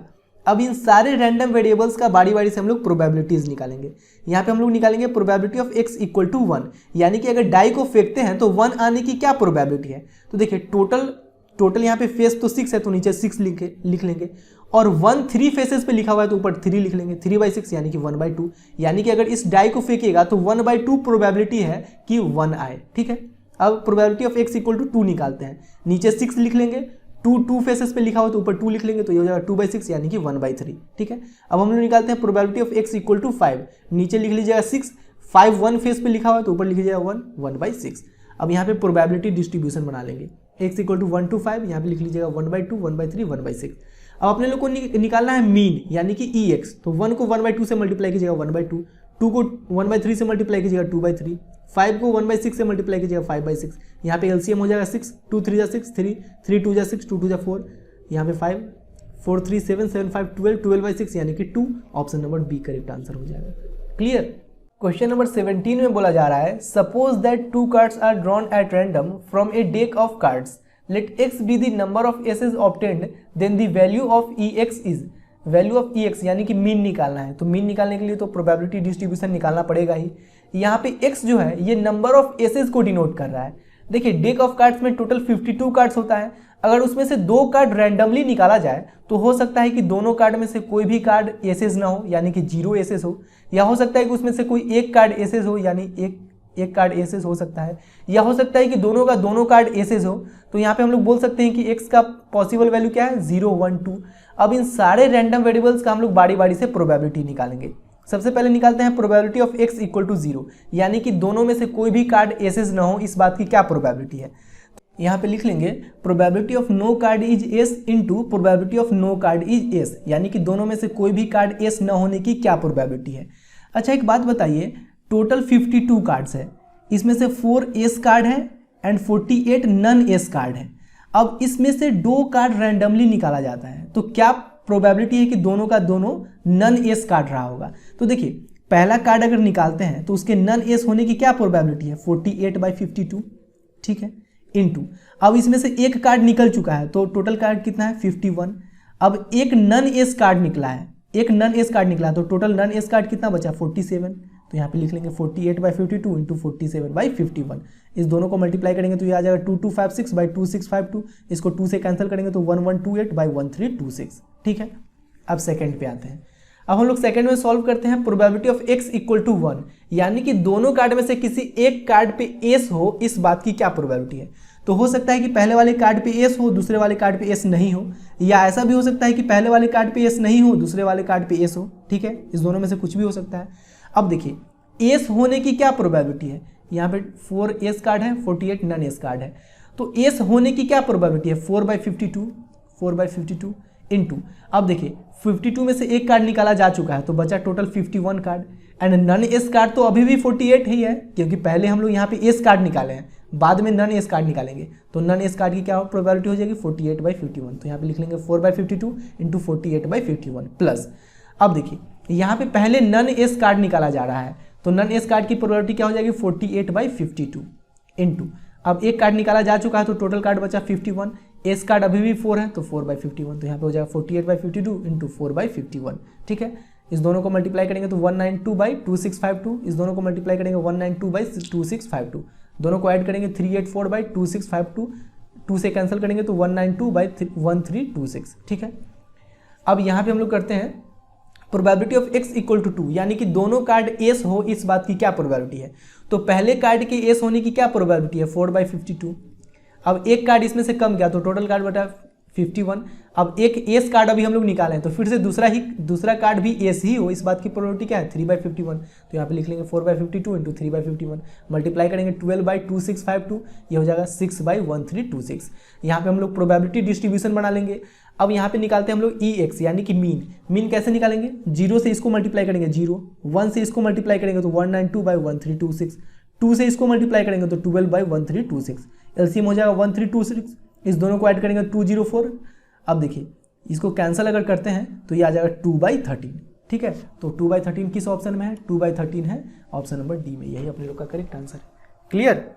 अब इन सारे रैंडम वेरिएबल्स का बारी बारी से हम लोग प्रोबेबिलिटीज निकालेंगे। यहाँ पे हम लोग निकालेंगे probability of x equal to 1, यानी कि अगर डाई को फेंकते हैं तो 1 आने की क्या प्रोबेबिलिटी है। तो देखिए टोटल यहाँ पे फेस तो 6 है, तो नीचे 6 लिख लेंगे, और 1 3 फेसेस पे लिखा हुआ है तो ऊपर 3 लिख लेंगे, 3/6 यानी कि 1/2। यानी कि अगर इस डाई को फेंकिएगा तो 1/2 प्रोबेबिलिटी है कि 1 आए। ठीक है, अब probability of x equal to 2 निकालते हैं। नीचे 6 लिख लेंगे, 2 फेसेस पे लिखा हो तो ऊपर 2 लिख लेंगे, तो ये हो जाएगा 2/6 यानी कि 1/3। ठीक है, अब हम लोग निकालते हैं probability of x equal to 5। नीचे लिख लीजिएगा 6, 5 1 फेस पे लिखा हुआ है तो ऊपर लिख लीजिएगा 1/6। अब यहाँ पे प्रोबेबिलिटी डिस्ट्रीब्यूशन बना लेंगे, x इक्वल टू 1 to 5, यहाँ पे लिख लीजिएगा 1/2, 1/3, 1/6। अब अपने लोग को निकालना है मीन यानी कि EX। तो 1 को 1/2 से मल्टीप्लाई कीजिएगा 1/2, 2 को 1/3 से मल्टीप्लाई कीजिएगा 2/3, 5 को 1/6 से मल्टीप्लाई कीजिएगा 5/6। यहाँ पे LCM हो जाएगा 6, 2 3 जा 6, 3 2 जा 6, 2 2 जा 4, यहाँ पे 5, 4 3 7 7 5 12, 12/6 यानी कि 2। Option number B correct answer हो जाएगा। क्लियर। क्वेश्चन नंबर 17 में बोला जा रहा है, suppose that 2 cards are drawn at random from a deck of cards, let x be the number of aces obtained, then the value of ex is। Value of ex यानी कि मीन निकालना है, तो मीन निकालने के लिए तो प्रोबेबिलिटी डिस्ट्रीब्यूशन निकालना पड़ेगा ही। यहाँ पे x जो है ये नंबर ऑफ एसेस को डिनोट कर रहा है। देखिए डेक ऑफ कार्ड्स में टोटल 52 कार्ड्स होता है, अगर उसमें से 2 कार्ड रैंडमली निकाला जाए तो हो सकता है कि दोनों कार्ड में से कोई भी कार्ड एसेस ना हो यानी कि 0 एसेस हो, या हो सकता है कि उसमें से कोई एक कार्ड एसेस हो यानी एक कार्ड एसेस हो सकता है, या हो सकता है कि दोनों का दोनों कार्ड एसेस हो। तो यहाँ पे हम लोग बोल सकते हैं कि x का पॉसिबल वैल्यू क्या है 0 1 2। अब इन सारे रैंडम वेरिएबल्स का हम लोग बारी बारी से प्रोबेबिलिटी निकालेंगे। सबसे पहले निकालते हैं probability of x equal to 0, यानी कि दोनों में से कोई भी कार्ड एसेस ना हो, इस बात की क्या प्रोबेबिलिटी है। यहाँ पे लिख लेंगे probability of no card is ace into probability of no card is ace, यानी कि दोनों में से कोई भी कार्ड एस न होने की क्या प्रोबेबिलिटी है। अच्छा एक बात बताइए, टोटल 52 कार्ड्स है, इसमें से 4 एस कार्ड है एंड 48 नन एस कार्ड है। अब इसमें से 2 कार्ड रैंडमली निकाला जाता है, तो क्या प्रोबेबिलिटी है कि दोनों का दोनों नन एस कार्ड रहा होगा। तो देखिए पहला कार्ड अगर निकालते हैं तो उसके नन एस होने की क्या प्रोबेबिलिटी है, 48/52, ठीक है, इनटू अब इसमें से एक कार्ड निकल चुका है तो टोटल कार्ड कितना है 51। अब एक नन एस कार्ड निकला है, तो टोटल नन एस कार्ड कितना बचा 47। तो यहाँ पे लिख लेंगे 48/52 इंटू 47/51। इस दोनों को मल्टीप्लाई करेंगे तो ये आ जाएगा 2256/2652। इसको 2 से कैंसिल करेंगे तो 1128/1326, ठीक है। अब सेकंड पे आते हैं। अब हम लोग सेकंड में सॉल्व करते हैं probability of x equal to 1, यानी कि दोनों कार्ड में से किसी एक कार्ड पे एस हो, इस बात की क्या प्रोबेबिलिटी है। तो हो सकता है कि पहले वाले कार्ड पे एस हो, दूसरे वाले कार्ड पे एस नहीं हो, या ऐसा भी हो सकता है कि पहले वाले कार्ड पे एस नहीं हो, दूसरे वाले कार्ड पे एस हो, ठीक है। इस दोनों में से कुछ भी हो सकता है। अब देखिए एस होने की क्या प्रोबेबिलिटी है, यहाँ पे 4 एस कार्ड है, 48 नन एस कार्ड है, तो एस होने की क्या प्रोबेबिलिटी है 4/52 इनटू अब देखिए 52 में से एक कार्ड निकाला जा चुका है तो बचा total 51 card, and non ace card तो अभी भी 48 ही है, क्योंकि पहले हम लोग यहाँ पे एस कार्ड निकाले हैं, बाद में नन एस कार्ड निकालेंगे, तो नन एस कार्ड की क्या प्रोबेबिलिटी हो जाएगी 48/51। तो यहाँ पे लिख लेंगे 4/52 इंटू 48/51 प्लस। अब देखिए यहाँ पे पहले नन एस कार्ड निकाला जा रहा है, तो नन एस कार्ड की प्रोबेबिलिटी क्या हो जाएगी 48/52 इनटू अब एक कार्ड निकाला जा चुका है तो टोटल कार्ड बचा 51, एस कार्ड अभी भी 4 है तो 4/51, तो यहाँ पे हो जाएगा 48/52 इंटू 4/51, ठीक है। इस दोनों को मल्टीप्लाई करेंगे तो 192/2652, इस दोनों को मल्टीप्लाई करेंगे 192/2652, दोनों को ऐड करेंगे 384/2652, 2 से कैंसिल करेंगे तो 192/1326, ठीक है। अब यहाँ पे हम लोग करते हैं probability of x equal to 2, यानी कि दोनों कार्ड एस हो, इस बात की क्या प्रोबेबिलिटी है। तो पहले कार्ड के एस होने की क्या प्रोबेबिलिटी है 4/52। अब एक कार्ड इसमें से कम गया तो टोटल कार्ड बटा 51। अब एक एस कार्ड अभी हम लोग निकालें तो फिर से दूसरा कार्ड भी एस ही हो, इस बात की प्रोबेबिलिटी क्या है 3/51। तो यहाँ पे लिख लेंगे 4/52 इंटू 3/51, मल्टीप्लाई करेंगे 12/2652, ये हो जाएगा 6/1326। यहाँ पे हम लोग प्रोबेबिलिटी डिस्ट्रीब्यूशन बना लेंगे। अब यहाँ पे निकालते हैं हम लोग EX यानी कि मीन कैसे निकालेंगे, 0 से इसको मल्टीप्लाई करेंगे 0, 1 से इसको मल्टीप्लाई करेंगे तो 192/1326, 2 से इसको मल्टीप्लाई करेंगे तो 12/1326, एलसीएम हो जाएगा 1326, इस दोनों को ऐड करेंगे 204। अब देखिए इसको कैंसिल अगर करते हैं तो ये आ जाएगा 2/13, ठीक है। तो 2/13 किस ऑप्शन में है, 2/13 है ऑप्शन नंबर डी में, यही अपने लोग का करेक्ट आंसर है। क्लियर।